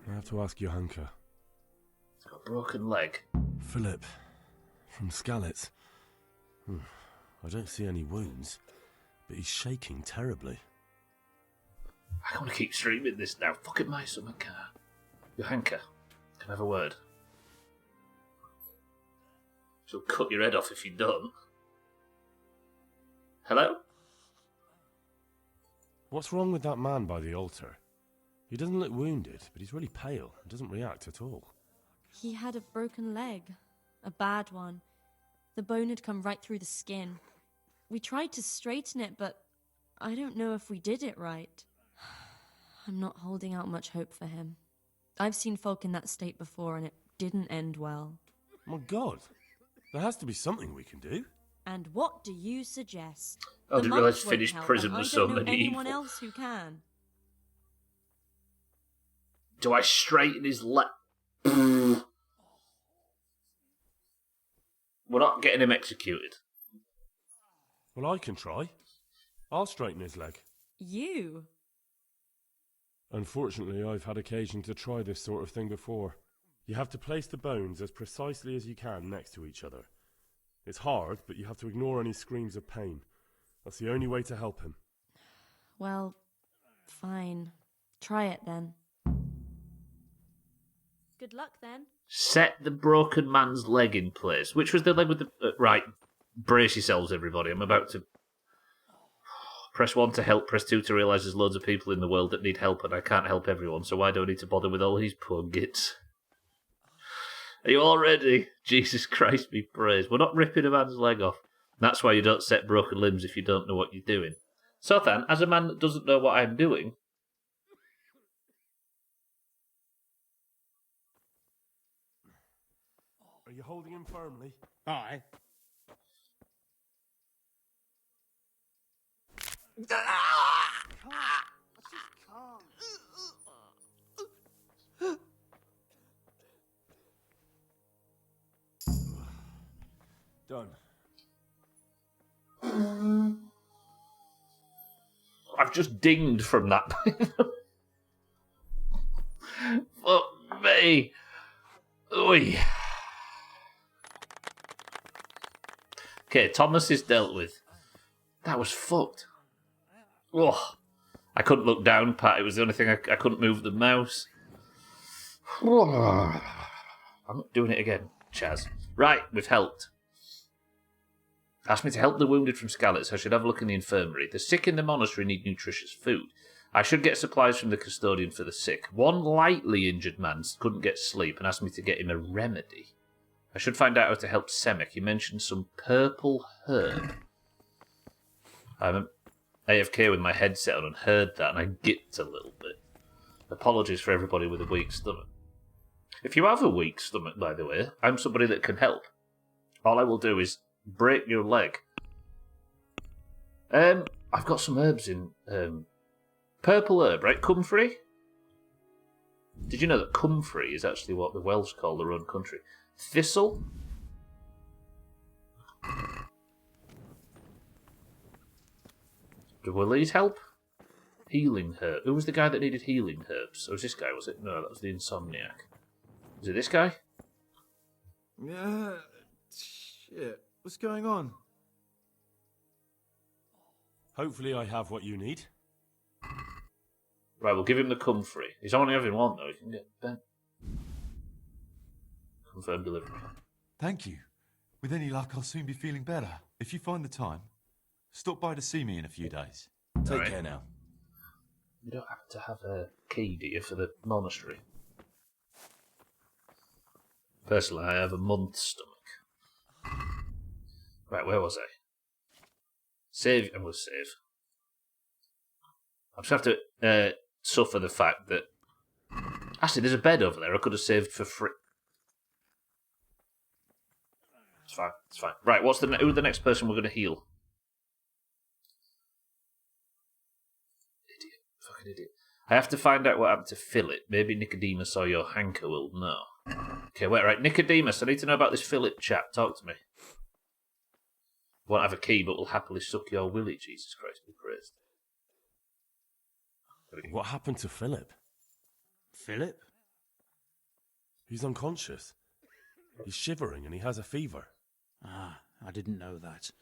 [SPEAKER 3] I have to ask Johanka.
[SPEAKER 1] He's got a broken leg.
[SPEAKER 3] Philip, from Skalitz. I don't see any wounds, but he's shaking terribly.
[SPEAKER 1] I want to keep streaming this now. Fuck it, my summer car. Johanka, can I have a word? She'll cut your head off if you don't. Hello?
[SPEAKER 3] What's wrong with that man by the altar? He doesn't look wounded, but he's really pale and doesn't react at all.
[SPEAKER 4] He had a broken leg. A bad one. The bone had come right through the skin. We tried to straighten it, but I don't know if we did it right. I'm not holding out much hope for him. I've seen folk in that state before, and it didn't end well.
[SPEAKER 3] My God, there has to be something we can do.
[SPEAKER 4] And what do you suggest?
[SPEAKER 1] I didn't realise
[SPEAKER 4] won't
[SPEAKER 1] finished
[SPEAKER 4] help,
[SPEAKER 1] prison
[SPEAKER 4] and
[SPEAKER 1] was
[SPEAKER 4] I
[SPEAKER 1] so
[SPEAKER 4] don't know anyone
[SPEAKER 1] medieval.
[SPEAKER 4] else who can.
[SPEAKER 1] Do I straighten his leg? We're not getting him executed.
[SPEAKER 3] Well, I can try. I'll straighten his leg.
[SPEAKER 4] You?
[SPEAKER 3] Unfortunately, I've had occasion to try this sort of thing before. You have to place the bones as precisely as you can next to each other. It's hard, but you have to ignore any screams of pain. That's the only way to help him.
[SPEAKER 4] Well, fine. Try it then. Good luck then.
[SPEAKER 1] Set the broken man's leg in place. Which was the leg with the... right, brace yourselves, everybody. I'm about to... Press 1 to help, press 2 to realise there's loads of people in the world that need help and I can't help everyone, so why do I need to bother with all these poor gits? Are you all ready? Jesus Christ be praised. We're not ripping a man's leg off. That's why you don't set broken limbs if you don't know what you're doing. So then, as a man that doesn't know what I'm doing...
[SPEAKER 3] Are you holding him firmly?
[SPEAKER 17] Aye.
[SPEAKER 3] Done.
[SPEAKER 1] I've just dinged from that. Fuck me. Oi. Okay, Thomas is dealt with. That was fucked. Oh, I couldn't look down, Pat. It was the only thing I couldn't move the mouse. I'm not doing it again, Chaz. Right, we've helped. Asked me to help the wounded from Scarlet, so I should have a look in the infirmary. The sick in the monastery need nutritious food. I should get supplies from the custodian for the sick. One lightly injured man couldn't get sleep and asked me to get him a remedy. I should find out how to help Semek. He mentioned some purple herb. I'm AFK with my headset on and heard that, and I gipped a little bit. Apologies for everybody with a weak stomach. If you have a weak stomach, by the way, I'm somebody that can help. All I will do is break your leg. I've got some herbs in purple herb, right? Comfrey. Did you know that comfrey is actually what the Welsh call their own country? Thistle. Do Willies help? Healing herb. Who was the guy that needed healing herbs? Oh, was this guy, was it? No, that was the insomniac. Is it this guy?
[SPEAKER 21] Yeah. Shit. What's going on?
[SPEAKER 3] Hopefully I have what you need.
[SPEAKER 1] Right, we'll give him the comfrey. He's only having one, though. He can get bent. Confirmed delivery.
[SPEAKER 20] Thank you. With any luck, I'll soon be feeling better. If you find the time, stop by to see me in a few days.
[SPEAKER 21] Take care now.
[SPEAKER 1] You don't have to have a key, do you, for the monastery? Personally, I have a month's stomach. Right, where was I? Save. I'm going to save. I just have to suffer the fact that... Actually, there's a bed over there I could have saved for free. It's fine, it's fine. Right, who's the next person we're going to heal? Idiot. Fucking idiot. I have to find out what happened to Philip. Maybe Nicodemus or your hanker will know. Okay, wait, right. Nicodemus, I need to know about this Philip chap. Talk to me. Won't have a key, but will happily suck your willy, Jesus Christ be praised.
[SPEAKER 3] What happened to Philip?
[SPEAKER 5] Philip?
[SPEAKER 3] He's unconscious. He's shivering and he has a fever.
[SPEAKER 5] Ah, I didn't know that.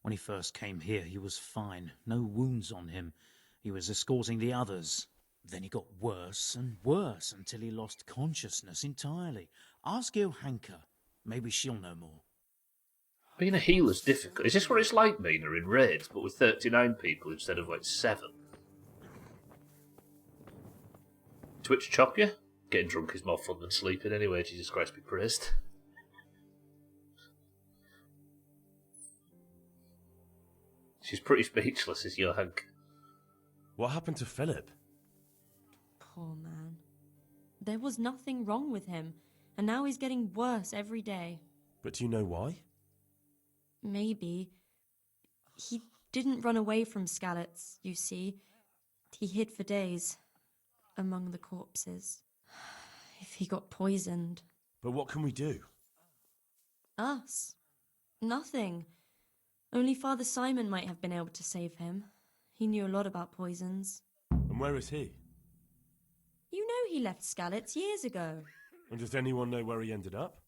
[SPEAKER 5] When he first came here, he was fine. No wounds on him. He was escorting the others. Then he got worse and worse until he lost consciousness entirely. Ask Johanka. Maybe she'll know more.
[SPEAKER 1] Being a healer's difficult. Is this what it's like being in raids, but with 39 people instead of, 7? Twitch chop you? Getting drunk is more fun than sleeping anyway, Jesus Christ be praised. She's pretty speechless, is your Hank.
[SPEAKER 3] What happened to Philip?
[SPEAKER 4] Poor man. There was nothing wrong with him, and now he's getting worse every day.
[SPEAKER 3] But do you know why?
[SPEAKER 4] Maybe. He didn't run away from Skalitz, you see. He hid for days, among the corpses. If he got poisoned.
[SPEAKER 3] But what can we do?
[SPEAKER 4] Us? Nothing. Only Father Simon might have been able to save him. He knew a lot about poisons.
[SPEAKER 3] And where is he?
[SPEAKER 4] You know he left Skalitz years ago.
[SPEAKER 3] And does anyone know where he ended up?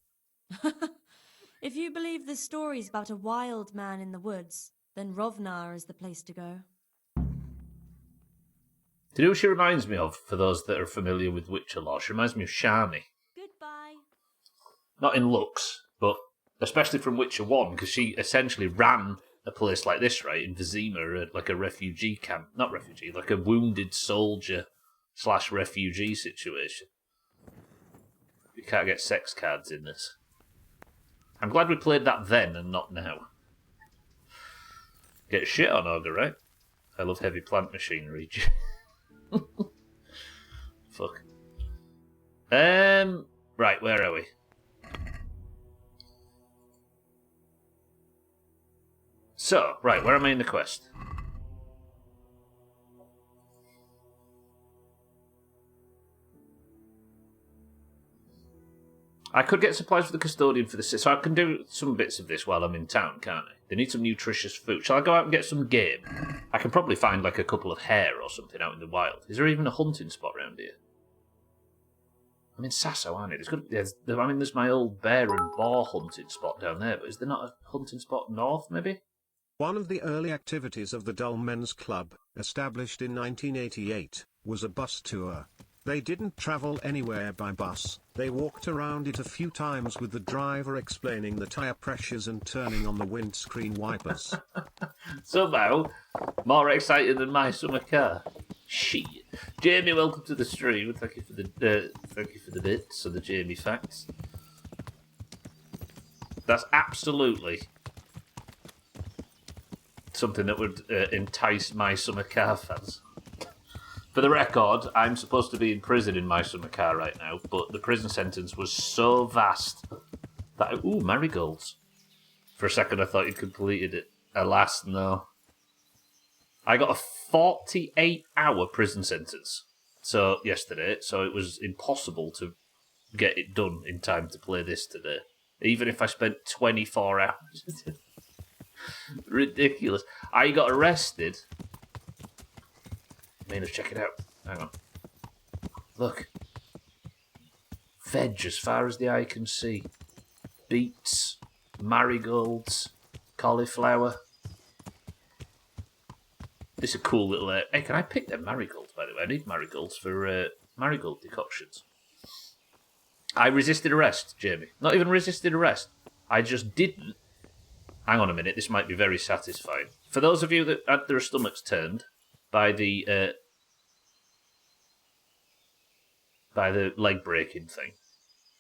[SPEAKER 4] If you believe the stories about a wild man in the woods, then Rovnar is the place to go.
[SPEAKER 1] Do you know who she reminds me of, for those that are familiar with Witcher lore? She reminds me of Shani.
[SPEAKER 4] Goodbye.
[SPEAKER 1] Not in looks, but especially from Witcher 1, because she essentially ran a place like this, right, in Vizima, like a refugee camp. Not refugee, like a wounded soldier / refugee situation. You can't get sex cards in this. I'm glad we played that then and not now. Get shit on Ogre, right? I love heavy plant machinery. Fuck. Right, where are we? So, right, where am I in the quest? I could get supplies for the custodian for the city, so I can do some bits of this while I'm in town, can't I? They need some nutritious food. Shall I go out and get some game? I can probably find like a couple of hare or something out in the wild. Is there even a hunting spot around here? I'm in Sasso, aren't it? There's my old bear and boar hunting spot down there, but is there not a hunting spot north, maybe?
[SPEAKER 10] One of the early activities of the Dull Men's Club, established in 1988, was a bus tour. They didn't travel anywhere by bus, they walked around it a few times with the driver explaining the tyre pressures and turning on the windscreen wipers.
[SPEAKER 1] Somehow, more exciting than my summer car. Shit. Jamie, welcome to the stream. Thank you for the bits and the Jamie facts. That's absolutely something that would entice my summer car fans. For the record, I'm supposed to be in prison in my summer car right now, but the prison sentence was so vast that ooh, marigolds. For a second I thought you'd completed it. Alas, no. I got a 48-hour prison sentence yesterday, so it was impossible to get it done in time to play this today. Even if I spent 24 hours. Ridiculous. I got arrested. Let's check it out. Hang on. Look. Veg as far as the eye can see. Beets, marigolds, cauliflower. This is a cool little... Hey, can I pick them marigolds, by the way? I need marigolds for marigold decoctions. I resisted arrest, Jamie. Not even resisted arrest. I just didn't. Hang on a minute. This might be very satisfying. For those of you that had their stomachs turned by the leg breaking thing,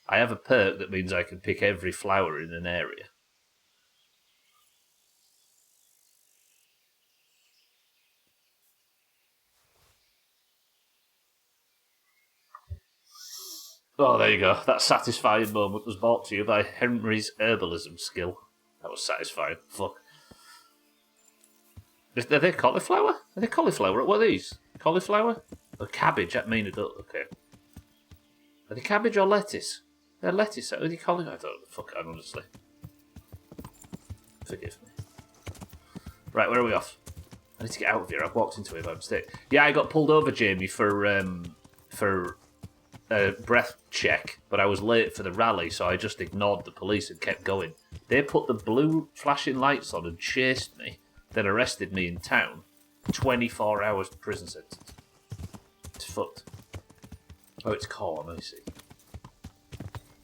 [SPEAKER 1] I have a perk that means I can pick every flower in an area. Oh, there you go. That satisfying moment was brought to you by Henry's herbalism skill. That was satisfying. Fuck. Are they cauliflower? Are they cauliflower? What are these? Cauliflower? Or cabbage? That mean adult. Okay. Are they cabbage or lettuce? They're lettuce. Are they cauliflower? I don't know. Fuck, honestly. Forgive me. Right, where are we off? I need to get out of here. I've walked into it by mistake. Yeah, I got pulled over, Jamie, for a breath check, but I was late for the rally, so I just ignored the police and kept going. They put the blue flashing lights on and chased me, then arrested me in town. 24 hours prison sentence. It's fucked. Oh, it's corn, I see.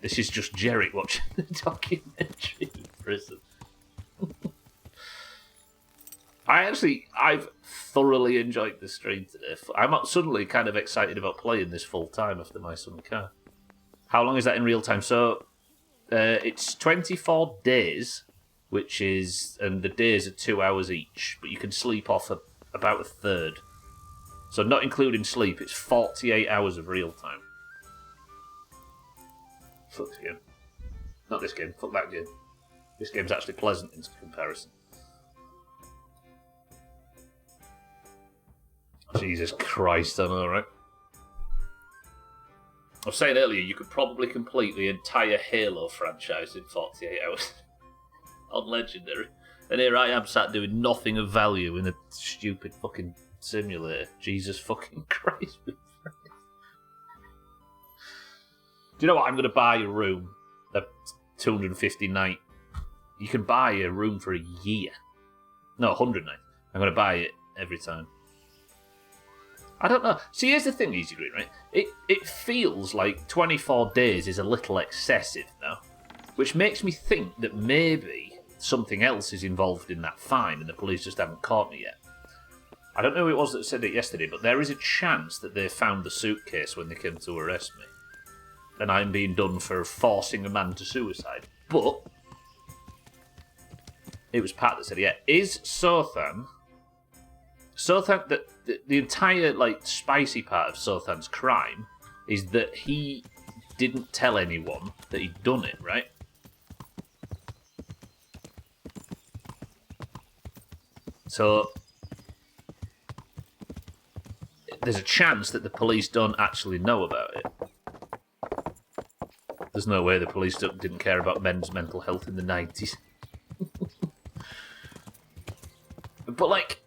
[SPEAKER 1] This is just Jerry watching the documentary in prison. I've thoroughly enjoyed the stream today. I'm suddenly kind of excited about playing this full time after my summer car. How long is that in real time? So, it's 24 days which is, and the days are 2 hours each, but you can sleep off about a third. So not including sleep, it's 48 hours of real time. Fuck this game. Not this game, fuck that game. This game's actually pleasant in comparison. Jesus Christ, I know, right? I was saying earlier, you could probably complete the entire Halo franchise in 48 hours. On Legendary. And here I am sat doing nothing of value in a stupid fucking simulator. Jesus fucking Christ. Do you know what? I'm going to buy a room at 250 night. You can buy a room for a year. No, 100 night. I'm going to buy it every time. I don't know. See, here's the thing, Easy Green, right? It feels like 24 days is a little excessive now, which makes me think that maybe something else is involved in that fine and the police just haven't caught me yet. I don't know who it was that said it yesterday, but there is a chance that they found the suitcase when they came to arrest me. And I'm being done for forcing a man to suicide. But it was Pat that said, yeah, is Sothan, the entire, like, spicy part of Sothan's crime is that he didn't tell anyone that he'd done it, right? So there's a chance that the police don't actually know about it. There's no way the police didn't care about men's mental health in the 90s. But, like,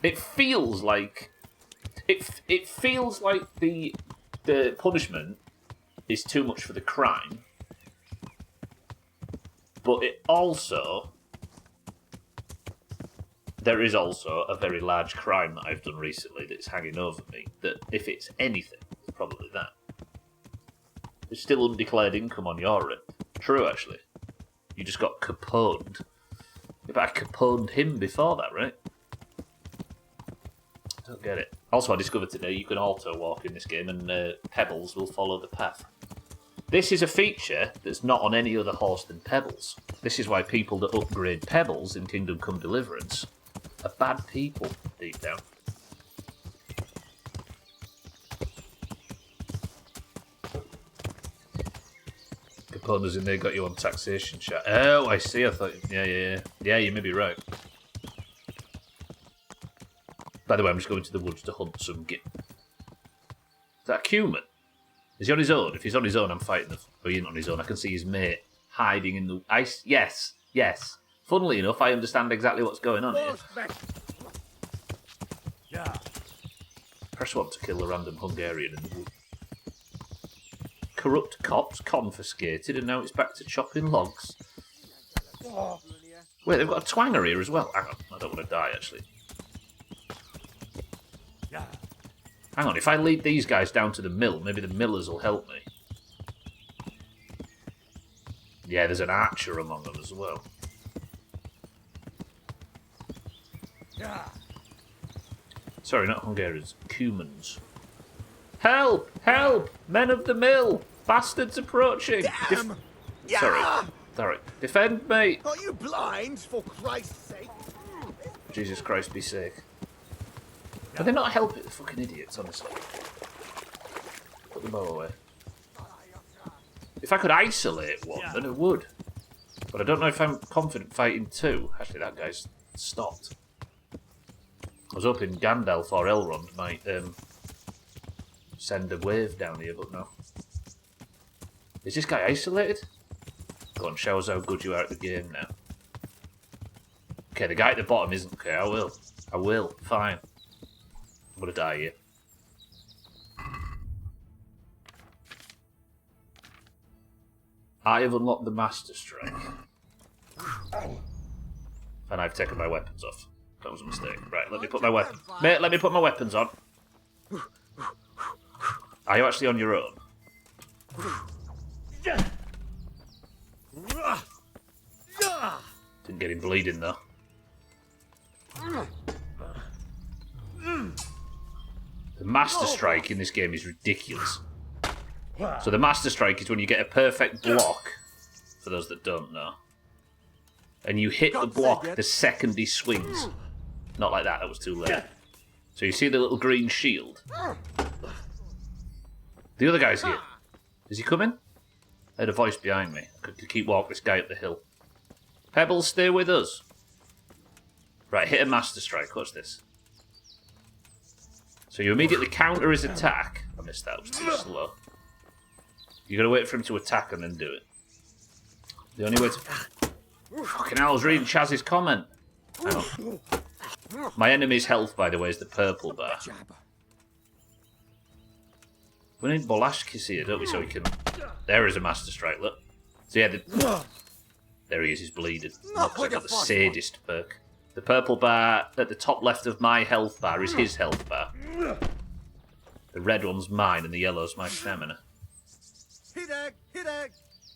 [SPEAKER 1] it feels like the punishment is too much for the crime, but there is also a very large crime that I've done recently that's hanging over me, that if it's anything, it's probably that. There's still undeclared income on your end. True, actually. You just got caponed. But I caponed him before that, right? I don't get it. Also, I discovered today you can auto-walk in this game and Pebbles will follow the path. This is a feature that's not on any other horse than Pebbles. This is why people that upgrade Pebbles in Kingdom Come Deliverance are bad people, deep down. Caponas in there got you on taxation chat. Oh, I see. I thought, yeah, you may be right. By the way, I'm just going to the woods to hunt some Is that a cumin? Is he on his own? If he's on his own, I'm fighting the... Oh, he ain't on his own. I can see his mate hiding in the ice. Yes. Funnily enough, I understand exactly what's going on here.
[SPEAKER 20] Yeah.
[SPEAKER 1] Press 1 to kill a random Hungarian in the wood. Corrupt cops confiscated, and now it's back to chopping logs. Wait, they've got a twanger here as well. Hang on, I don't want to die, actually. Hang on, if I lead these guys down to the mill, maybe the millers will help me. Yeah, there's an archer among them as well. Sorry, not Hungarians. Cumans. Help! Help! Men of the mill! Bastards approaching!
[SPEAKER 16] Damn!
[SPEAKER 1] Sorry. Defend me!
[SPEAKER 16] Are you blind, for Christ's sake?
[SPEAKER 1] Jesus Christ, be safe. Are they not helping the fucking idiots, honestly? Put the bow away. If I could isolate one, then it would. But I don't know if I'm confident fighting two. Actually, that guy's stopped. I was hoping Gandalf or Elrond might send a wave down here, but no. Is this guy isolated? Go on, show us how good you are at the game now. Okay, the guy at the bottom isn't. Okay, I will. Fine. I'm gonna die here. I have unlocked the Master Strike. And I've taken my weapons off. That was a mistake. Right, let me put my weapons... Mate, let me put my weapons on. Are you actually on your own? Didn't get him bleeding, though. The Master Strike in this game is ridiculous. So the Master Strike is when you get a perfect block, for those that don't know. and you hit the block the second he swings. Not like that, that was too late. So you see the little green shield? The other guy's here. Is he coming? I heard a voice behind me. I could keep walking this guy up the hill. Pebbles, stay with us. Right, hit a Master Strike. What's this? So you immediately counter his attack. I missed that, it was too slow. You gotta wait for him to attack and then do it. The only way to... Fucking hell, I was reading Chaz's comment. Hang on. My enemy's health, by the way, is the purple bar. We need Bolashkis here, don't we, so we can... There is a Master Strike, look. So yeah, there he is, he's bleeding. Look, I got the Sadist perk. The purple bar at the top left of my health bar is his health bar. The red one's mine and the yellow's my stamina. The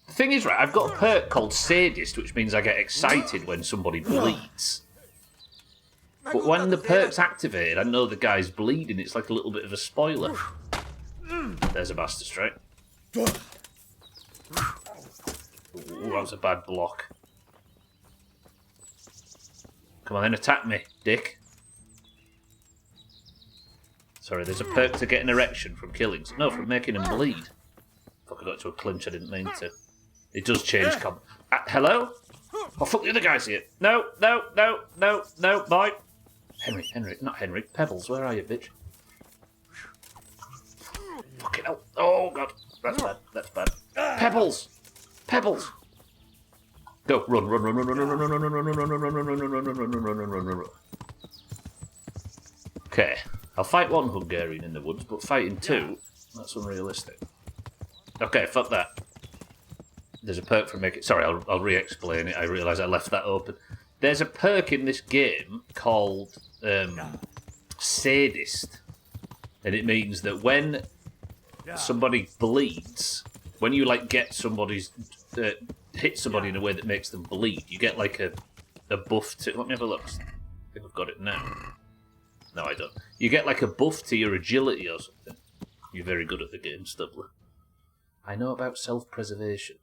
[SPEAKER 1] thing is, right, I've got a perk called Sadist, which means I get excited when somebody bleeds. But when the perk's activated, I know the guy's bleeding. It's like a little bit of a spoiler. There's a Master Strike. Ooh, that was a bad block. Come on then, attack me, dick. Sorry, there's a perk to get an erection from killing. No, from making him bleed. Fuck, I got to a clinch, I didn't mean to. It does change hello? Oh, fuck, the other guy's here. No, boy. Henry, not Henry. Pebbles, where are you, bitch? Fucking hell. Oh, God. That's bad. Pebbles! Go, run. Okay, I'll fight one Hungarian in the woods, but fighting two, that's unrealistic. Okay, fuck that. There's a perk for making... Sorry, I'll re-explain it. I realise I left that open. There's a perk in this game called Sadist. And it means that when somebody bleeds, when you, like, get somebody's... hit somebody in a way that makes them bleed, you get, like, a buff to... Let me have a look. I think I've got it now. No, I don't. You get, like, a buff to your agility or something. You're very good at the game, Stubbler. I know about self-preservation.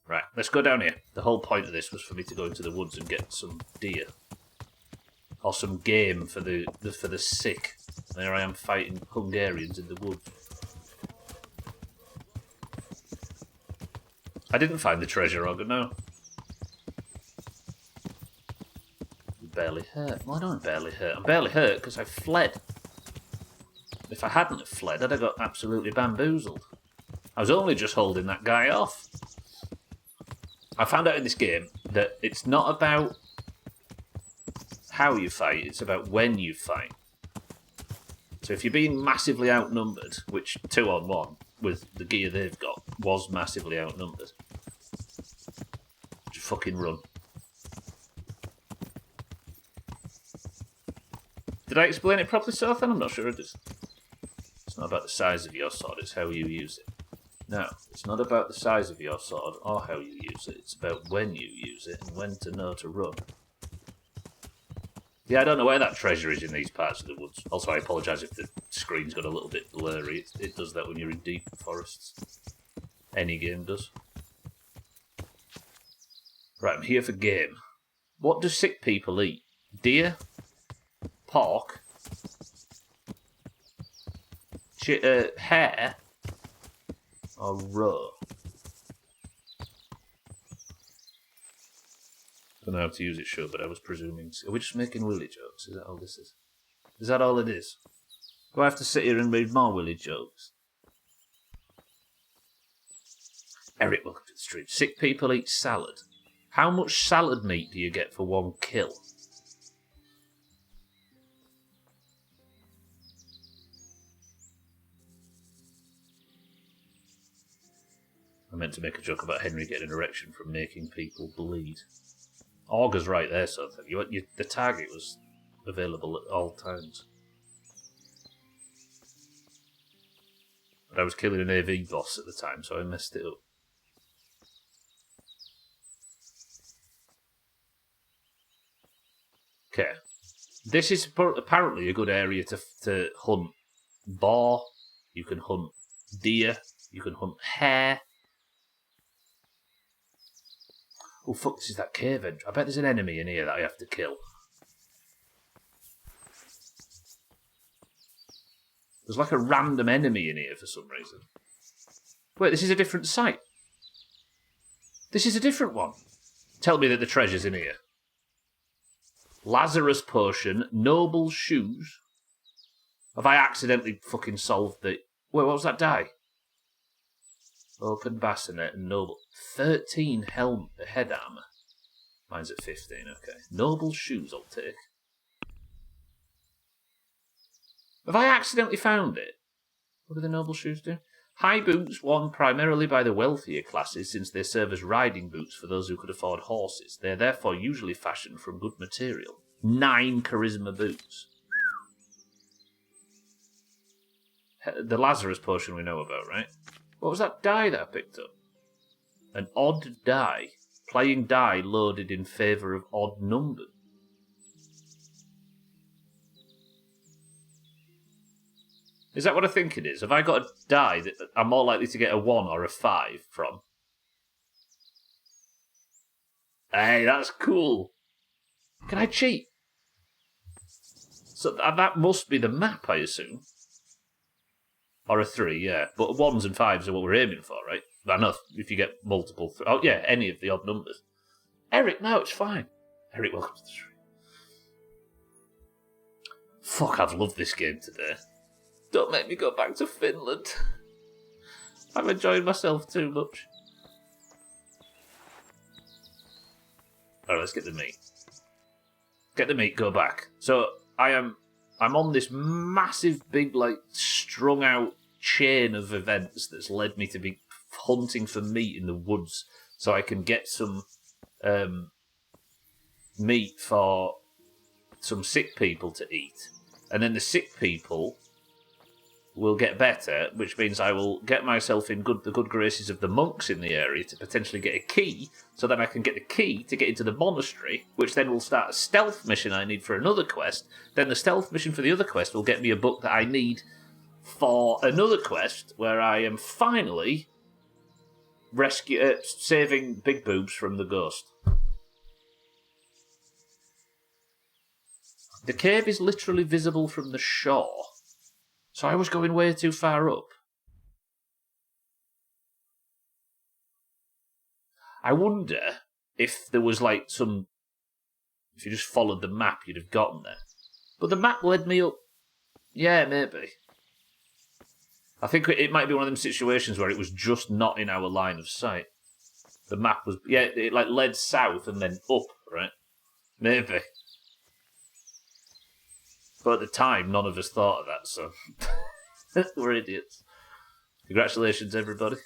[SPEAKER 1] Right, let's go down here. The whole point of this was for me to go into the woods and get some deer. Or some game for the sick. There I am fighting Hungarians in the woods. I didn't find the treasure auger, no. I'm barely hurt. Why don't I barely hurt? I'm barely hurt because I fled. If I hadn't have fled, I'd have got absolutely bamboozled. I was only just holding that guy off. I found out in this game that it's not about how you fight, it's about when you fight. So if you're being massively outnumbered, which 2-on-1 with the gear they've got was massively outnumbered, just fucking run. Did I explain it properly, Sothan? I'm not sure I did. It's not about the size of your sword, it's how you use it. No, it's not about the size of your sword or how you use it, it's about when you use it and when to know to run. Yeah, I don't know where that treasure is in these parts of the woods. Also, I apologise if the screen's got a little bit blurry. It does that when you're in deep forests. Any game does. Right, I'm here for game. What do sick people eat? Deer? Pork? Hare? Or roe? I don't know how to use it, sure, but I was presuming... Are we just making willy jokes? Is that all this is? Is that all it is? Do I have to sit here and read more willy jokes? Eric, welcome to the stream. Sick people eat salad. How much salad meat do you get for one kill? I meant to make a joke about Henry getting an erection from making people bleed. Augur's right there, so the target was available at all times. But I was killing an AV boss at the time, so I messed it up. Okay. This is apparently a good area to hunt boar, you can hunt deer, you can hunt hare. Oh, fuck, this is that cave entrance. I bet there's an enemy in here that I have to kill. There's like a random enemy in here for some reason. Wait, this is a different site. This is a different one. Tell me that the treasure's in here. Lazarus potion, noble shoes. Have I accidentally fucking solved the... Wait, what was that die? Open bassinet and noble... 13 head armor. Mine's at 15, okay. Noble shoes I'll take. Have I accidentally found it? What do the noble shoes do? High boots worn primarily by the wealthier classes since they serve as riding boots for those who could afford horses. They are therefore usually fashioned from good material. 9 charisma boots. The Lazarus potion we know about, right? What was that die that I picked up? An odd die. Playing die loaded in favour of odd numbers. Is that what I think it is? Have I got a die that I'm more likely to get a 1 or a 5 from? Hey, that's cool. Can I cheat? So that must be the map, I assume. Or a 3, yeah. But 1s and 5s are what we're aiming for, right? I know if you get multiple... Oh, yeah, any of the odd numbers. Eric, no, it's fine. Eric, welcome to the stream. Fuck, I've loved this game today. Don't make me go back to Finland. I'm enjoying myself too much. Alright, let's get the meat. Get the meat, go back. So, I'm on this massive, big, like, strung out chain of events that's led me to be hunting for meat in the woods so I can get some meat for some sick people to eat. And then the sick people will get better, which means I will get myself in the good graces of the monks in the area to potentially get a key, so then I can get the key to get into the monastery, which then will start a stealth mission I need for another quest. Then the stealth mission for the other quest will get me a book that I need for another quest, where I am finally saving Big Boobs from the ghost. The cave is literally visible from the shore. So I was going way too far up. I wonder if there was like some... If you just followed the map, you'd have gotten there. But the map led me up. Yeah, maybe. I think it might be one of them situations where it was just not in our line of sight. The map was... Yeah, it like led south and then up, right? Maybe. But at the time, none of us thought of that, so... We're idiots. Congratulations, everybody.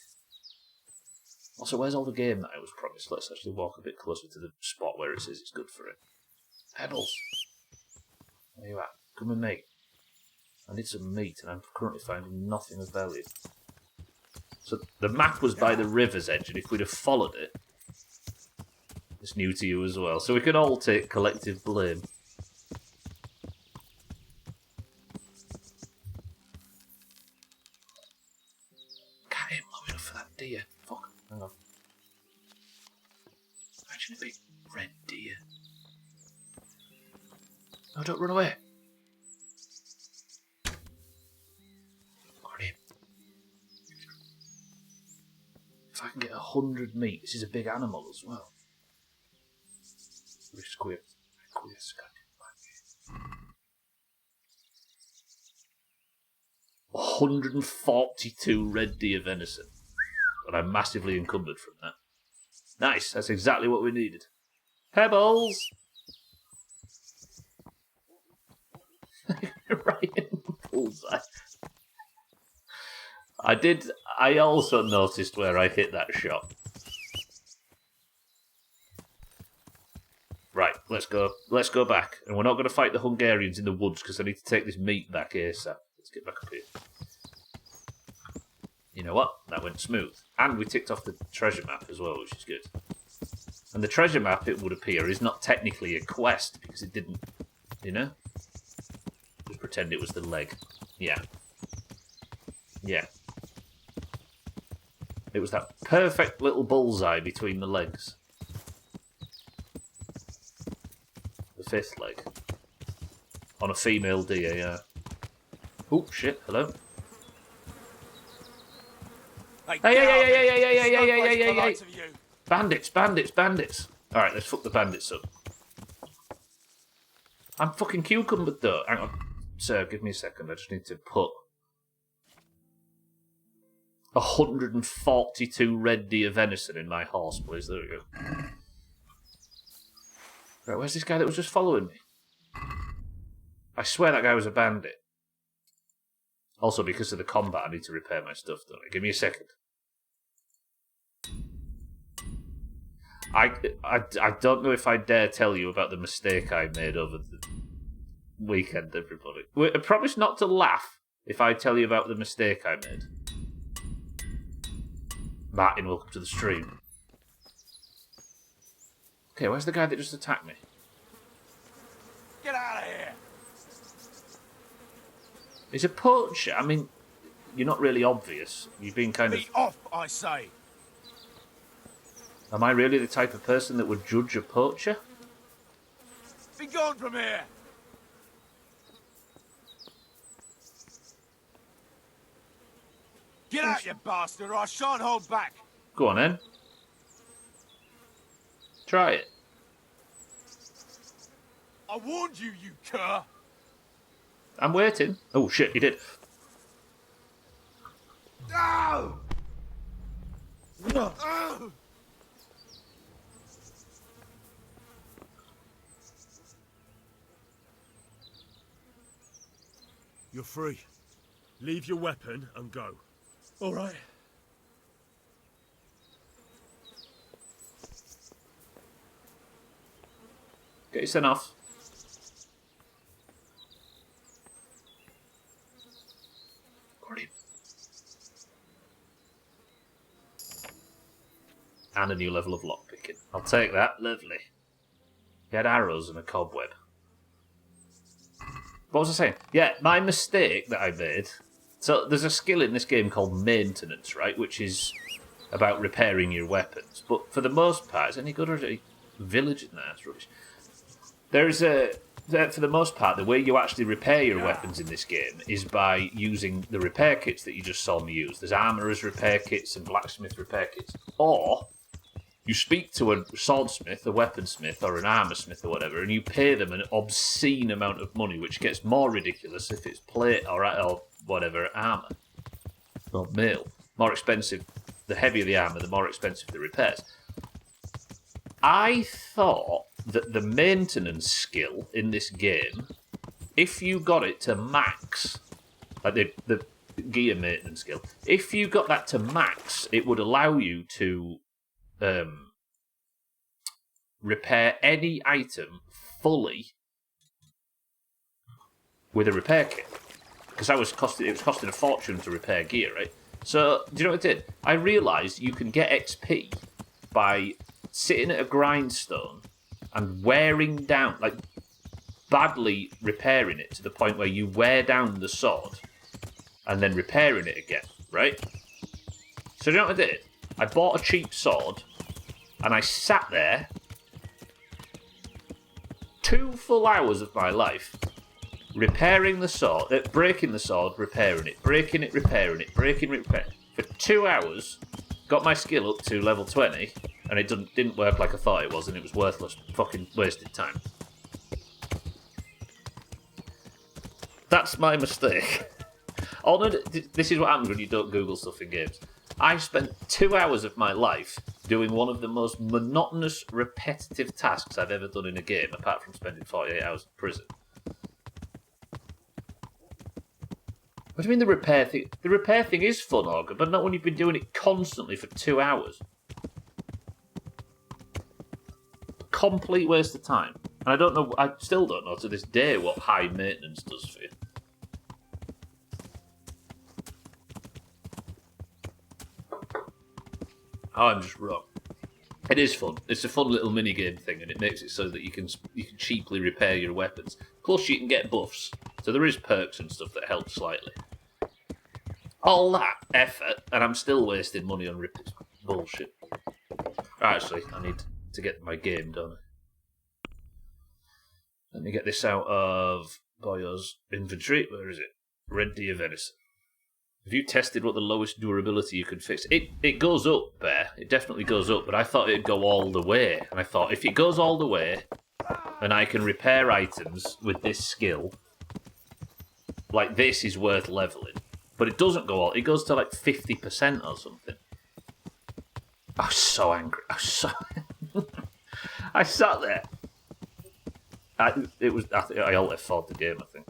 [SPEAKER 1] Also, where's all the game that I was promised? Let's actually walk a bit closer to the spot where it says it's good for it. Pebbles! Where you at? Come with me. I need some meat, and I'm currently finding nothing of value. So, the map was by the river's edge, and if we'd have followed it... It's new to you as well, so we can all take collective blame. Deer. Fuck. Hang on. Imagine a big red deer. No, don't run away. Got him. If I can get 100 meat, this is a big animal as well. 142 red deer venison. But I'm massively encumbered from that. Nice, that's exactly what we needed. Pebbles! Right in the bullseye. I also noticed where I hit that shot. Right, let's go back. And we're not going to fight the Hungarians in the woods because I need to take this meat back ASAP. Let's get back up here. You know what? That went smooth. And we ticked off the treasure map as well, which is good. And the treasure map, it would appear, is not technically a quest because it didn't, you know? Just pretend it was the leg. Yeah. Yeah. It was that perfect little bullseye between the legs. fifth leg. On a female deer, yeah. Oh, shit, hello. Hey. Bandits. Alright, let's fuck the bandits up. I'm fucking cucumbered though. Hang on. Sir, give me a second. I just need to put 142 red deer venison in my horse, please. There we go. Right, where's this guy that was just following me? I swear that guy was a bandit. Also, because of the combat, I need to repair my stuff, don't I? Give me a second. I don't know if I dare tell you about the mistake I made over the weekend, everybody. I promise not to laugh if I tell you about the mistake I made. Martin, welcome to the stream. Okay, where's the guy that just attacked me?
[SPEAKER 2] Get out of here!
[SPEAKER 1] He's a poacher. I mean, you're not really obvious. You've been kind of...
[SPEAKER 2] Be off, I say!
[SPEAKER 1] Am I really the type of person that would judge a poacher?
[SPEAKER 2] Be gone from here! Get out, you bastard, or I shan't hold back!
[SPEAKER 1] Go on, then. Try it.
[SPEAKER 2] I warned you, you cur!
[SPEAKER 1] I'm waiting. Oh, shit, he did.
[SPEAKER 2] No! No!
[SPEAKER 3] You're free. Leave your weapon and go.
[SPEAKER 20] All right.
[SPEAKER 1] Get your son off. And a new level of lockpicking. I'll take that. Lovely. He had arrows and a cobweb. What was I saying? Yeah, my mistake that I made. So there's a skill in this game called maintenance, right? Which is about repairing your weapons. But for the most part, is it any good or is it village? No, it's rubbish. There's a... For the most part, the way you actually repair your weapons in this game is by using the repair kits that you just saw me use. There's armourer's repair kits and blacksmith repair kits. Or you speak to a swordsmith, a weaponsmith, or an armoursmith or whatever, and you pay them an obscene amount of money, which gets more ridiculous if it's plate or whatever, armour. Or mail. More expensive. The heavier the armour, the more expensive the repairs. I thought that the maintenance skill in this game, if you got it to max, like the gear maintenance skill, if you got that to max, it would allow you to repair any item fully with a repair kit. Because it was costing a fortune to repair gear, right? So, do you know what I did? I realised you can get XP by sitting at a grindstone and wearing down, like, badly repairing it to the point where you wear down the sword and then repairing it again, right? So, do you know what I did? I bought a cheap sword and I sat there 2 full hours of my life repairing the sword, breaking the sword, repairing it, breaking it, repairing it, breaking it, repairing it. For 2 hours, got my skill up to level 20, and it didn't work like I thought it was, and it was worthless, fucking wasted time. That's my mistake. Oh no, this is what happens when you don't Google stuff in games. I spent 2 hours of my life doing one of the most monotonous, repetitive tasks I've ever done in a game, apart from spending 48 hours in prison. What do you mean the repair thing? The repair thing is fun, Augur, but not when you've been doing it constantly for 2 hours. Complete waste of time. And I still don't know to this day what high maintenance does for you. Oh, I'm just wrong. It is fun. It's a fun little mini-game thing, and it makes it so that you can cheaply repair your weapons. Plus, you can get buffs. So there is perks and stuff that help slightly. All that effort, and I'm still wasting money on bullshit. Actually, I need to get my game done. Let me get this out of Boyo's inventory. Where is it? Red deer venison. Have you tested what the lowest durability you can fix? It goes up, Bear. It definitely goes up, but I thought it'd go all the way. And I thought, if it goes all the way, and I can repair items with this skill, like this is worth leveling. But it doesn't go all. It goes to like 50% or something. I was so angry. I was so... I sat there. I alt F4'd the game, I think.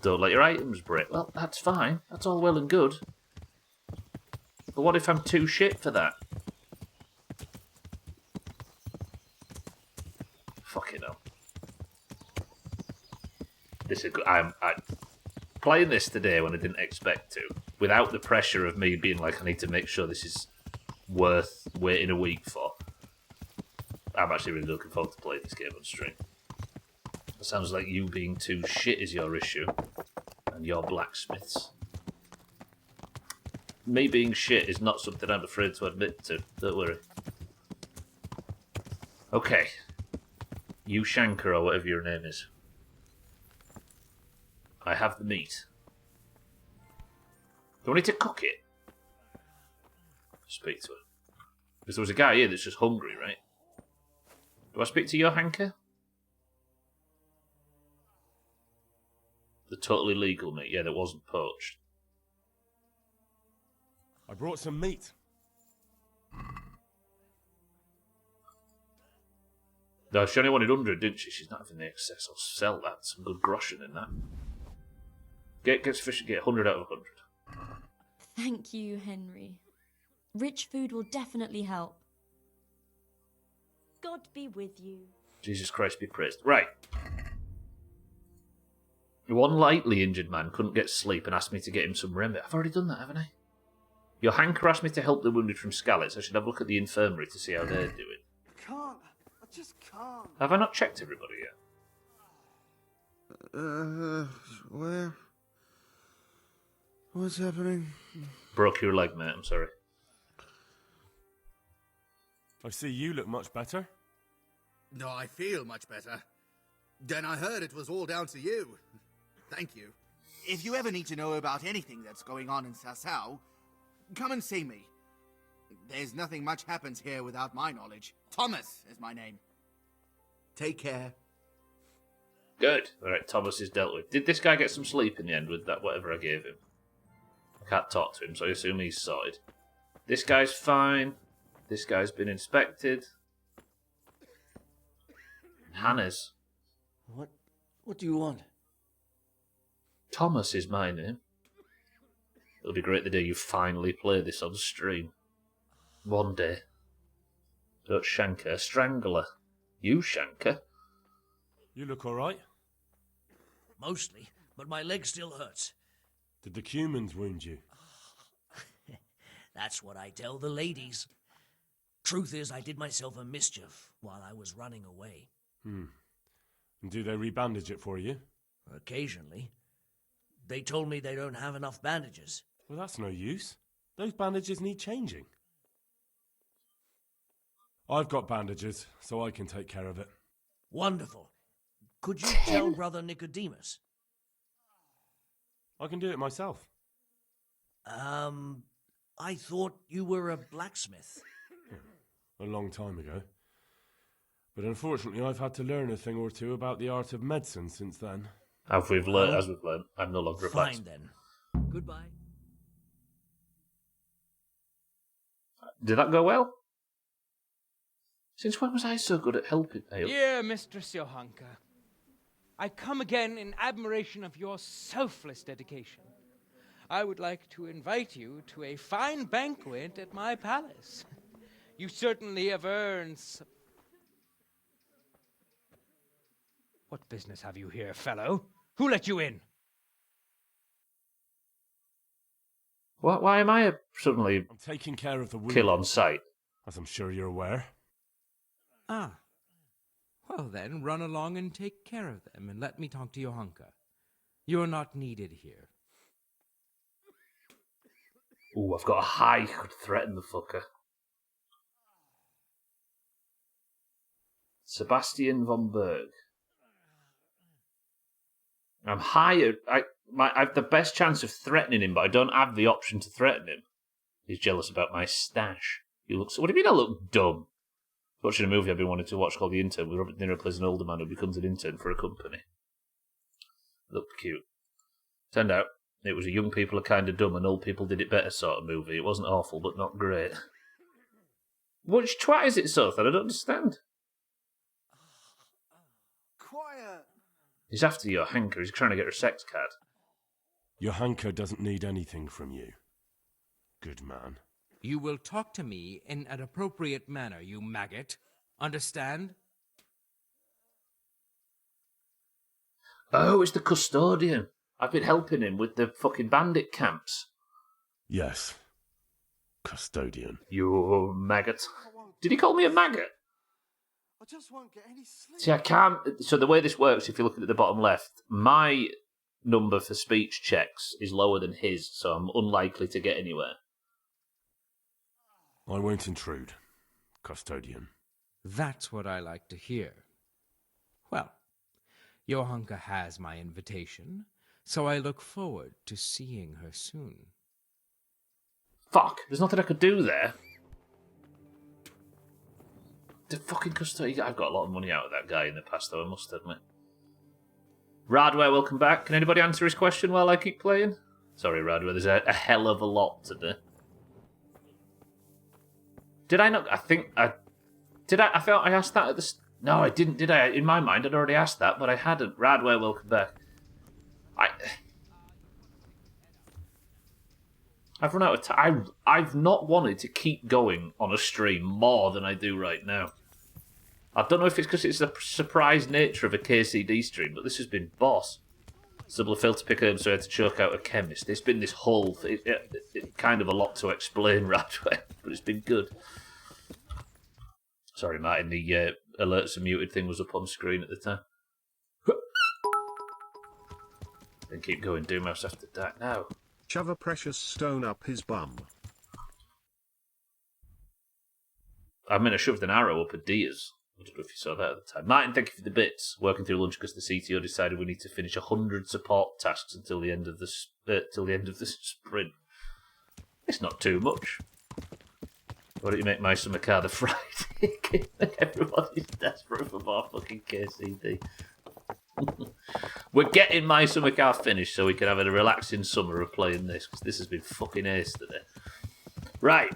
[SPEAKER 1] Don't let your items break. Well, that's fine. That's all well and good. But what if I'm too shit for that? Fucking hell. This is good. I'm playing this today when I didn't expect to, without the pressure of me being like, I need to make sure this is worth waiting a week for. I'm actually really looking forward to playing this game on stream. It sounds like you being too shit is your issue, and your blacksmiths. Me being shit is not something I'm afraid to admit to, don't worry. Okay. You Shanker, or whatever your name is. I have the meat. Do I need to cook it? Speak to her. Because there was a guy here that's just hungry, right? Do I speak to your Hanker? The totally legal meat, yeah, that wasn't poached.
[SPEAKER 3] I brought some meat.
[SPEAKER 1] No, she only wanted 100, didn't she? She's not having the excess. I'll sell that. Some good groschen in that. Get sufficient, get 100 out of 100.
[SPEAKER 4] Thank you, Henry. Rich food will definitely help.
[SPEAKER 14] God be with you.
[SPEAKER 1] Jesus Christ be praised. Right. One lightly injured man couldn't get sleep and asked me to get him some remedy. I've already done that, haven't I? Your Hanker asked me to help the wounded from Scallets. I should have a look at the infirmary to see how they're doing.
[SPEAKER 21] Can't. I just can't.
[SPEAKER 1] Have I not checked everybody yet?
[SPEAKER 16] Where? What's happening?
[SPEAKER 1] Broke your leg, mate. I'm sorry.
[SPEAKER 3] I see you look much better.
[SPEAKER 16] No, I feel much better. Then I heard it was all down to you. Thank you. If you ever need to know about anything that's going on in Sasau, come and see me. There's nothing much happens here without my knowledge. Thomas is my name. Take care.
[SPEAKER 1] Good. Alright, Thomas is dealt with. Did this guy get some sleep in the end with that whatever I gave him? I can't talk to him, so I assume he's sorted. This guy's fine. This guy's been inspected. Hannah's.
[SPEAKER 19] What do you want?
[SPEAKER 1] Thomas is my name. It'll be great the day you finally play this on stream. One day. Don't Shanker, strangle her. You Shanker.
[SPEAKER 3] You look alright.
[SPEAKER 6] Mostly, but my leg still hurts.
[SPEAKER 3] Did the humans wound you?
[SPEAKER 6] That's what I tell the ladies. Truth is, I did myself a mischief while I was running away.
[SPEAKER 3] And do they rebandage it for you?
[SPEAKER 6] Occasionally. They told me they don't have enough bandages.
[SPEAKER 3] Well, that's no use. Those bandages need changing. I've got bandages, so I can take care of it.
[SPEAKER 6] Wonderful. Could you tell Brother Nicodemus?
[SPEAKER 3] I can do it myself.
[SPEAKER 6] I thought you were a blacksmith.
[SPEAKER 3] A long time ago. But unfortunately, I've had to learn a thing or two about the art of medicine since then.
[SPEAKER 1] As we've learned, I'm no longer a blacksmith.
[SPEAKER 6] Fine then. Goodbye.
[SPEAKER 1] Did that go well? Since when was I so good at helping?
[SPEAKER 22] Dear Mistress Johanka, I come again in admiration of your selfless dedication. I would like to invite you to a fine banquet at my palace. You certainly have earned some... What business have you here, fellow? Who let you in?
[SPEAKER 1] Why am I suddenly
[SPEAKER 3] I'm taking care of the wounded,
[SPEAKER 1] kill on sight?
[SPEAKER 3] as I'm sure you're aware.
[SPEAKER 22] Ah. Well then, run along and take care of them, and let me talk to Johanka. You're not needed here.
[SPEAKER 1] Ooh, I've got a high could threaten the fucker. Sebastian von Berg. I'm higher. I have the best chance of threatening him, but I don't have the option to threaten him. He's jealous about my stash. He looks. What do you mean I look dumb? Watching a movie I've been wanting to watch called The Intern, where Robert De Niro plays an older man who becomes an intern for a company. Looked cute. Turned out it was a young people are kind of dumb and old people did it better sort of movie. It wasn't awful, but not great. Which twat is it, Soth? I don't understand.
[SPEAKER 21] Quiet.
[SPEAKER 3] He's after your hanker. He's trying to get her sex card.
[SPEAKER 7] Your hanker doesn't need anything from you. Good man.
[SPEAKER 9] You will talk to me in an appropriate manner, you maggot. Understand?
[SPEAKER 1] Oh, it's the custodian. I've been helping him with the fucking bandit camps.
[SPEAKER 7] Yes. Custodian.
[SPEAKER 1] You maggot. Did he call me a maggot?
[SPEAKER 21] I just won't get any sleep.
[SPEAKER 1] See, I can't... So the way this works, if you look at the bottom left, my number for speech checks is lower than his, so I'm unlikely to get anywhere.
[SPEAKER 7] I won't intrude, custodian.
[SPEAKER 9] That's what I like to hear. Well, your hunker has my invitation, so I look forward to seeing her soon.
[SPEAKER 1] Fuck, there's nothing I could do there. The fucking custodian... I've got a lot of money out of that guy in the past, though, I must admit. Radware, welcome back. Can anybody answer his question while I keep playing? Sorry, Radware, there's a hell of a lot to do. Did I not... I think I... Did I... I felt I asked that at the... No, I didn't, did I? In my mind, I'd already asked that, but I hadn't. Radware, welcome back. I've run out of time. I've not wanted to keep going on a stream more than I do right now. I don't know if it's because it's the surprise nature of a KCD stream, but this has been boss. Subler failed to pick him, so I had to choke out a chemist. It's been this whole... kind of a lot to explain, Radware, but it's been good. Sorry, Martin, the alerts are muted thing was up on screen at the time. Then keep going, Doomhaus after that now.
[SPEAKER 10] Shove a precious stone up his bum.
[SPEAKER 1] I mean, I shoved an arrow up a deer's. I don't know if you saw that at the time. Martin, thank you for the bits. Working through lunch because the CTO decided we need to finish 100 support tasks until the end of the sprint. It's not too much. Why don't you make my summer card a Friday? Everybody's desperate for more fucking KCD. We're getting my summer car finished so we can have a relaxing summer of playing this, because this has been fucking ace today. Right.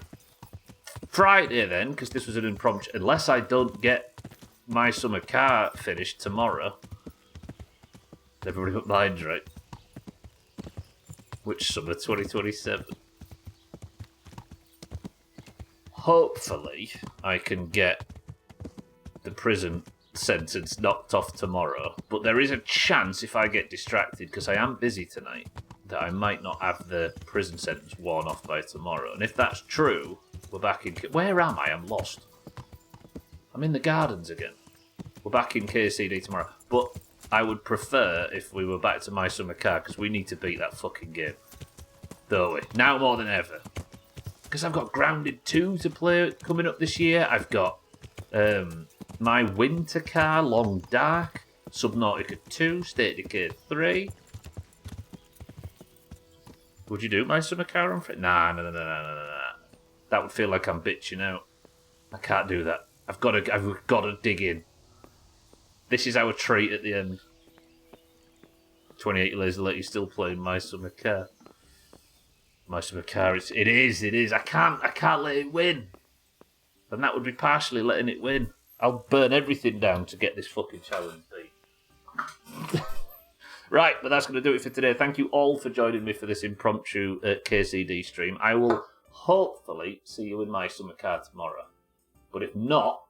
[SPEAKER 1] Friday then, because this was an impromptu, unless I don't get my summer car finished tomorrow. Everybody but mine's right. Which summer? 2027. Hopefully I can get the prison sentence knocked off tomorrow, but there is a chance if I get distracted, because I am busy tonight, that I might not have the prison sentence worn off by tomorrow. And if that's true, we're back in... Where am I? I'm lost. I'm in the gardens again. We're back in KCD tomorrow, but I would prefer if we were back to my summer car, because we need to beat that fucking game, don't we? Now more than ever, because I've got Grounded 2 to play coming up this year. I've got my winter car, Long Dark, Subnautica 2, State of Decay 3. Would you do my summer car on Friday? Nah. That would feel like I'm bitching out. I can't do that. I've got to dig in. This is our treat at the end. 28 years later, you're still playing my summer car. My summer car, it is. I can't let it win. And that would be partially letting it win. I'll burn everything down to get this fucking challenge beat. Right, but that's going to do it for today. Thank you all for joining me for this impromptu KCD stream. I will hopefully see you in my summer car tomorrow. But if not,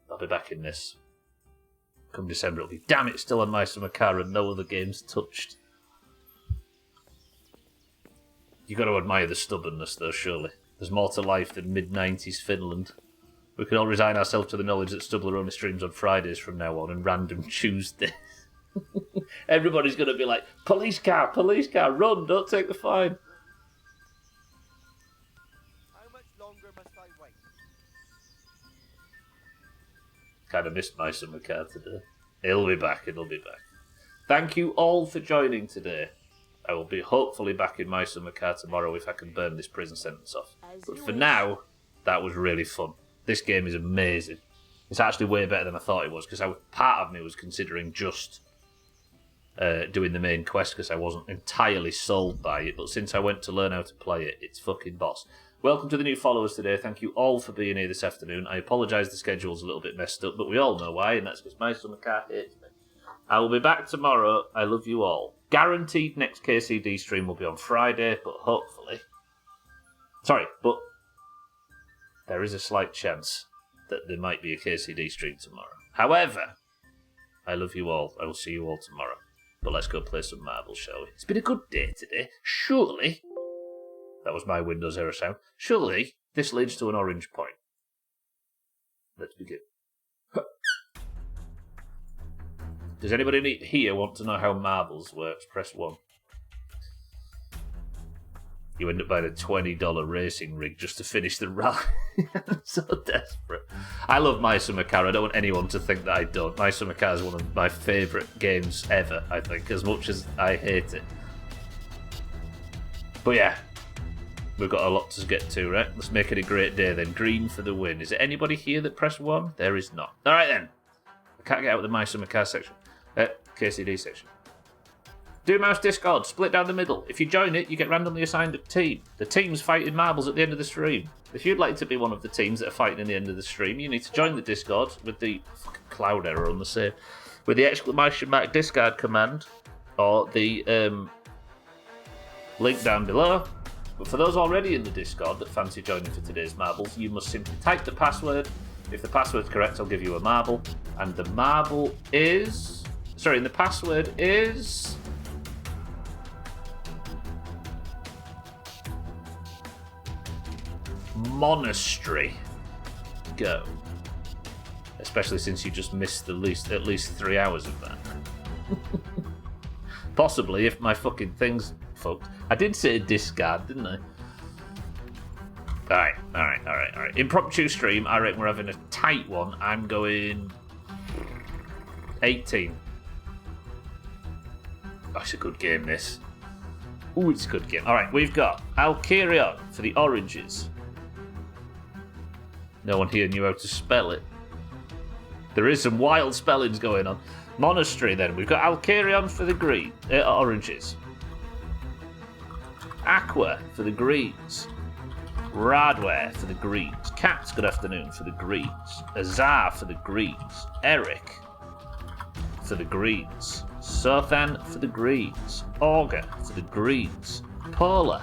[SPEAKER 1] I'll be back in this. Come December, it'll be, damn it, still on my summer car and no other games touched. You've got to admire the stubbornness, though, surely. There's more to life than mid-90s Finland. We can all resign ourselves to the knowledge that Stubbler only streams on Fridays from now on and random Tuesdays. Everybody's going to be like, police car, run, don't take the fine.
[SPEAKER 21] How much longer must I wait?
[SPEAKER 1] Kind of missed my summer car today. It'll be back. Thank you all for joining today. I will be hopefully back in my summer car tomorrow if I can burn this prison sentence off. But for now, that was really fun. This game is amazing. It's actually way better than I thought it was, because part of me was considering just doing the main quest because I wasn't entirely sold by it. But since I went to learn how to play it, it's fucking boss. Welcome to the new followers today. Thank you all for being here this afternoon. I apologise the schedule's a little bit messed up, but we all know why, and that's because my summer car hates me. I will be back tomorrow. I love you all. Guaranteed next KCD stream will be on Friday, but hopefully... Sorry, but there is a slight chance that there might be a KCD stream tomorrow. However, I love you all. I will see you all tomorrow. But let's go play some marbles, shall we? It's been a good day today. Surely... That was my Windows error sound. Surely this leads to an orange point. Let's begin. Does anybody here want to know how marbles works? Press 1. You end up buying a $20 racing rig just to finish the rally. I'm so desperate. I love My Summer Car. I don't want anyone to think that I don't. My Summer Car is one of my favourite games ever, I think, as much as I hate it. But yeah, we've got a lot to get to, right? Let's make it a great day then. Green for the win. Is there anybody here that pressed 1? There is not. All right then. I can't get out of the My Summer Car section. KCD section. Doomhaus Discord, split down the middle. If you join it, you get randomly assigned a team. The team's fighting marbles at the end of the stream. If you'd like to be one of the teams that are fighting at the end of the stream, you need to join the Discord with the fucking cloud error on the save, with the ! Discard command, or the link down below. But for those already in the Discord that fancy joining for today's marbles, you must simply type the password. If the password's correct, I'll give you a marble. And the marble is... Sorry, and the password is... Monastery. Go. Especially since you just missed at least 3 hours of that. Possibly, if my fucking thing's fucked. I did say discard, didn't I? Alright. Impromptu stream, I reckon we're having a tight one. I'm going 18. Oh, it's a good game, this. Ooh, it's a good game. Alright, we've got Alkirion for the oranges. No one here knew how to spell it. There is some wild spellings going on. Monastery, then. We've got Alkirion for the green, oranges. Aqua for the greens. Radware for the greens. Cats, good afternoon, for the greens. Azar for the greens. Eric for the greens. Sothan for the greens. Augur for the greens. Polar.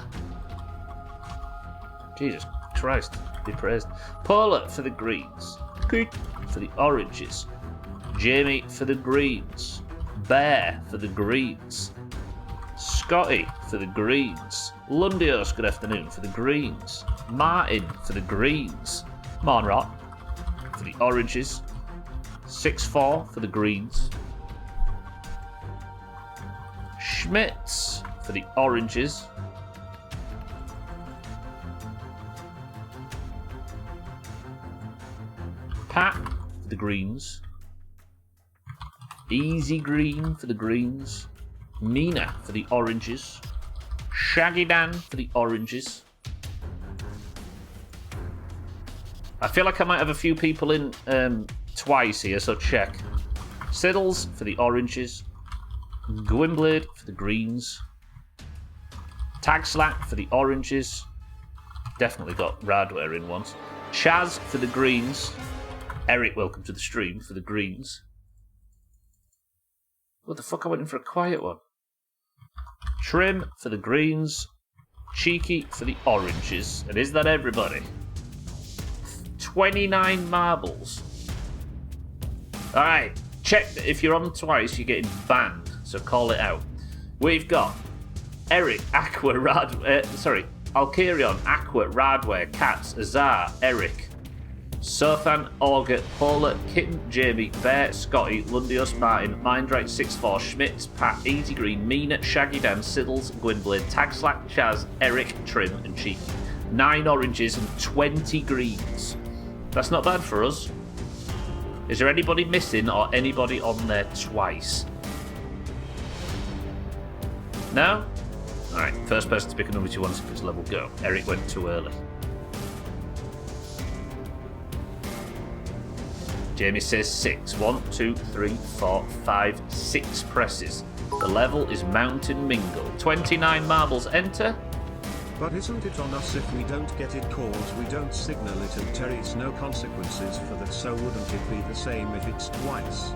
[SPEAKER 1] Jesus Christ, be praised. Polar for the greens. Good for the oranges. Jamie for the greens. Bear for the greens. Scotty for the greens. Lundios, good afternoon, for the greens. Martin for the greens. Monrot for the oranges. 6-4 for the greens. Schmitz for the oranges. Pat for the greens. Easy Green for the greens. Mina for the oranges. Shaggy Dan for the oranges. I feel like I might have a few people in twice here, so check. Siddles for the oranges. Gwynblade for the greens. Tagslack for the oranges. Definitely got Radware in once. Chaz for the greens. Eric, welcome to the stream, for the greens. What the fuck, I went in for a quiet one. Trim for the greens. Cheeky for the oranges. And is that everybody? 29 marbles. Alright, check that if you're on twice, you're getting banned. So call it out. We've got Eric, Aqua, Alkirion, Aqua, Radware, Cats, Azar, Eric, Sothan, Augur, Polar, Kitten, Jamie, Bear, Scotty, Lundios, Martin, Mindrake, 6-4, Schmitz, Pat, Easy Green, Mina, Shaggy Dan, Siddles, Gwynblade, Tagslack, Chaz, Eric, Trim, and Cheeky. 9 oranges and 20 greens. That's not bad for us. Is there anybody missing or anybody on there twice? No? Alright, first person to pick a number 216 level, go. Eric went too early. Jamie says 6. 1, 2, 3, 4, 5, 6 presses. The level is Mountain Mingle. 29 marbles enter.
[SPEAKER 10] But isn't it on us if we don't get it cause we don't signal it and Terry's no consequences for that, so wouldn't it be the same if it's twice?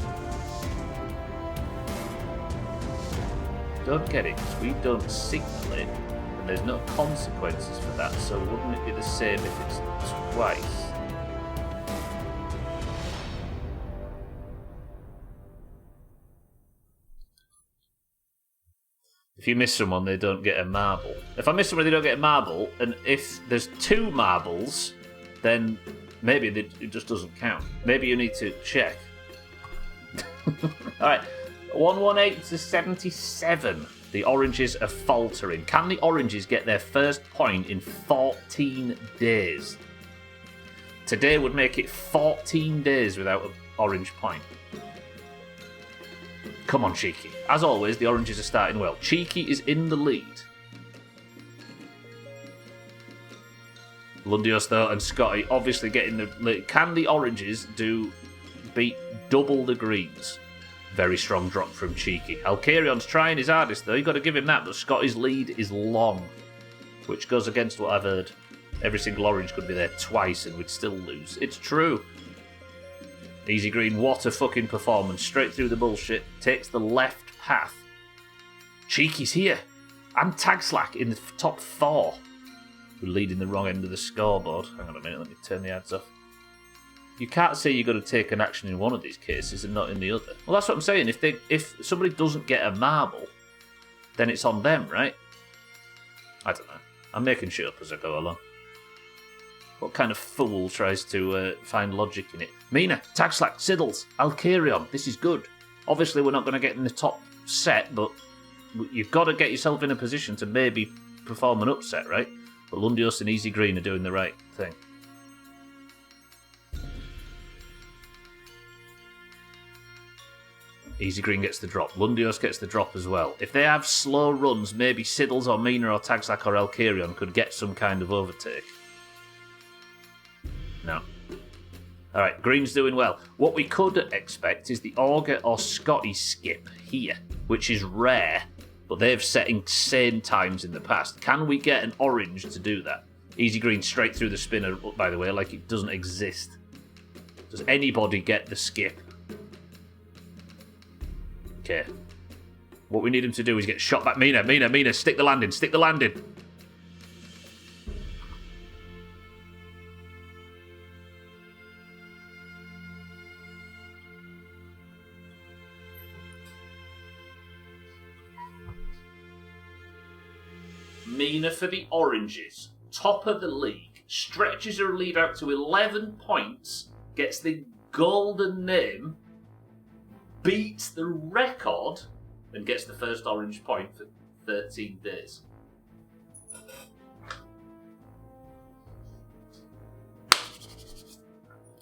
[SPEAKER 1] Don't get it, because we don't signal it, and there's no consequences for that, so wouldn't it be the same if it's twice? If you miss someone, they don't get a marble. If I miss someone, they don't get a marble, and if there's 2 marbles, then maybe it just doesn't count. Maybe you need to check. Alright, 118 to 77. The oranges are faltering. Can the oranges get their first point in 14 days? Today would make it 14 days without an orange point. Come on, Cheeky. As always, the oranges are starting well. Cheeky is in the lead. Lundios, though, and Scotty obviously getting the lead. Can the oranges beat double the greens? Very strong drop from Cheeky. Alcarion's trying his hardest, though. You've got to give him that, but Scotty's lead is long, which goes against what I've heard. Every single orange could be there twice and we'd still lose. It's true. Easy Green, what a fucking performance. Straight through the bullshit. Takes the left path. Cheeky's here. And Tagslack in the top 4. We're leading the wrong end of the scoreboard. Hang on a minute, let me turn the ads off. You can't say you've got to take an action in one of these cases and not in the other. Well, that's what I'm saying. If somebody doesn't get a marble, then it's on them, right? I don't know. I'm making shit up as I go along. What kind of fool tries to find logic in it? Mina, Tagslack, Siddles, Alcarion. This is good. Obviously, we're not going to get in the top set, but you've got to get yourself in a position to maybe perform an upset, right? But Lundios and Easy Green are doing the right thing. Easy Green gets the drop. Lundios gets the drop as well. If they have slow runs, maybe Siddles or Mina or Tagslack or Alcarion could get some kind of overtake. No. Alright, Green's doing well. What we could expect is the Augur or Scotty skip here, which is rare, but they've set insane times in the past. Can we get an orange to do that? Easy Green straight through the spinner, by the way, like it doesn't exist. Does anybody get the skip? Okay. What we need him to do is get shot back. Mina, stick the landing, stick the landing. Mina for the oranges. Top of the league. Stretches her lead out to 11 points. Gets the golden name. Beats the record. And gets the first orange point for 13 days.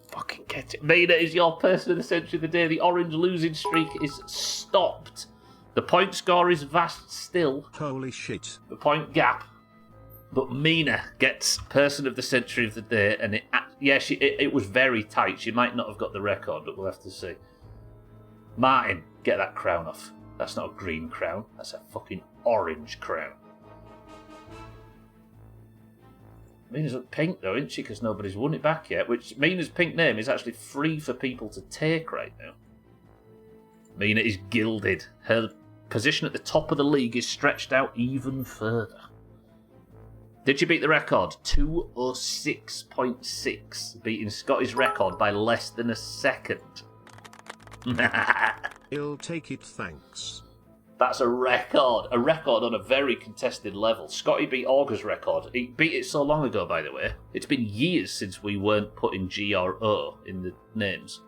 [SPEAKER 1] Fucking get it. Mina is your person of the century of the day. The orange losing streak is stopped. The point score is vast still.
[SPEAKER 10] Holy shit.
[SPEAKER 1] The point gap. But Mina gets person of the century of the day, and it was very tight. She might not have got the record, but we'll have to see. Martin, get that crown off. That's not a green crown. That's a fucking orange crown. Mina's pink though, isn't she? Because nobody's won it back yet. Which Mina's pink name is actually free for people to take right now. Mina is gilded. Her position at the top of the league is stretched out even further. Did she beat the record? 206.6, beating Scotty's record by less than a second.
[SPEAKER 10] He'll take it, thanks.
[SPEAKER 1] That's a record on a very contested level. Scotty beat Augur's record. He beat it so long ago, by the way. It's been years since we weren't putting G or O in the names.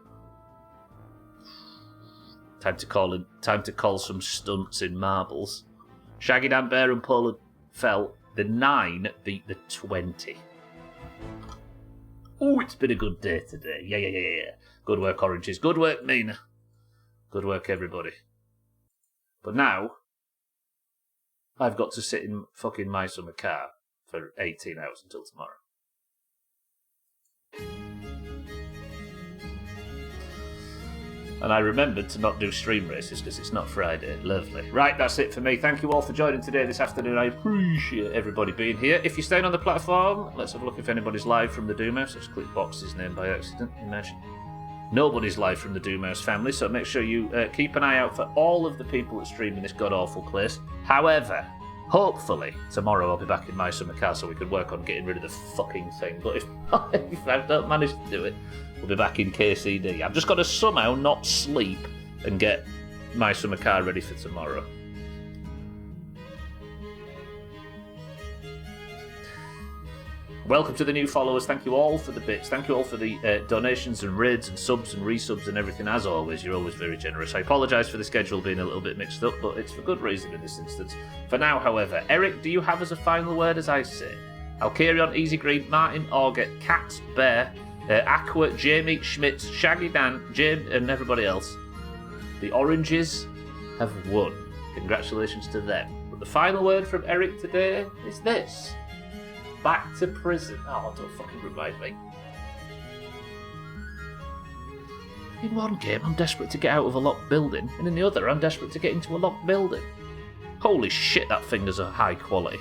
[SPEAKER 1] Time to call some stunts in marbles. Shaggy Dan Bear and Polar fell. The 9 beat the 20. Oh, it's been a good day today. Yeah. Good work, Oranges. Good work, Mina. Good work, everybody. But now, I've got to sit in fucking my summer car for 18 hours until tomorrow. And I remembered to not do stream races because it's not Friday. Lovely. Right, that's it for me. Thank you all for joining today, this afternoon. I appreciate everybody being here. If you're staying on the platform, let's have a look if anybody's live from the Doomhaus. I just clicked Box's name by accident. Imagine. Nobody's live from the Doomhaus family, so make sure you keep an eye out for all of the people that stream in this god-awful place. However, hopefully, tomorrow I'll be back in my summer car so we can work on getting rid of the fucking thing. But if I don't manage to do it, we'll be back in KCD. I've just got to somehow not sleep and get my summer car ready for tomorrow. Welcome to the new followers. Thank you all for the bits. Thank you all for the donations and raids and subs and resubs and everything. As always, you're always very generous. I apologise for the schedule being a little bit mixed up, but it's for good reason in this instance. For now, however, Eric, do you have as a final word as I say? Alcarion, Easy Green, Martin, Orget, Cat, Bear, Aqua, Jamie, Schmitz, Shaggy Dan, James, and everybody else. The Oranges have won. Congratulations to them. But the final word from Eric today is this. Back to prison. Oh, don't fucking remind me. In one game, I'm desperate to get out of a locked building, and in the other, I'm desperate to get into a locked building. Holy shit, that finger's a high quality.